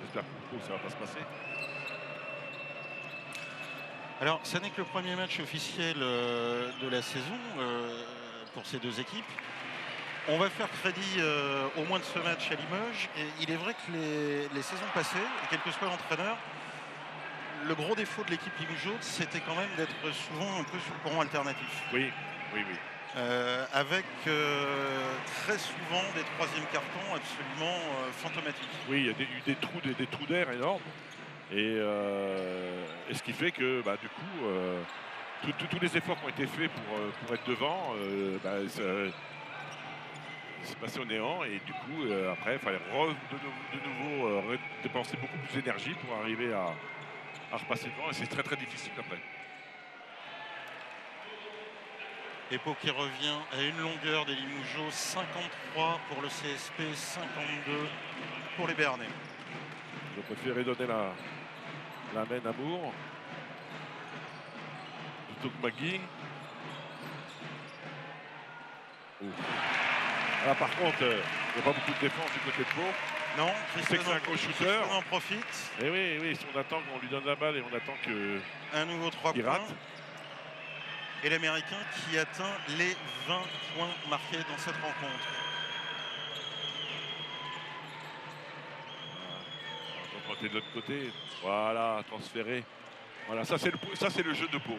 J'espère que ça ne va pas se passer. Alors, ça n'est que le premier match officiel de la saison pour ces deux équipes. On va faire crédit au moins de ce match à Limoges. Et il est vrai que les saisons passées, et quel que soit l'entraîneur, le gros défaut de l'équipe limougeaud, c'était quand même d'être souvent un peu sur le courant alternatif. Oui. Avec très souvent des troisièmes cartons absolument fantomatiques. Oui, il y a eu des trous d'air énormes. Et ce qui fait que du coup, tous les efforts qui ont été faits pour être devant, c'est passé au néant. Et du coup, après, il fallait de nouveau dépenser beaucoup plus d'énergie pour arriver à repasser devant. Et c'est très très difficile après. Et Pau qui revient à une longueur des Limougeaux, 53 pour le CSP, 52 pour les Béarnais. Je préférais donner la main à Moore plutôt que Magui. Là par contre, il n'y a pas beaucoup de défense du côté de Pau. Non, c'est que c'est un gros shooter. On en profite. Et oui, si on attend qu'on lui donne la balle et on attend que un nouveau 3 points. Rate. Et l'Américain qui atteint les 20 points marqués dans cette rencontre. On va de l'autre côté. Voilà, transféré. Voilà, ça c'est le jeu de Pau.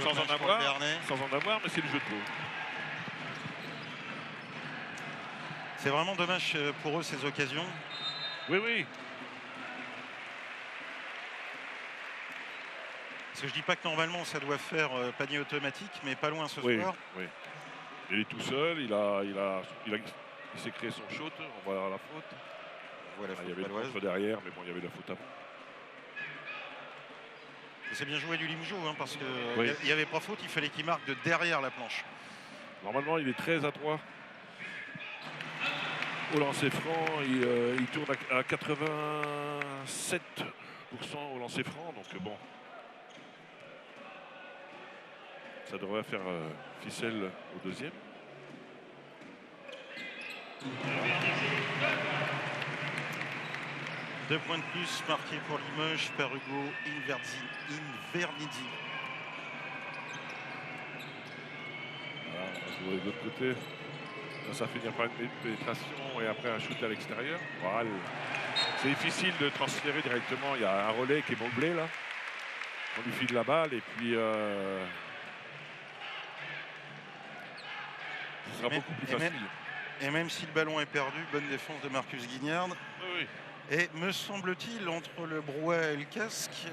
Sans en avoir, mais c'est le jeu de Pau. C'est vraiment dommage pour eux ces occasions. Oui. Parce que je dis pas que normalement ça doit faire panier automatique, mais pas loin ce soir. Oui. Il est tout seul, il s'est créé son shoot, on va à la faute. Voilà, Il y avait le contre derrière, mais bon, il y avait la faute avant. C'est bien joué du Limoujo, hein, parce qu'il Oui. n'y avait pas faute, il fallait qu'il marque de derrière la planche. Normalement, il est très adroit. Au lancer franc, il tourne à 87% au lancer franc, donc bon. Ça devrait faire ficelle au deuxième. Deux points de plus marqués pour Limoges par Hugo Invernizzi. Voilà, on va jouer de l'autre côté. Ça finit par une pénétration et après un shoot à l'extérieur. Voilà. C'est difficile de transférer directement. Il y a un relais qui est moblé là. On lui file la balle et puis ce sera beaucoup plus facile. Et même si le ballon est perdu, bonne défense de Marcus Guignard. Oui. Et me semble-t-il, entre le brouet et le casque,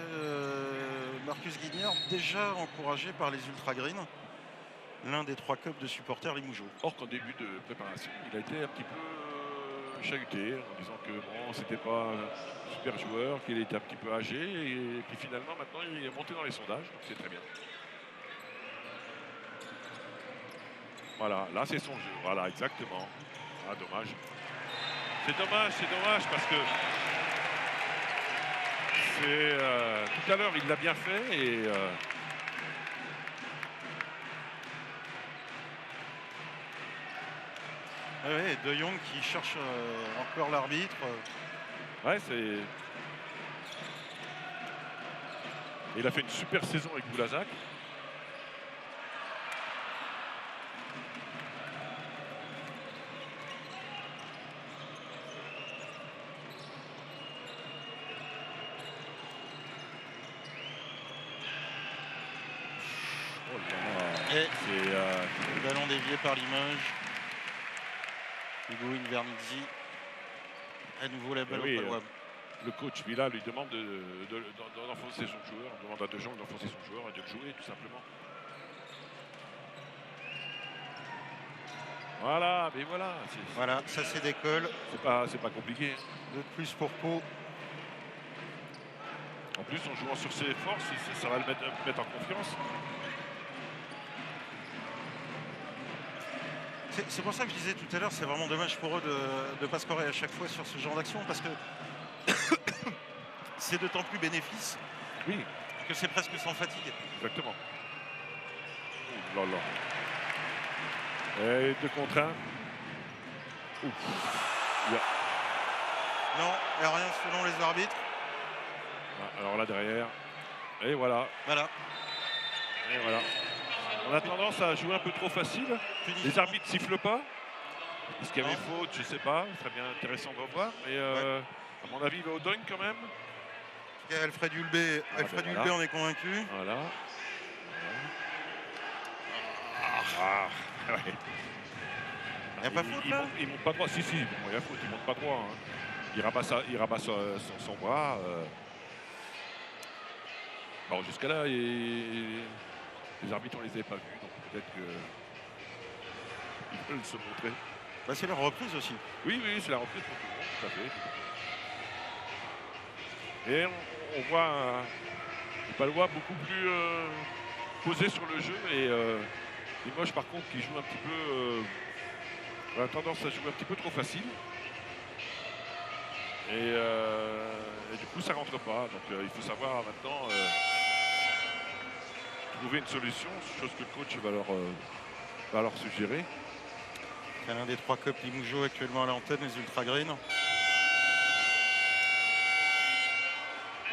Marcus Guignard déjà encouragé par les Ultra Green, l'un des 3 clubs de supporters Limoujo. Or qu'en début de préparation, il a été un petit peu chahuté en disant que bon, c'était pas un super joueur, qu'il était un petit peu âgé et puis finalement maintenant il est monté dans les sondages, donc c'est très bien. Voilà, là c'est son jeu, voilà exactement. Ah dommage. C'est dommage parce que c'est tout à l'heure il l'a bien fait et Ouais, De Jong qui cherche encore l'arbitre. ouais, c'est. Il a fait une super saison avec Boulazac. Oh là là. Et C'est le ballon dévié par Limoges. Hugo Invernizzi. À nouveau la balle oui, au Palois. le coach Villa lui demande d'enfoncer son joueur, demande à De Jong d'enfoncer son joueur et de le jouer tout simplement. Voilà, mais voilà. Voilà, ça c'est d'école. C'est pas compliqué. De plus pour Pau. En plus, en jouant sur ses forces, ça va le mettre en confiance. C'est pour ça que je disais tout à l'heure, c'est vraiment dommage pour eux de ne pas scorer à chaque fois sur ce genre d'action, parce que c'est d'autant plus bénéfice Oui, que c'est presque sans fatigue. exactement. Oh là là. Et 2 contre 1. Non, il n'y a rien selon les arbitres. Alors là derrière. Et voilà. Voilà. Et voilà. On a tendance à jouer un peu trop facile. Punition. Les arbitres sifflent pas. Est-ce qu'il y avait faute? Je sais pas. Ce serait bien intéressant de revoir. Mais à mon avis, il va au dunk quand même. Alfred Hulbé, voilà. on est convaincu. Voilà. Ah, ouais. Il n'y a pas faute là. Il monte pas droit. Si, bon, il y a faute. Il monte pas droit. Hein. Il ramasse son bras. Bon, jusqu'à là, les arbitres, on les avait pas vus. Donc peut-être qu'ils veulent se montrer. Bah, c'est leur reprise aussi. Oui, c'est la reprise pour tout le monde, tout à fait. Et on voit les Palois beaucoup plus posés sur le jeu et Limoges par contre qui joue un petit peu a tendance à jouer un petit peu trop facile et du coup ça rentre pas, donc il faut savoir maintenant trouver une solution, chose que le coach va leur suggérer. C'est l'un des 3 clubs Limoujo actuellement à l'antenne, les Ultra Green.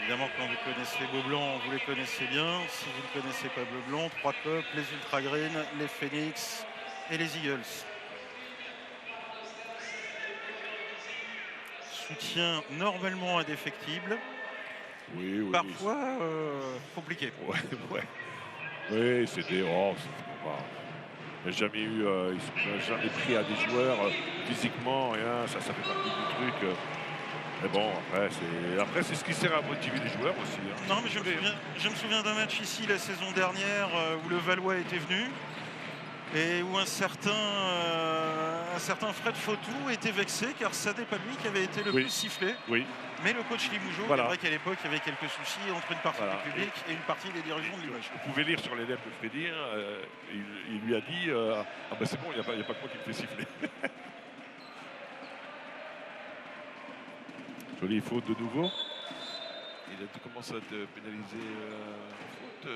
Évidemment, quand vous connaissez Beaublanc, vous les connaissez bien. Si vous ne connaissez pas Beaublanc, 3 clubs, les Ultra Green, les Phoenix et les Eagles. Soutien normalement indéfectible. Oui. Parfois compliqué. Ouais. Oui, c'était. Oh, il n'y a jamais eu. Ils sont jamais pris à des joueurs physiquement, rien. Ça fait partie du truc. Mais bon, après, c'est ce qui sert à motiver les joueurs aussi. Hein. Non, mais je me souviens d'un match ici la saison dernière où le Valois était venu. et où un certain Fred Fautou était vexé car ça n'est pas lui qui avait été le Oui. plus sifflé. Oui, Mais le coach Limougeot, Voilà. c'est vrai qu'à l'époque, il y avait quelques soucis entre une partie Voilà. du public et une partie des dirigeants de Limoges. vous pouvez lire sur les lèvres de Freddy, hein, il lui a dit ah ben c'est bon, il n'y a pas que moi qui me fait siffler. Jolie faute de nouveau. Il commence à être pénalisé en faute.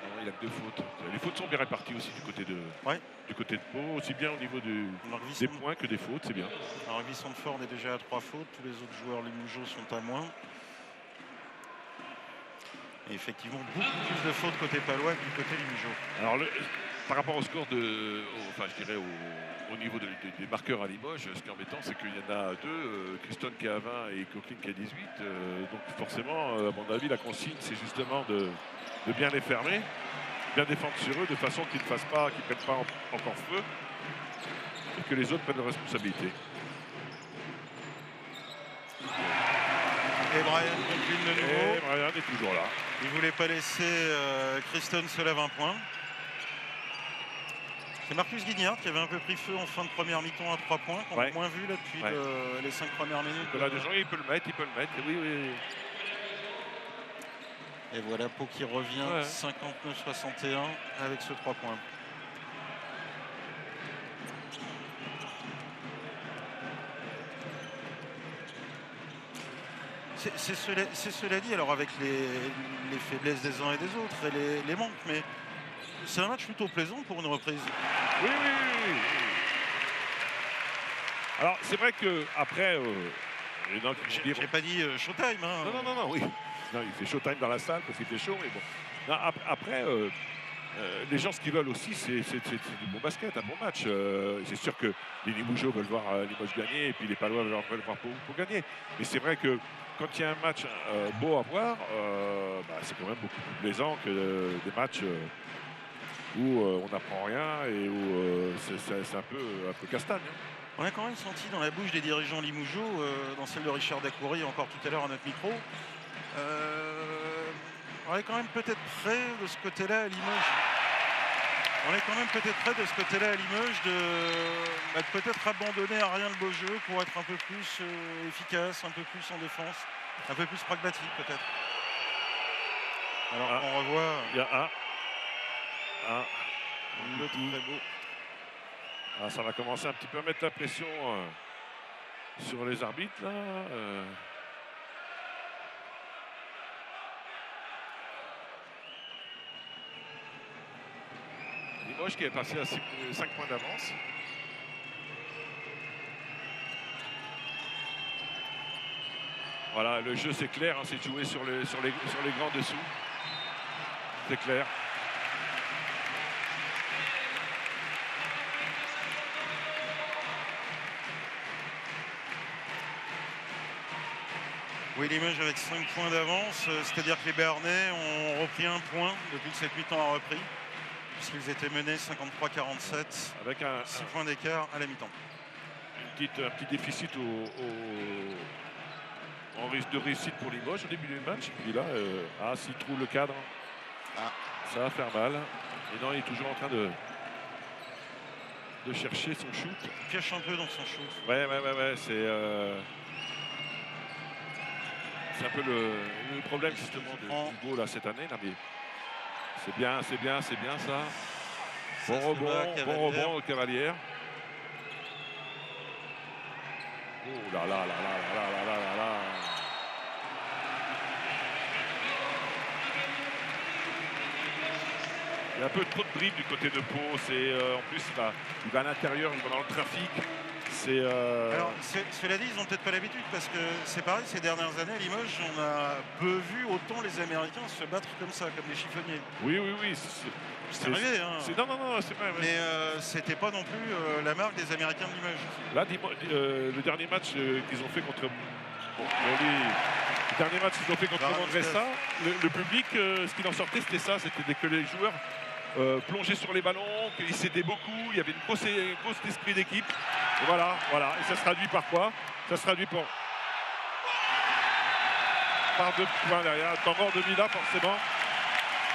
Non, il a que 2 fautes. Les fautes sont bien réparties aussi du côté de Pau, aussi bien au niveau des points que des fautes, c'est bien. Alors Rugby Sandford est déjà à 3 fautes, tous les autres joueurs Limougeot sont à moins. Et effectivement, beaucoup plus de fautes côté palois que du côté Limougeot. Alors, par rapport au score au niveau des marqueurs à Limoges, ce qui est embêtant, c'est qu'il y en a 2, Christon qui est à 20 et Coquelin qui est à 18. Donc forcément, à mon avis, la consigne, c'est justement de bien les fermer, bien défendre sur eux, de façon qu'ils ne prennent pas encore feu et que les autres prennent leurs responsabilités. Et Brian conclut de nouveau. Et Brian est toujours là. Il ne voulait pas laisser Christon se lève un point. C'est Marcus Guignard qui avait un peu pris feu en fin de première mi-temps à 3 points, qu'on a moins vu là depuis les 5 premières minutes. Là, des gens, il peut le mettre. Oui. Et voilà Pau qui revient 59-61 avec ce 3 points. C'est cela dit, alors avec les faiblesses des uns et des autres et les manques, mais c'est un match plutôt plaisant pour une reprise. Oui. Alors c'est vrai que après, j'ai pas dit showtime. Hein. Non, oui. Non, il fait showtime dans la salle parce qu'il fait chaud, mais bon. Non, après, les gens ce qu'ils veulent aussi, c'est du bon basket, un bon match. C'est sûr que les Limougeaux veulent voir Limoges gagner et puis les Palois veulent voir Pau gagner. Mais c'est vrai que quand il y a un match beau à voir, c'est quand même beaucoup plus plaisant que des matchs où on n'apprend rien et où c'est un peu castagne. Hein. On a quand même senti dans la bouche des dirigeants Limougeaux, dans celle de Richard Dacoury encore tout à l'heure à notre micro, on est quand même peut-être près de ce côté-là à Limoges. On est quand même peut-être près de ce côté-là à Limoges de peut-être abandonner à rien le beau jeu pour être un peu plus efficace, un peu plus en défense, un peu plus pragmatique peut-être. Alors on revoit. Il y a le très beau. Ça va commencer un petit peu à mettre la pression sur les arbitres là. Limoges qui est passé à 5 points d'avance. Voilà, le jeu c'est clair, hein, c'est de jouer sur les grands dessous. C'est clair. Oui, Limoges avec 5 points d'avance, c'est-à-dire que les Béarnais ont repris 1 point depuis que cette mi-temps a repris, puisqu'ils étaient menés 53-47, avec 6 points d'écart à la mi-temps. Un petit déficit en risque de réussite pour Limoges au début du match. Et puis là, s'il trouve le cadre, ça va faire mal. Et non, il est toujours en train de chercher son shoot. Il pioche un peu dans son shoot. Ouais, c'est un peu le problème justement de Hugo là cette année là, mais c'est bien ça. Bon rebond au Cavalière. Oh là là. Il y a un peu trop de dribble du côté de Pau. En plus il va à l'intérieur, il va dans le trafic. Alors, cela dit, ils n'ont peut-être pas l'habitude parce que c'est pareil, ces dernières années à Limoges, on a peu vu autant les Américains se battre comme ça, comme les chiffonniers. Oui. C'est arrivé. Hein. Non, c'est vrai. Mais c'était pas non plus la marque des Américains de Limoges. Là, le dernier match qu'ils ont fait contre... le dernier match qu'ils ont fait contre Mandressa, le public, ce qu'il en sortait, c'était ça. C'était que les joueurs plongeaient sur les ballons, qu'ils s'aidaient beaucoup. Il y avait une grosse esprit d'équipe. Voilà. Et ça se traduit par quoi? Ça se traduit par 2 points derrière. Encore demi là, forcément.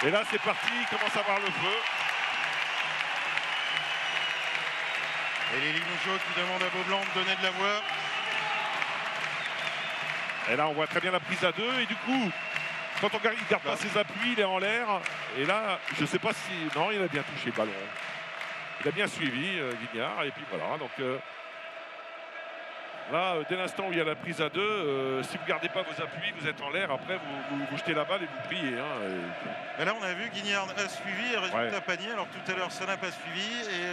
Et là, c'est parti. Il commence à voir le feu. Et les Limougeaux qui demandent à Beaublanc de donner de la voix. Et là, on voit très bien la prise à 2. Et du coup, quand on garde, il ne garde pas ses appuis, il est en l'air. Et là, je ne sais pas si... Non, il a bien touché le ballon. Il a bien suivi, Guignard. Et puis voilà. Donc là, dès l'instant où il y a la prise à 2, si vous ne gardez pas vos appuis, vous êtes en l'air. Après, vous jetez la balle et vous priez. Et là, on a vu Guignard a suivi et résultat panier. Alors tout à l'heure, ça n'a pas suivi. Et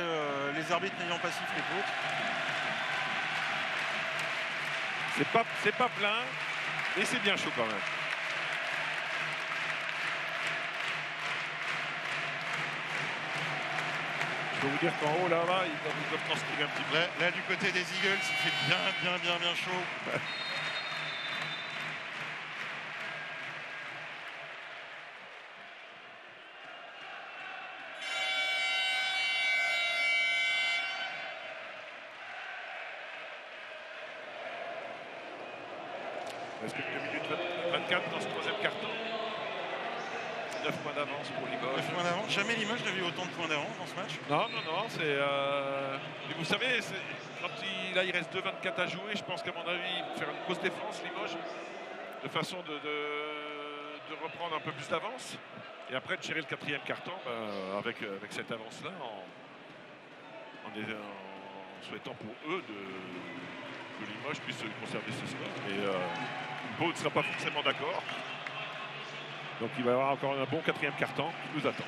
les arbitres n'ayant pas sifflé faute. C'est pas plein, mais c'est bien chaud quand même. Je peux vous dire qu'en haut, là-bas, ils doivent transpirer un petit peu. Là, du côté des Eagles, il fait bien chaud. Est-ce que 2 minutes 24 dans ce troisième carton? 9 points d'avance pour Limoges. 9 points d'avance. Jamais Limoges n'a vu autant de points d'avance dans ce match. Non, c'est... Mais vous savez, quand il reste 2,24 à jouer, je pense qu'à mon avis, il va faire une grosse défense, Limoges, de façon de reprendre un peu plus d'avance. Et après de gérer le quatrième carton avec cette avance-là, en souhaitant pour eux que Limoges puisse conserver ce score. Et Pau ne sera pas forcément d'accord. Donc il va y avoir encore un bon quatrième carton qui nous attend.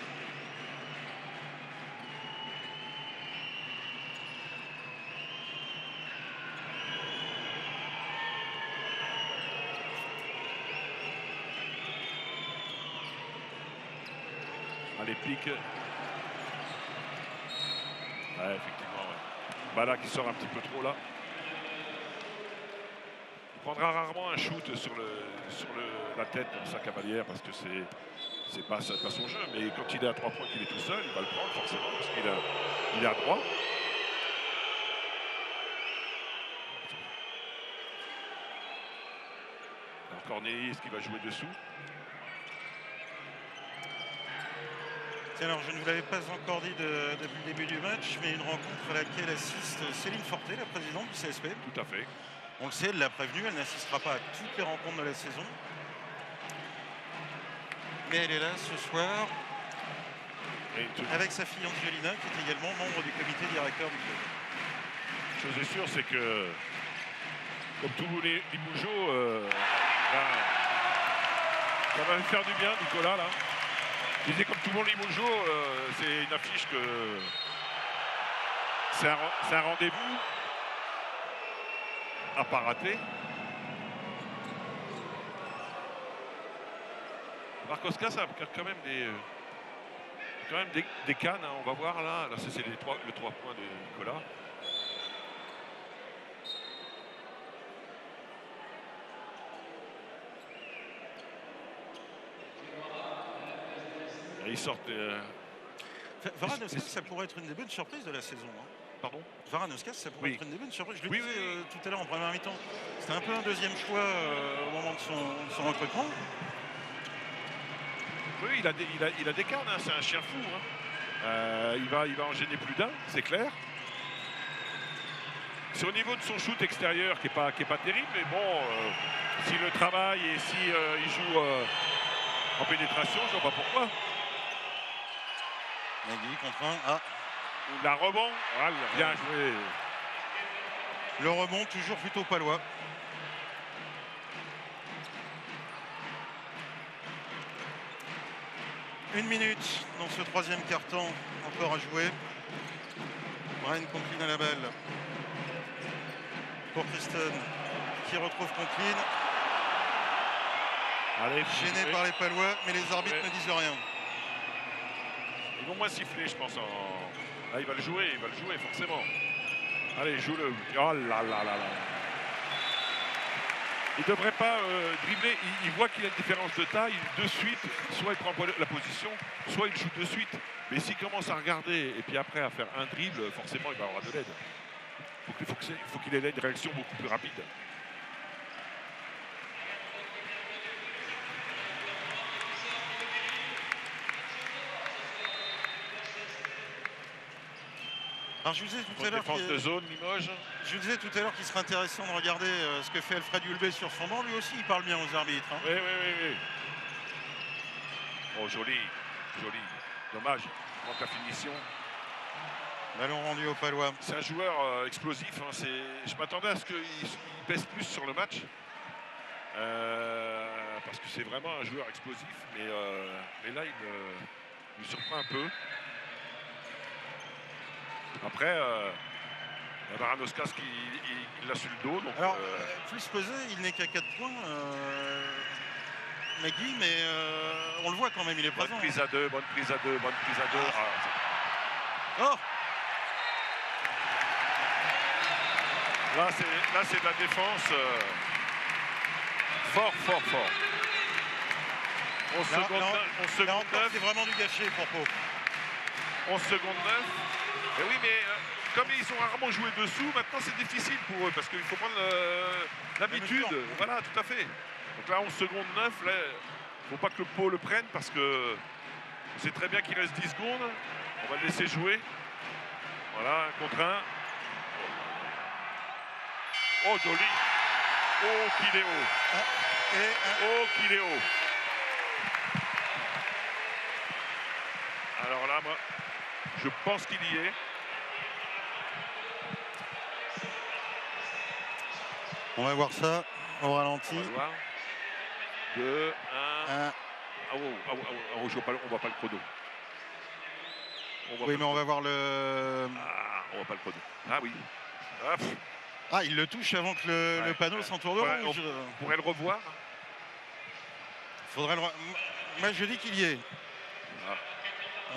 Allez, pique. Ouais, effectivement, ouais. Bala qui sort un petit peu trop là. Il prendra rarement un shoot sur la tête dans sa cavalière parce que c'est pas son jeu. Mais quand il est à 3 points, qu'il est tout seul, il va le prendre forcément parce qu'il est à droit. Encore Cornelis qui va jouer dessous. Tiens, alors je ne vous l'avais pas encore dit depuis le début du match, mais une rencontre à laquelle assiste Céline Forté, la présidente du CSP. Tout à fait. On le sait, elle l'a prévenue, elle n'assistera pas à toutes les rencontres de la saison. Mais elle est là ce soir avec sa fille Angelina, qui est également membre du comité directeur du club. Chose est sûre, c'est que, comme tous les Limougeaux, ça va me faire du bien, Nicolas, là. Je disais, comme tout le monde Limougeaux, c'est une affiche que... C'est un rendez-vous à pas rater. Markowska, ça a quand même des cannes, hein, on va voir là. Là, c'est le 3 points de Nicolas. Et ils sortent. Varanoskas, ça pourrait être une des bonnes surprises de la saison. Hein. Pardon? Varanoskas, ça pourrait être une des bonnes surprises. Je le disais oui. tout à l'heure en première mi-temps. C'était un peu un deuxième choix au moment de son recrutement. Oui, il a des cannes, hein, c'est un chien fou. Hein. Il va en gêner plus d'un, c'est clair. C'est au niveau de son shoot extérieur qui est pas terrible, mais bon, s'il le travaille et s'il il joue en pénétration, je ne vois pas pourquoi. Nagui contre un. Ah. La rebond, voilà, bien joué. Le rebond, toujours plutôt palois. Une minute dans ce troisième carton, encore à jouer. Brian Conklin à la balle. Pour Christon, qui retrouve Conklin. Allez, gêné par les Palois, mais les arbitres ne disent rien. Ils vont moins siffler, je pense. Là, il va le jouer forcément. Allez, joue-le. Oh là là là là. Il ne devrait pas dribbler. Il voit qu'il a une différence de taille de suite. Soit il prend la position, soit il shoot de suite. Mais s'il commence à regarder et puis après à faire un dribble, forcément, il va avoir de l'aide. Il faut qu'il ait une réaction beaucoup plus rapide. Alors je vous disais tout Pour à une l'heure défense de zone, Limoges. qu'il serait intéressant de regarder ce que fait Alfred Hulbé sur son banc. Lui aussi, il parle bien aux arbitres. Hein. Oui. Oh, joli. Dommage. Manque la finition. Ballon rendu au Palois. C'est un joueur explosif. Hein. Je m'attendais à ce qu'il pèse plus sur le match. Parce que c'est vraiment un joueur explosif. Mais là, il me surprend un peu. Après, Baranoskas qui il l'a sur le dos. Donc, Alors, plus pesé, il n'est qu'à 4 points. Nagui, mais on le voit quand même, il est bonne présent. prise à deux. Oh, Là, c'est de la défense fort. 11 secondes 9. C'est vraiment du gâché pour Pau. 11 secondes 9. Et oui, mais comme ils ont rarement joué dessous, maintenant c'est difficile pour eux parce qu'il faut prendre l'habitude. Voilà, tout à fait. Donc là, 11 secondes 9, il ne faut pas que le Pau le prenne parce que on sait très bien qu'il reste 10 secondes. On va le laisser jouer. Voilà, un contre un. Oh, joli. Oh, qu'il est haut. Oh, qu'il est haut. Alors là, moi, je pense qu'il y est. On va voir ça au ralenti. On va voir. 2, 1. On voit pas le chrono. Oui, mais on va voir le... On voit pas le chrono. Ah oui. Hop. Ah, il le touche avant que le panneau s'entoure de rouge. On pourrait le revoir. Moi, je dis qu'il y est.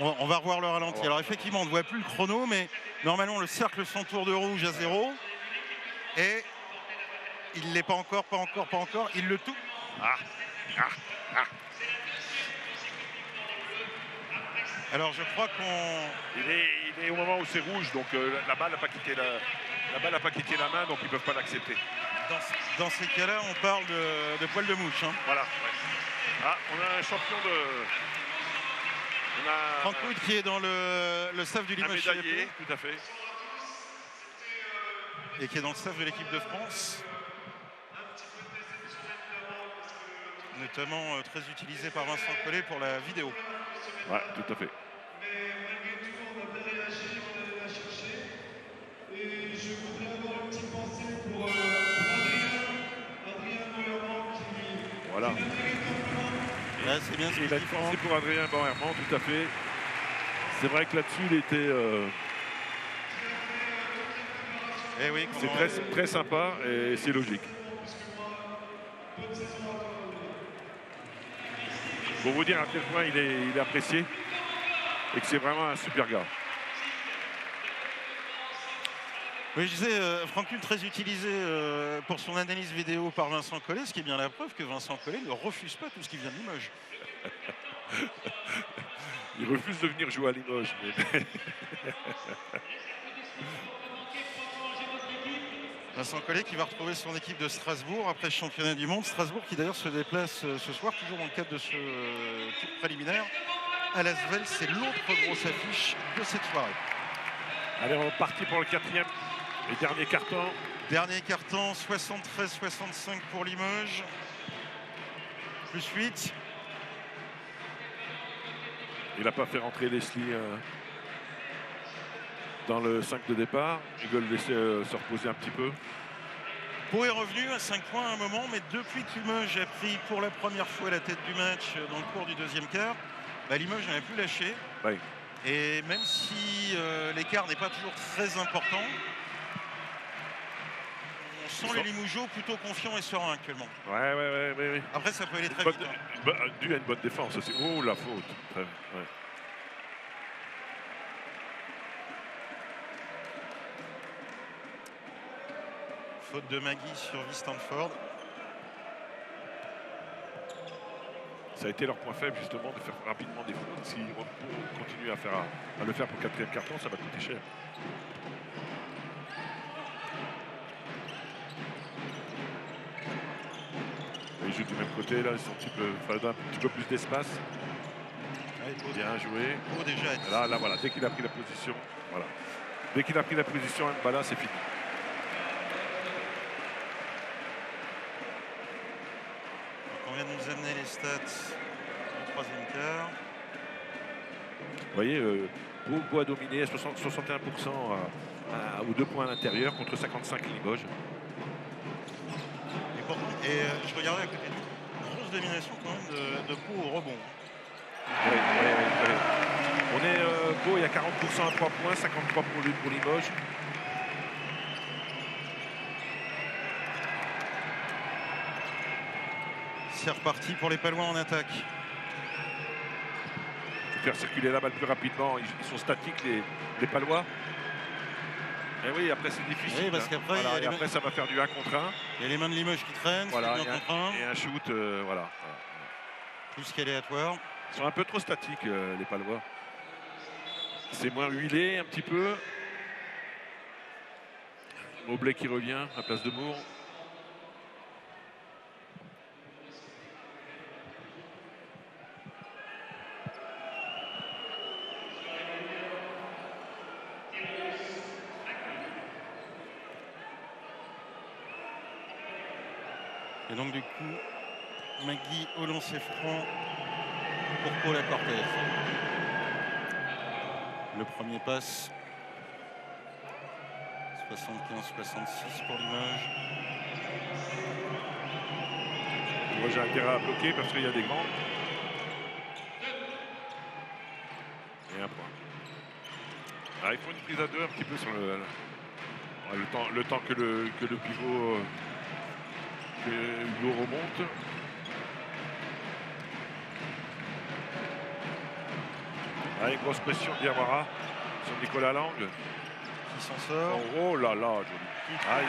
On va revoir le ralenti. Alors, effectivement, on ne voit plus le chrono, mais normalement, le cercle s'entoure de rouge à 0. Et il ne l'est pas encore. Il le touche. Alors, je crois qu'on... Il est au moment où c'est rouge, donc la balle n'a pas quitté la main, donc ils ne peuvent pas l'accepter. Dans ces cas-là, on parle de poil de mouche. Hein. Voilà. Ouais. On a un champion de... Franck Wood qui est dans le staff du Limoges. Un médaillé, tout à fait. Et qui est dans le staff de l'équipe de France. Notamment très utilisé par Vincent Collet pour la vidéo. Ouais, tout à fait. Voilà. Là, c'est bien ce Il a pensé pour Adrien Van-Herman, tout à fait. C'est vrai que là-dessus, il était... oui, c'est très sympa et c'est logique. Pour vous dire à quel point il est apprécié et que c'est vraiment un super gars. Oui, je disais, Franck Wood très utilisé pour son analyse vidéo par Vincent Collet, ce qui est bien la preuve que Vincent Collet ne refuse pas tout ce qui vient de Limoges. Il refuse de venir jouer à Limoges. Mais... Vincent Collet qui va retrouver son équipe de Strasbourg après le championnat du monde. Strasbourg qui d'ailleurs se déplace ce soir, toujours dans le cadre de ce tour préliminaire. À l'Asvel, c'est l'autre grosse affiche de cette soirée. Allez, on est parti pour le quatrième et dernier carton. Dernier carton, 73-65 pour Limoges. Plus 8. Il n'a pas fait rentrer Leslie dans le 5 de départ. Il veut le laisser se reposer un petit peu. Pau est revenu à 5 points à un moment, mais depuis que Limoges a pris pour la première fois la tête du match dans le cours du deuxième quart, Limoges n'a plus lâché. Oui. Et même si l'écart n'est pas toujours très important, on sent les Limougeaux plutôt confiants et sereins actuellement. Oui. Après, ça peut aller très vite. Dû à une bonne défense aussi. Oh, la faute. Ouais. Faute de Magui sur Stanford. Ça a été leur point faible justement de faire rapidement des fautes. S'ils continuent à le faire pour le quatrième carton, ça va coûter cher. Ils jouent du même côté, là, ils sont un petit peu plus d'espace. Ouais, Bien joué. Pau déjà. Là, voilà, dès qu'il a pris la position, voilà. Dès qu'il a pris la position à Mbala, c'est fini. Donc, on vient de nous amener les stats du troisième quart. Vous voyez, Pau a dominé à 61% aux 2 points à l'intérieur contre 55 Limoges. Et je regardais à côté de nous, grosse domination quand même de Pau au rebond. Oui. On est Pau, il y a 40% à 3 points, 53 pour Limoges. C'est reparti pour les Palois en attaque. Faire circuler la balle plus rapidement. Ils sont statiques, les Palois. Et oui, après c'est difficile. Oui, parce qu'après, voilà, et après ça va faire du 1 contre 1. Il y a les mains de Limoges qui traînent, Voilà, c'est du 1 contre 1. Et un shoot, voilà. Plus qu'aléatoire. Ils sont un peu trop statiques, les Palois. C'est moins huilé un petit peu. Mobley qui revient à la place de Moore. Et donc du coup, Magui au lancer franc pour Paul Cortez. Le premier passe. 75-66 pour Limoges. Moi j'ai intérêt à bloquer parce qu'il y a des grands. Et un point. Alors, il faut une prise à 2 un petit peu sur le temps que le pivot que Hugo remonte. Allez, grosse pression de Diawara sur Nicolas Lang. Qui s'en sort. Oh là là, joli. Ah,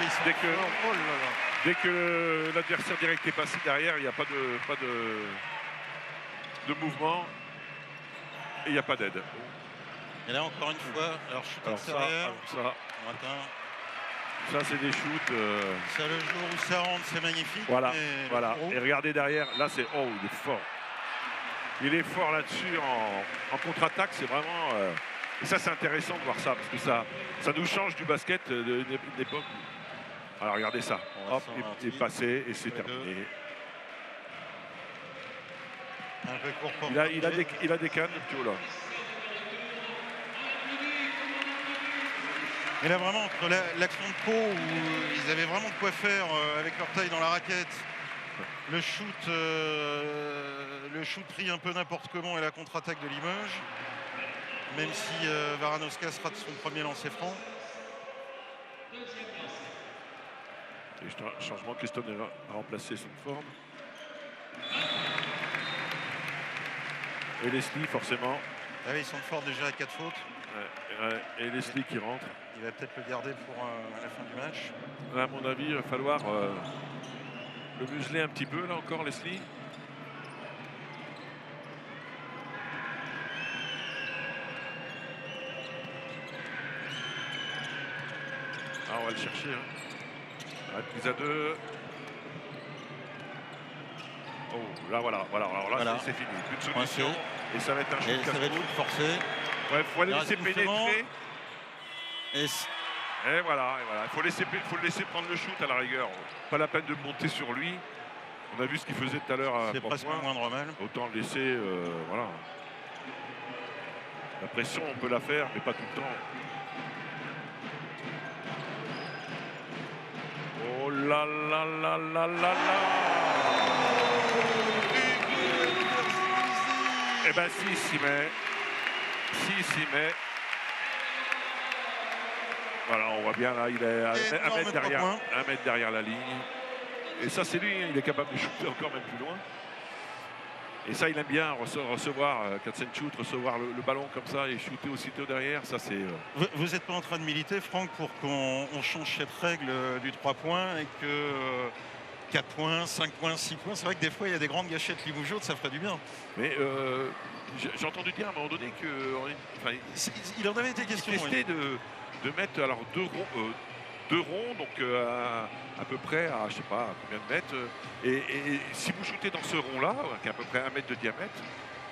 dès que l'adversaire direct est passé derrière, il n'y a pas de mouvement et il n'y a pas d'aide. Et là encore une fois, alors chute extérieur. Ça c'est des shoots. Ça le jour où ça rentre, c'est magnifique. Voilà. Et regardez derrière, là c'est il est fort. Il est fort là-dessus en contre-attaque, c'est vraiment. Et ça c'est intéressant de voir ça parce que ça nous change du basket d'époque. Alors regardez ça. Hop, il est passé et c'est terminé. Un peu court pour il a des cannes, le Pio là. Et là vraiment entre l'action de Pau où ils avaient vraiment de quoi faire avec leur taille dans la raquette, le shoot pris un peu n'importe comment et la contre-attaque de Limoges, même si Varanoskas rate son premier lancer franc. Et changement, Christophe a remplacé son forme. Et Leslie forcément. Ah oui, ils sont forts déjà à 4 fautes. Et Leslie qui rentre. Il va peut-être le garder pour la fin du match. À mon avis, il va falloir le museler un petit peu, là encore, Leslie. Ah, on va le chercher. Hein. Prise à 2. Oh, là, voilà. Alors là, c'est fini. Plus de solution. Et ça va être un shoot ça va être forcé. Ouais, il faut laisser pénétrer. Et voilà. Il faut le laisser prendre le shoot à la rigueur. Pas la peine de monter sur lui. On a vu ce qu'il faisait tout à l'heure. C'est presque un moindre mal. Autant le laisser, voilà. La pression, on peut la faire, mais pas tout le temps. Oh là là là là là là. Eh ben si, s'y met. Voilà, on voit bien là, il est à un mètre derrière la ligne. Et ça, c'est lui, il est capable de shooter encore même plus loin. Et ça, il aime bien recevoir, catch and shoot, recevoir le ballon comme ça et shooter aussitôt derrière. Ça, c'est. Vous n'êtes pas en train de militer, Franck, pour qu'on change cette règle du 3 points et que 4 points, 5 points, 6 points. C'est vrai que des fois, il y a des grandes gâchettes limougeaudes, ça ferait du bien. Mais j'ai entendu dire à un moment donné que. Il en avait été question. Testé de mettre alors deux ronds, donc à peu près à je sais pas combien de mètres. Et si vous shootez dans ce rond-là, qui est à peu près 1 mètre de diamètre,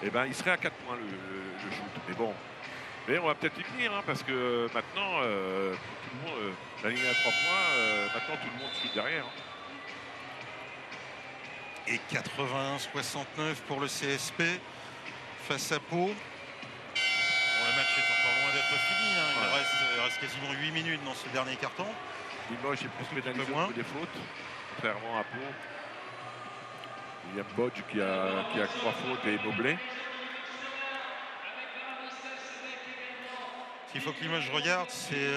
eh ben, il serait à 4 points le shoot. Mais bon, Mais on va peut-être y venir, hein, parce que maintenant, tout le monde, la ligne à 3 points, maintenant tout le monde shoot derrière. Hein. Et 81-69 pour le CSP face à Pau. Bon, le match est encore loin d'être fini. Hein. Il reste quasiment 8 minutes dans ce dernier carton. Limoges est plus pénalisé au niveau des fautes, contrairement à Pau. Il y a Bodge qui a 3 fautes et Mobley. Ce qu'il faut que Limoges regarde, c'est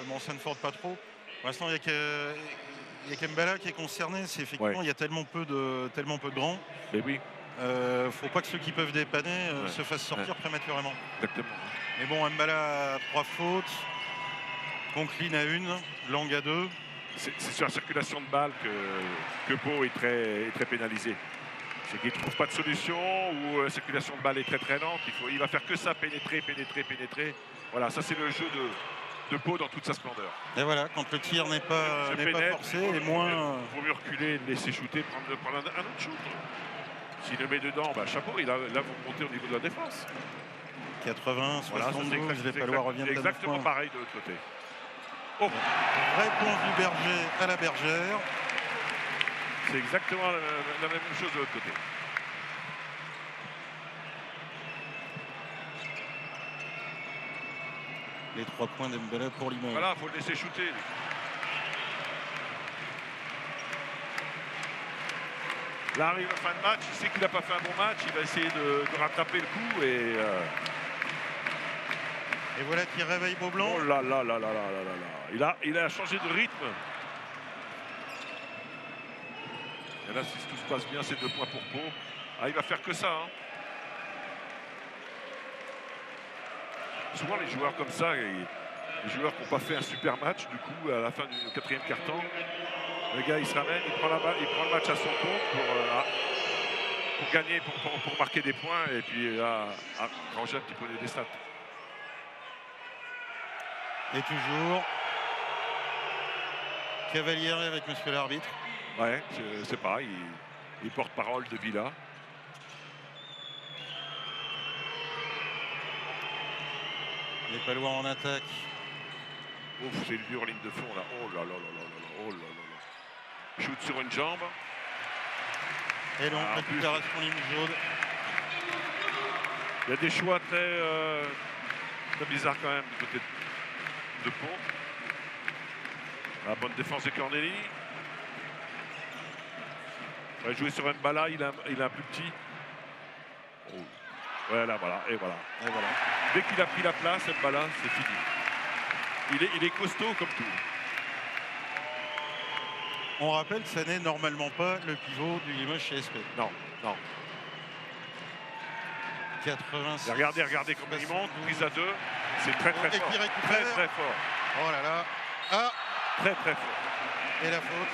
bon, Sanford pas trop. Pour l'instant, il y a Kembala qui est concerné. C'est effectivement, il y a tellement peu de grands. Mais oui. Faut pas que ceux qui peuvent dépanner se fassent sortir prématurément. Exactement. Mais bon, Mbala a 3 fautes, Conklin a 1, Lang a 2. C'est sur la circulation de balles que Pau est très pénalisé. C'est qu'il ne trouve pas de solution ou la circulation de balles est très lente. Il va faire que ça, pénétrer. Voilà, ça c'est le jeu de Pau dans toute sa splendeur. Et voilà, quand le tir n'est pas forcé, et moins. Il vaut mieux reculer, le laisser shooter, prendre un autre shoot. S'il le met dedans, bah, chapeau, là vous montez au niveau de la défense. 80, 72, voilà, les Palois reviennent de 9 points. exactement pareil de l'autre côté. Oh. Réponse du Berger à la Bergère. C'est exactement la même chose de l'autre côté. Les 3 points d'Mbala pour Limoges. Voilà, il faut le laisser shooter. Lui. Là arrive la fin de match, il sait qu'il n'a pas fait un bon match, il va essayer de rattraper le coup et voilà qui réveille Beaublanc. Oh là là là là là là là. Il a changé de rythme. Et là, si tout se passe bien, c'est 2 points pour Pau. Ah, il va faire que ça. Hein. Souvent, les joueurs comme ça, les joueurs qui n'ont pas fait un super match, du coup, à la fin du 4e quart-temps, le gars, il se ramène, il prend le match à son compte pour gagner, pour marquer des points et puis ranger un petit peu des stats. Et toujours Cavaliere avec monsieur l'arbitre. Ouais, c'est pareil, il porte-parole de Villa. Les Palois en attaque. Ouf, c'est dur ligne de fond là. Oh là là là là là, oh là là là. Shoot sur une jambe. Et donc, récupération ligne jaune. Il y a des choix très bizarres quand même du côté de Pau. La bonne défense de Corneli. Il va jouer sur Mbala, il a un plus petit. Oh. Voilà. Dès qu'il a pris la place, Mbala, c'est fini. Il est costaud comme tout. On rappelle que ça n'est normalement pas le pivot du Limoges CSP. Non. 86. Regardez comment il monte, prise à 2. C'est très fort. Et qui récupère. Très fort. Oh là là. Ah. Très fort. Et la faute.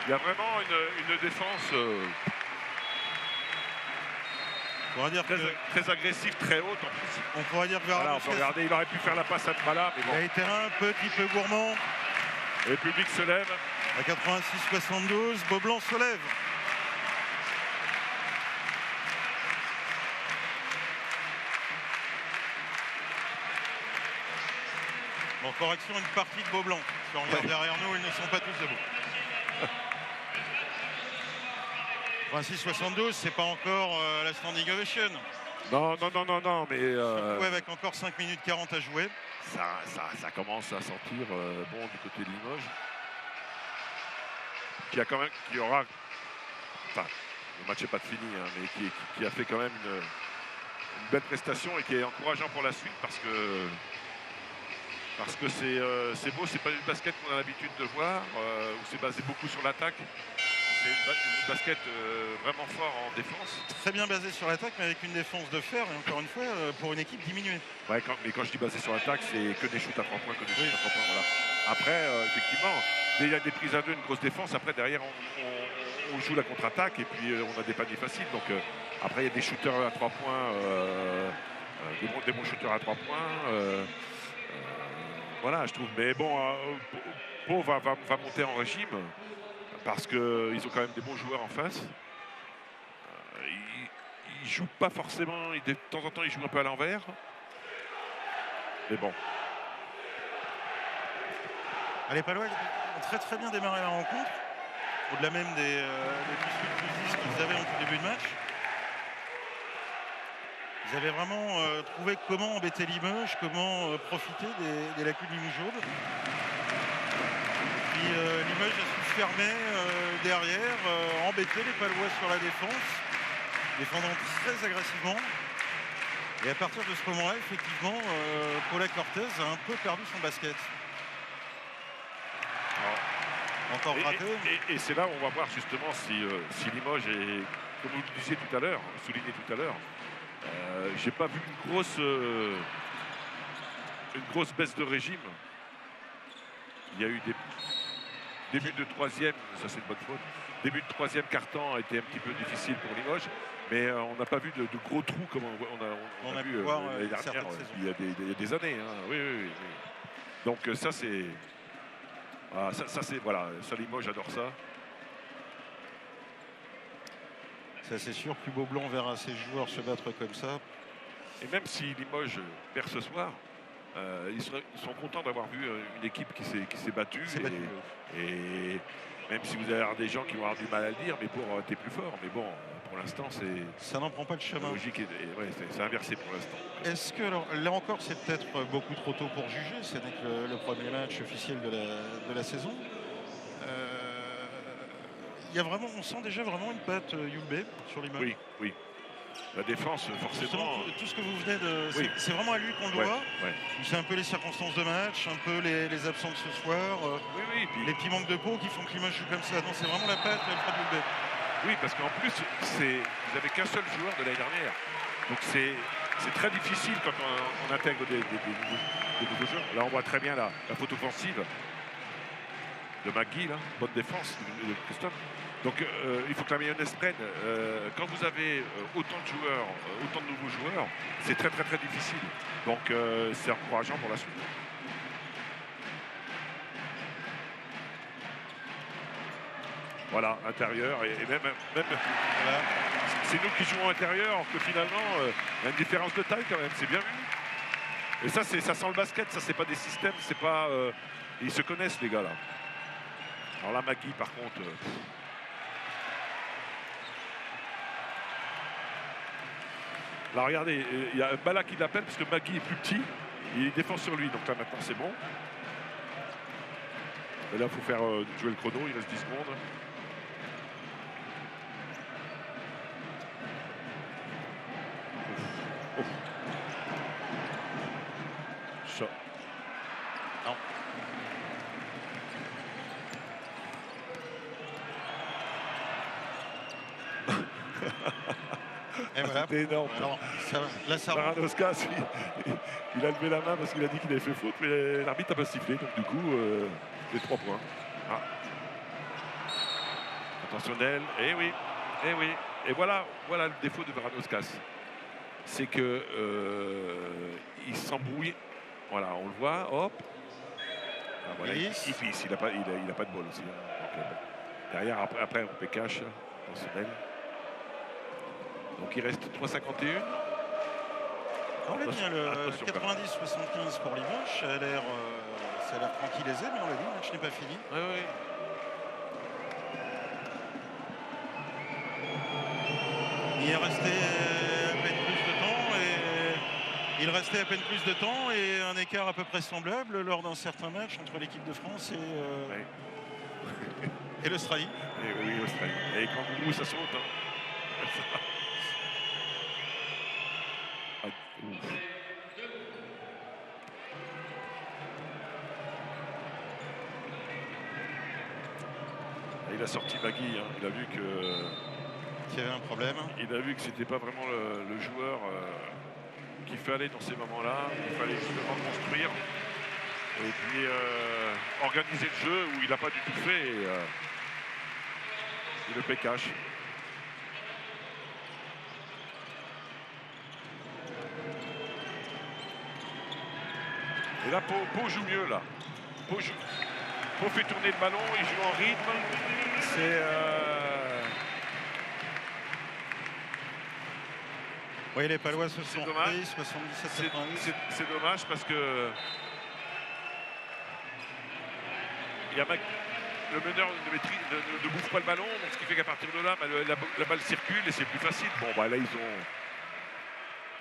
Il y a vraiment une défense on va dire très agressive, très haute en plus. On pourrait dire que on peut regarder, il aurait pu faire la passe à Mbala, mais bon. Il a été un petit peu gourmand. Et le public se lève. À 86-72, Beaublanc se lève. Bon, correction, une partie de Beaublanc. Si on regarde derrière nous, ils ne sont pas tous debout. 86-72, c'est pas encore la standing ovation. Non, mais... Surtout avec encore 5 minutes 40 à jouer. Ça commence à sentir bon du côté de Limoges. Qui aura... Enfin, le match n'est pas fini, hein, mais qui a fait quand même une belle prestation et qui est encourageant pour la suite parce que c'est beau, c'est pas une basket qu'on a l'habitude de voir, où c'est basé beaucoup sur l'attaque. C'est une basket vraiment fort en défense. Très bien basé sur l'attaque, mais avec une défense de fer, et encore une fois, pour une équipe diminuée. Ouais, mais quand je dis basé sur l'attaque, c'est que des shoots à 3 points, voilà. Après, effectivement, il y a des prises à 2, une grosse défense. Après, derrière, on joue la contre-attaque et puis on a des paniers faciles. Donc, après, il y a des shooters à 3 points, des bons shooters à 3 points. Voilà, je trouve. Mais bon, Pau va monter en régime. Parce qu'ils ont quand même des bons joueurs en face. il joue pas forcément, de temps en temps il joue un peu à l'envers. Mais bon. Les Palois ont très très bien démarré la rencontre, au-delà même des plus qu'ils avaient en tout début de match. Ils avaient vraiment trouvé comment embêter Limoges, comment profiter des lacunes limougeaudes. Puis Limoges a su se fermer derrière, embêter les Palois sur la défense, défendant très agressivement. Et à partir de ce moment-là, effectivement, Paula Cortez a un peu perdu son basket. Encore raté. Et c'est là où on va voir justement si Limoges est, comme vous le disiez tout à l'heure, souligné tout à l'heure, j'ai pas vu une grosse baisse de régime. Il y a eu des débuts de troisième, ça c'est une bonne faute. Début de troisième quart-temps a été un petit peu difficile pour Limoges, mais on n'a pas vu de gros trous comme on a vu l'année dernière, il y a des années. Hein. Oui. Donc ça c'est... Ah, ça c'est voilà, ça Limoges j'adore ça. Ça c'est sûr, plus Beaublanc verra ses joueurs se battre comme ça. Et même si Limoges perd ce soir, ils sont contents d'avoir vu une équipe qui s'est battue. Et même si vous avez des gens qui vont avoir du mal à le dire, mais pour t'es plus fort. Mais bon, pour l'instant, ça n'en prend pas le chemin. La logique c'est inversé pour l'instant. Est-ce que alors, là encore, c'est peut-être beaucoup trop tôt pour juger. Ce n'est que le premier match officiel de la saison. Il y a vraiment, on sent déjà vraiment une patte Youlbé sur Limoges. Oui. La défense, forcément. Tout ce que vous venez de... Oui. C'est vraiment à lui qu'on le doit. C'est un peu les circonstances de match, un peu les absents de ce soir, puis... les petits manques de peau qui font que Limoges joue comme ça. Non, c'est vraiment la patte Alfred Youlbé. Oui, parce qu'en plus, vous n'avez qu'un seul joueur de l'année dernière. Donc c'est très difficile quand on intègre des nouveaux joueurs. Là, on voit très bien la faute offensive de McGee, là. Bonne défense de Christophe. Donc il faut que la mayonnaise prenne. Quand vous avez autant de joueurs, autant de nouveaux joueurs, c'est très difficile. Donc c'est encourageant pour la suite. Voilà, intérieur et même voilà. C'est nous qui jouons intérieur, alors que finalement il y a une différence de taille quand même, c'est bien vu. Et ça sent le basket, ça c'est pas des systèmes, c'est pas ils se connaissent les gars là. Alors là Magui par contre là regardez, il y a Bala qui l'appelle parce que Magui est plus petit, il défend sur lui, donc là maintenant c'est bon. Et là il faut faire jouer le chrono, il reste 10 secondes. Ça. Non. Et voilà. C'était énorme. Alors, là, ça Baranoskas, il a levé la main parce qu'il a dit qu'il avait fait faute, mais l'arbitre n'a pas sifflé. Donc du coup, les 3 points. Ah. Attentionnel. Eh oui. Et voilà le défaut de Baranoskas. C'est que il s'embrouille. Voilà, on le voit. Hop. Ah, voilà, il pisse. Il n'a pas de bol aussi. Hein. Donc, derrière, après on peut cash. Attentionnel. Donc il reste 3,51. On l'a dit, le 90-75 pour Limoges, ça a l'air tranquillisé, mais on l'a dit, le match n'est pas fini. Oui. Il restait à peine plus de temps et un écart à peu près semblable lors d'un certain match entre l'équipe de France et l'Australie. Et oui, l'Australie. Et quand vous ça saute. Hein. Il a sorti Magui, hein. Il a vu qu'il y avait un problème. Il a vu que c'était pas vraiment le joueur qu'il fallait dans ces moments-là. Il fallait justement construire et puis organiser le jeu où il n'a pas du tout fait. Et le pécache. Et là, Pau joue mieux, là. Pau fait tourner le ballon, il joue en rythme. C'est... Oui, les Palois se C'est sont dommage. repris, 77-90. C'est dommage parce que il y a le meneur ne bouffe pas le ballon, donc ce qui fait qu'à partir de là, bah, la balle circule et c'est plus facile. Bon, bah, là, ils ont...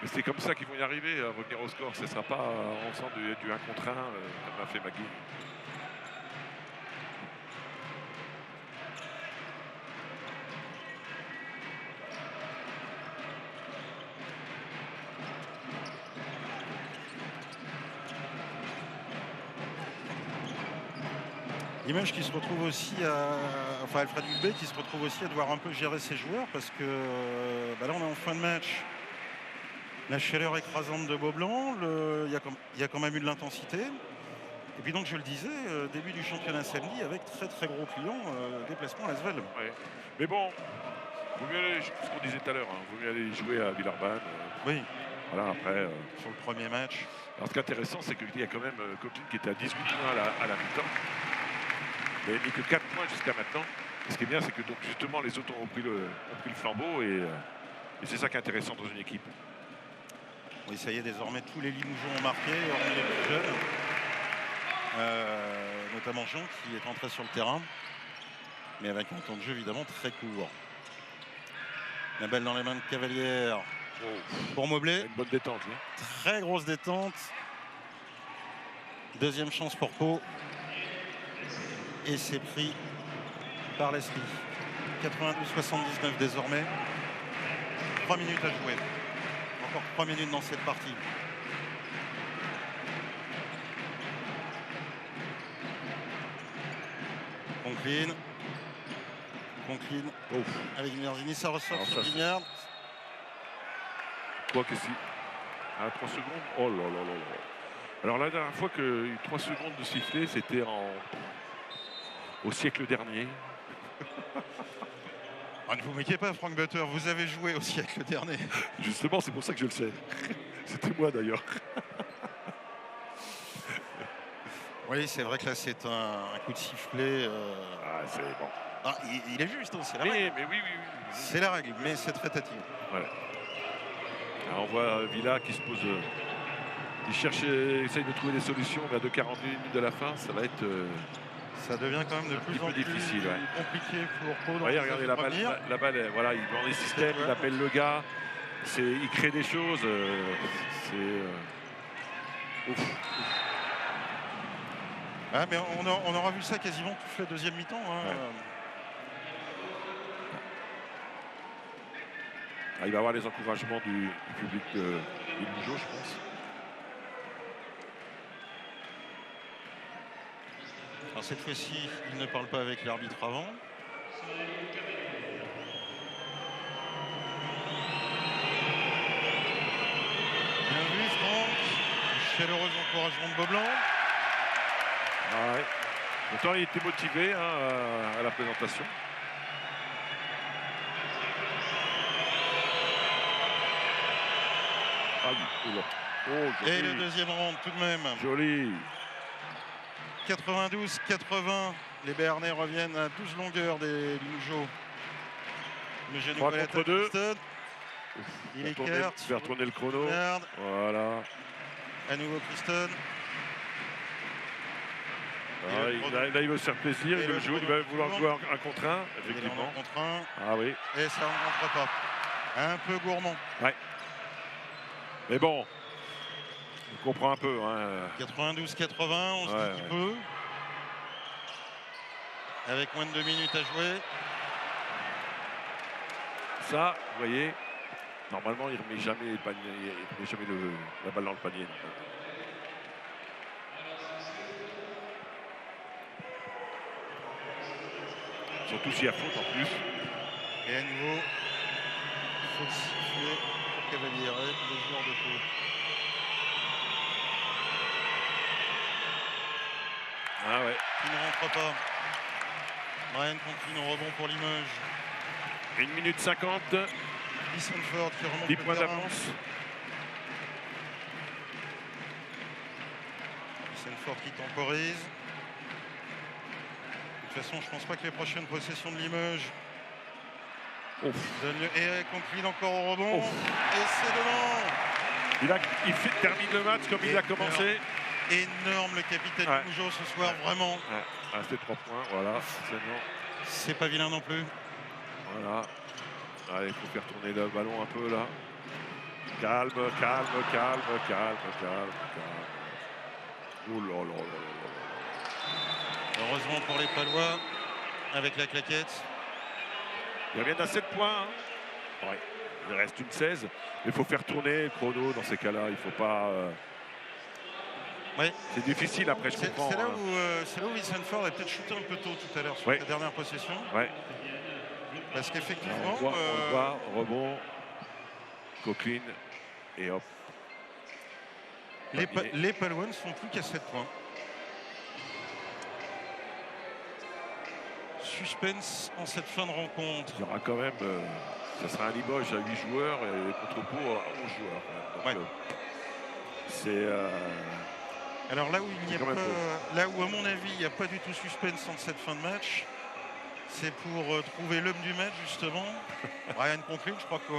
Mais c'est comme ça qu'ils vont y arriver, à revenir au score. Ce ne sera pas en faisant du 1 contre 1, comme a fait Magui. Limoges qui se retrouve aussi enfin Alfred Hulbé qui se retrouve aussi à devoir un peu gérer ses joueurs parce que là on est en fin de match. La chaleur écrasante de Beaublanc, il y a quand même eu de l'intensité. Et puis donc je le disais, début du championnat samedi avec très très gros clients, déplacement à Lasvel. Ouais. Mais bon, vaut mieux aller, ce qu'on disait tout à l'heure, vaut mieux aller jouer à Villeurbanne. Oui. Voilà, après. Sur le premier match. Alors ce qui est intéressant, c'est qu'il y a quand même Coquelin qui était à 18 points à la mi-temps. Il n'avait mis que 4 points jusqu'à maintenant. Et ce qui est bien, c'est que donc, justement les autres ont pris le flambeau et c'est ça qui est intéressant dans une équipe. Oui, ça y est, désormais tous les Limougeaux ont marqué, hormis les plus jeunes. Notamment Jean qui est entré sur le terrain. Mais avec un temps de jeu évidemment très court. La balle dans les mains de Cavalière pour Mobley. Une bonne détente. Hein. Très grosse détente. Deuxième chance pour Pau. Et c'est pris par Leslie. 92-79 désormais. 3 minutes à jouer. Encore 3 minutes dans cette partie. Conklin. Avec Guignardini, ça ressort sur Guignard. Quoi que si. À 3 secondes. Oh là là là là. Alors la dernière fois que 3 secondes de sifflet, c'était au siècle dernier. Ne vous méfiez pas, Frank Butter, vous avez joué au siècle dernier. Justement, c'est pour ça que je le sais. C'était moi d'ailleurs. Oui, c'est vrai que là, c'est un coup de sifflet. C'est bon. Il est juste, c'est la règle. Mais oui. C'est la règle, mais c'est très tâtine. Voilà. Alors, on voit Villa qui se pose. Il cherche, essaye de trouver des solutions vers 2,41 minutes de la fin. Ça va être. Ça devient quand même de plus en plus difficile, compliqué pour Pau. Regardez la balle, voilà, il vend les systèmes, il appelle le gars, il crée des choses. Mais on aura vu ça quasiment toute la deuxième mi-temps. Ouais. Il va avoir les encouragements du public de Limougeau, je pense. Alors cette fois-ci, il ne parle pas avec l'arbitre avant. Bien vu, Franck. Chaleureux encouragement de Beaublanc. Ouais. Pourtant, il était motivé à la présentation. Et le deuxième round tout de même. Joli. 92-80. Les Béarnais reviennent à 12 longueurs des Limougeaux. Le genou 3 contre 2. Il écarte. Faire tourner le chrono. Merde. Voilà. À nouveau Christon. Là, il veut se faire plaisir. Il veut jouer. Il va vouloir jouer un contre 1. Effectivement. Contre 1. Ah oui. Et ça ne rentre pas. Un peu gourmand. Ouais. Mais bon. On comprend un peu. 92-80. On se dit qu'il peut. Avec moins de 2 minutes à jouer. Ça, vous voyez, normalement, il ne remet jamais, la balle dans le panier. Surtout s'il y a faute en plus. Et à nouveau, faute sifflée pour Cavalière, le joueur de Pau. Ah ouais. Qui ne rentre pas. Brian Conklin au rebond pour Limoges. 1 minute 50. Sanford qui remonte 10 points d'avance. Sanford qui temporise. De toute façon, je ne pense pas que les prochaines possessions de Limoges Et Conklin encore au rebond. Et c'est devant. Termine le match comme il l'a commencé. Énorme le capitaine Mougeot ce soir, vraiment. C'est 3 points, voilà. C'est pas vilain non plus. Voilà. Allez, il faut faire tourner le ballon un peu là. Calme. Oh là là là là. Heureusement pour les Palois, avec la claquette. Ils reviennent à 7 points. Hein. Ouais. Il reste une 16. Mais il faut faire tourner le chrono dans ces cas-là. Il ne faut pas. Ouais. C'est difficile après, je comprends. C'est là où Witzenford a peut-être shooté un peu tôt tout à l'heure sur la dernière possession. Ouais. Parce qu'effectivement. On voit, rebond, Conklin et hop. Les Palois ne sont plus qu'à 7 points. Suspense en cette fin de rencontre. Il y aura quand même. Ça sera un Limoges à 8 joueurs et contre Pau à 11 joueurs. Donc, c'est. Alors là où à mon avis, il n'y a pas du tout suspense en cette fin de match, c'est pour trouver l'homme du match justement. Ryan Conklin, je crois que.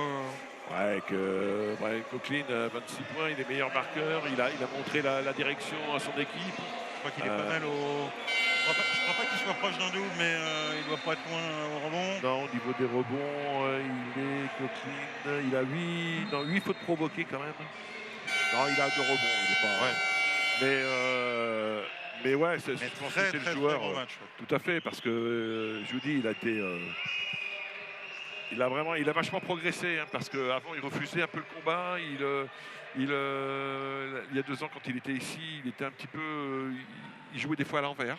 Brian Conklin, 26 points, il est meilleur marqueur, il a montré la direction à son équipe. Je crois qu'il est pas mal au. Je crois pas qu'il soit proche d'un double, mais il doit pas être loin au rebond. Non, au niveau des rebonds, Conklin, il a 8 fautes provoquées quand même. Non, il a 2 rebonds, il est pas. Mais ouais, je pense que c'est le joueur. Très bon match, tout à fait, parce que je vous dis, il a vachement progressé, hein, parce qu'avant il refusait un peu le combat. Il y a 2 ans, quand il était ici, il était un petit peu, il jouait des fois à l'envers.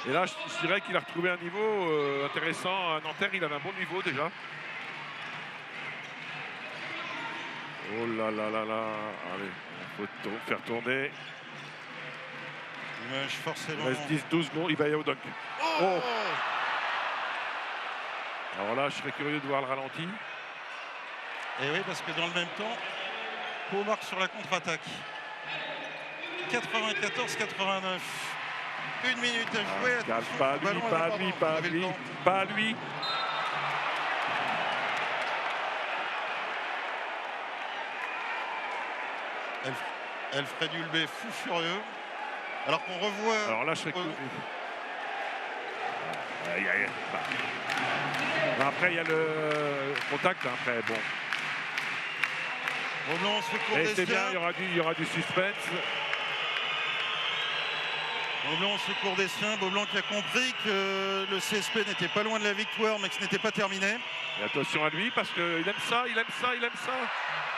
Et là, je dirais qu'il a retrouvé un niveau intéressant. À Nanterre, il avait un bon niveau déjà. Oh là là là là. Allez, il faut faire tourner. Limoges, forcément. Il reste 10-12 secondes, il va y aller au dunk. Oh. Alors là, je serais curieux de voir le ralenti. Et oui, parce que dans le même temps, Pau marque sur la contre-attaque. 94-89. 1 minute à jouer. Pas lui. Alfred Hulbé, fou furieux. Alors qu'on revoit. Alors là, je serais curieux. Après, il y a le contact. Après, bon. Beaublanc se court des c'est bien, il y aura du suspense. Beaublanc se court des siens. Beaublanc qui a compris que le CSP n'était pas loin de la victoire, mais que ce n'était pas terminé. Et attention à lui, parce qu'il aime ça.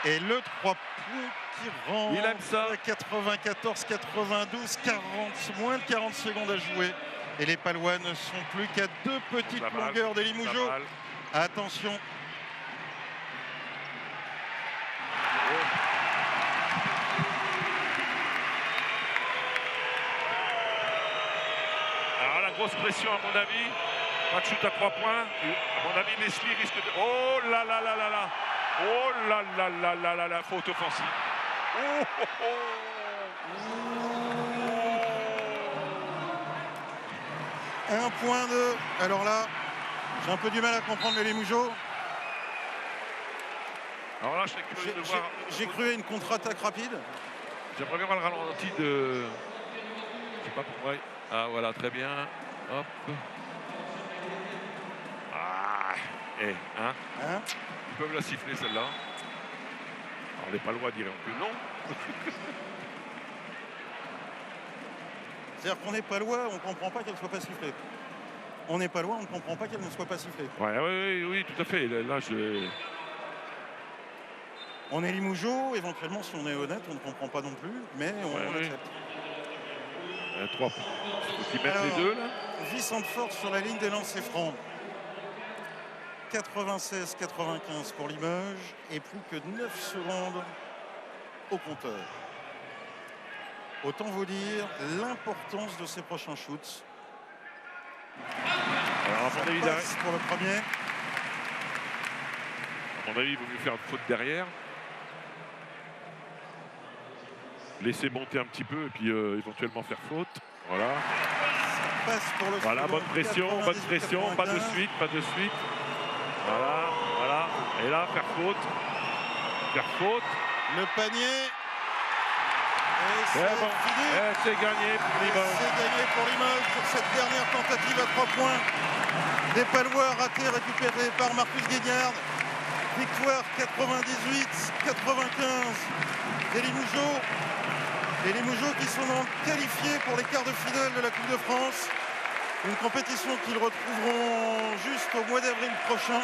Et le 3 points qui rentre. Il aime ça. 94-92, moins de 40 secondes à jouer. Et les Palois ne sont plus qu'à 2 petites longueurs des Limougeaux. Attention. Alors la grosse pression à mon avis. Pas de shoot à 3 points. À mon avis, Leslie risque de. Oh là là là là là. Oh là là là là là là. Faute offensive. Oh, oh, oh. 1.2. Alors là, j'ai un peu du mal à comprendre les Limougeaux. Alors là, je serais curieux de voir. J'ai cru à une contre-attaque rapide. J'aimerais bien voir le ralenti de. Je sais pas pourquoi. Ah voilà, très bien. Hop. Ah. Hein. Ils peuvent la siffler celle-là. Alors les Palois diront que non. C'est-à-dire qu'on n'est pas loin, on ne comprend pas qu'elle ne soit pas sifflée. On n'est pas loin, on ne comprend pas qu'elle ne soit pas sifflée. Oui, tout à fait. Là, On est Limougeaux, éventuellement, si on est honnête, on ne comprend pas non plus, mais on accepte. 3 points. Il faut qu'ils mettent les deux, là. Witzenford sur la ligne des lancers francs. 96-95 pour Limoges et plus que 9 secondes au compteur. Autant vous dire l'importance de ces prochains shoots. Alors, à mon avis, pour le premier. À mon avis, il vaut mieux faire une faute derrière. Laisser monter un petit peu et puis éventuellement faire faute. Voilà. Ça passe pour le voilà, bonne pression, pas de suite. Voilà. Et là, faire faute. Le panier. Et c'est bon. fini. C'est gagné pour Limoges. C'est gagné pour Limoges pour cette dernière tentative à 3 points. Des Palois ratés récupérés par Marcus Guignard. Victoire 98-95 des Limougeaux. Les Limougeaux qui sont donc qualifiés pour les quarts de finale de la Coupe de France. Une compétition qu'ils retrouveront juste au mois d'avril prochain.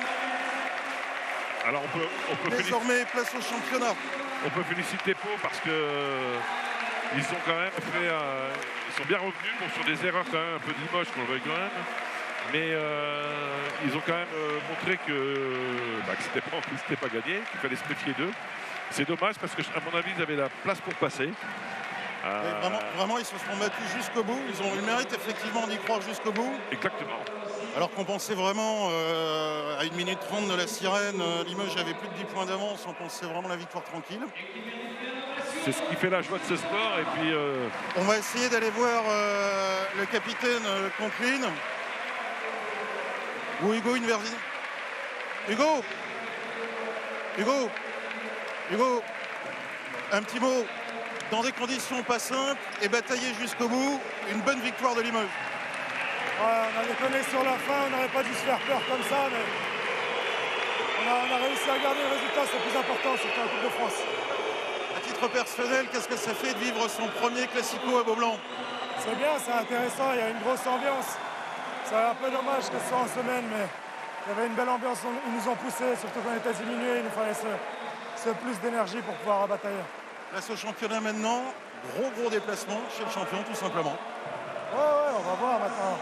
Alors on peut Désormais, place au championnat. On peut féliciter Pau parce que ils ont quand même fait, ils sont bien revenus sur des erreurs quand même un peu de Limoges qu'on le veuille quand même. Mais ils ont quand même montré que c'était pas gagné, qu'il fallait se méfier d'eux. C'est dommage parce que à mon avis ils avaient la place pour passer. Vraiment, ils se sont battus jusqu'au bout. Ils ont eu le mérite effectivement d'y croire jusqu'au bout. Exactement. Alors qu'on pensait vraiment à 1 minute 30 de la sirène, Limoges avait plus de 10 points d'avance, on pensait vraiment la victoire tranquille. C'est ce qui fait la joie de ce sport. Et puis, on va essayer d'aller voir le capitaine Conklin. Ou Hugo Inversi. Hugo, un petit mot. Dans des conditions pas simples et batailler jusqu'au bout, une bonne victoire de Limoges. Ouais, on a déconné sur la fin, on n'aurait pas dû se faire peur comme ça, mais on a réussi à garder le résultat, c'est le plus important, surtout en Coupe de France. À titre personnel, qu'est-ce que ça fait de vivre son premier Classico à Beaublanc? C'est bien, c'est intéressant, il y a une grosse ambiance. C'est un peu dommage que ce soit en semaine, mais il y avait une belle ambiance, ils nous ont poussé, surtout qu'on était diminués, il nous fallait ce plus d'énergie pour pouvoir batailler. Place au championnat maintenant, gros déplacement chez le champion tout simplement. Ouais, on va voir maintenant.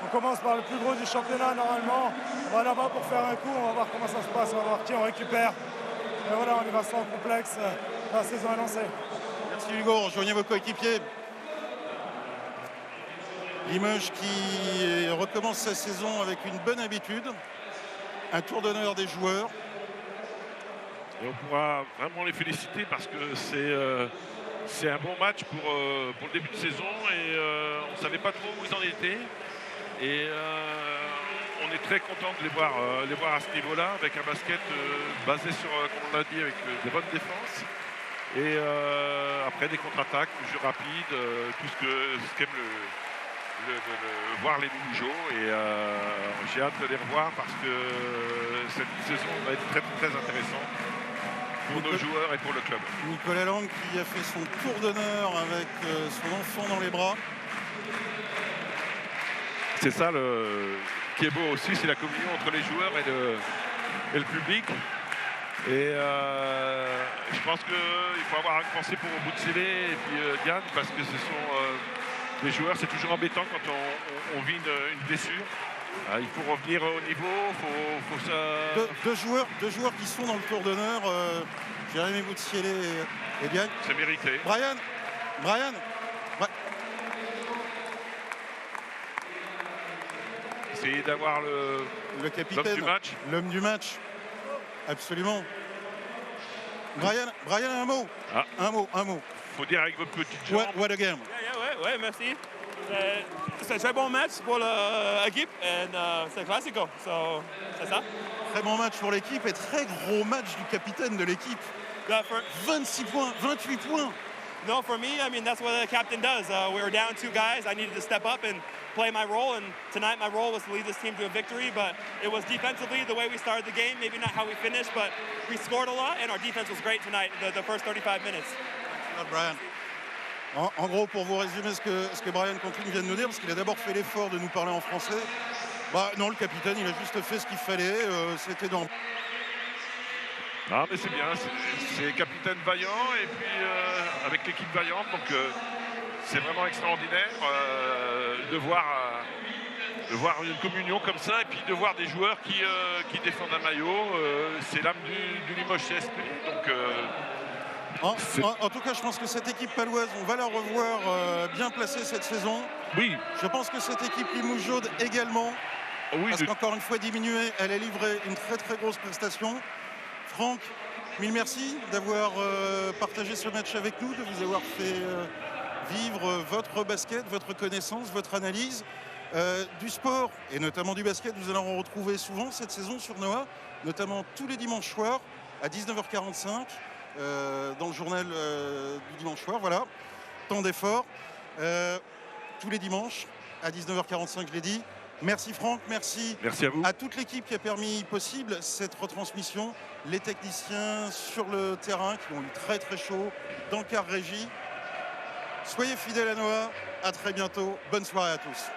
On commence par le plus gros du championnat normalement. On va là-bas pour faire un coup, on va voir comment ça se passe, on va voir qui on récupère. Et voilà, on y va sans complexe. La saison est lancée. Merci Hugo, rejoignez vos coéquipiers. Limoges qui recommence sa saison avec une bonne habitude. Un tour d'honneur des joueurs. Et on pourra vraiment les féliciter parce que c'est un bon match pour le début de saison et on ne savait pas trop où ils en étaient. Et on est très content de les voir à ce niveau-là avec un basket basé sur, comme on l'a dit, avec des bonnes défenses. Et après des contre-attaques, du jeu rapide, tout ce qu'aime voir les Limougeaux. Et j'ai hâte de les revoir parce que cette saison va être très intéressante pour nos joueurs et pour le club. Nicolas Lang qui a fait son tour d'honneur avec son enfant dans les bras. C'est ça qui est beau aussi, c'est la communion entre les joueurs et le public. Et je pense qu'il faut avoir une pensée pour Boutsélé et puis Diane parce que ce sont les joueurs, c'est toujours embêtant quand on vit une blessure. Il faut revenir au niveau, faut ça... Deux joueurs qui sont dans le tour d'honneur, Jérémy Boutsielé et Diane. C'est mérité. Brian. Essayer d'avoir le capitaine, l'homme du match. L'homme du match, absolument. Brian, un mot. Un mot. Faut dire avec votre petite jambe. What a game. Ouais, merci. C'est un très bon match pour l'équipe et c'est un classico, c'est ça. Très bon match pour l'équipe et très gros match du capitaine de l'équipe. 26 points, 28 points. No, for me, I mean, that's what the captain does. We were down 2 guys. I needed to step up and play my role. And tonight my role was to lead this team to a victory. But it was defensively the way we started the game. Maybe not how we finished, but we scored a lot. And our defense was great tonight, the first 35 minutes. Brian. En gros, pour vous résumer ce que Brian Conklin vient de nous dire, parce qu'il a d'abord fait l'effort de nous parler en français. Non, le capitaine, il a juste fait ce qu'il fallait. C'était dans... Ah mais c'est bien, c'est capitaine vaillant et puis avec l'équipe vaillante, donc c'est vraiment extraordinaire de voir une communion comme ça et puis de voir des joueurs qui défendent un maillot. C'est l'âme du Limoges CSP. Donc, en tout cas, je pense que cette équipe paloise, on va la revoir bien placée cette saison. Oui. Je pense que cette équipe Limoges également, parce qu'encore une fois diminuée, elle a livré une très grosse prestation. Franck, mille merci d'avoir partagé ce match avec nous, de vous avoir fait vivre votre basket, votre connaissance, votre analyse. Du sport, et notamment du basket, nous allons en retrouver souvent cette saison sur Noah, notamment tous les dimanches soirs à 19h45 dans le journal du dimanche soir. Voilà, temps d'effort. Tous les dimanches à 19h45, je l'ai dit. Merci Franck, merci Merci à vous. à toute l'équipe qui a permis possible cette retransmission, les techniciens sur le terrain qui ont eu très très chaud dans le car régie. Soyez fidèles à Noah, à très bientôt, bonne soirée à tous.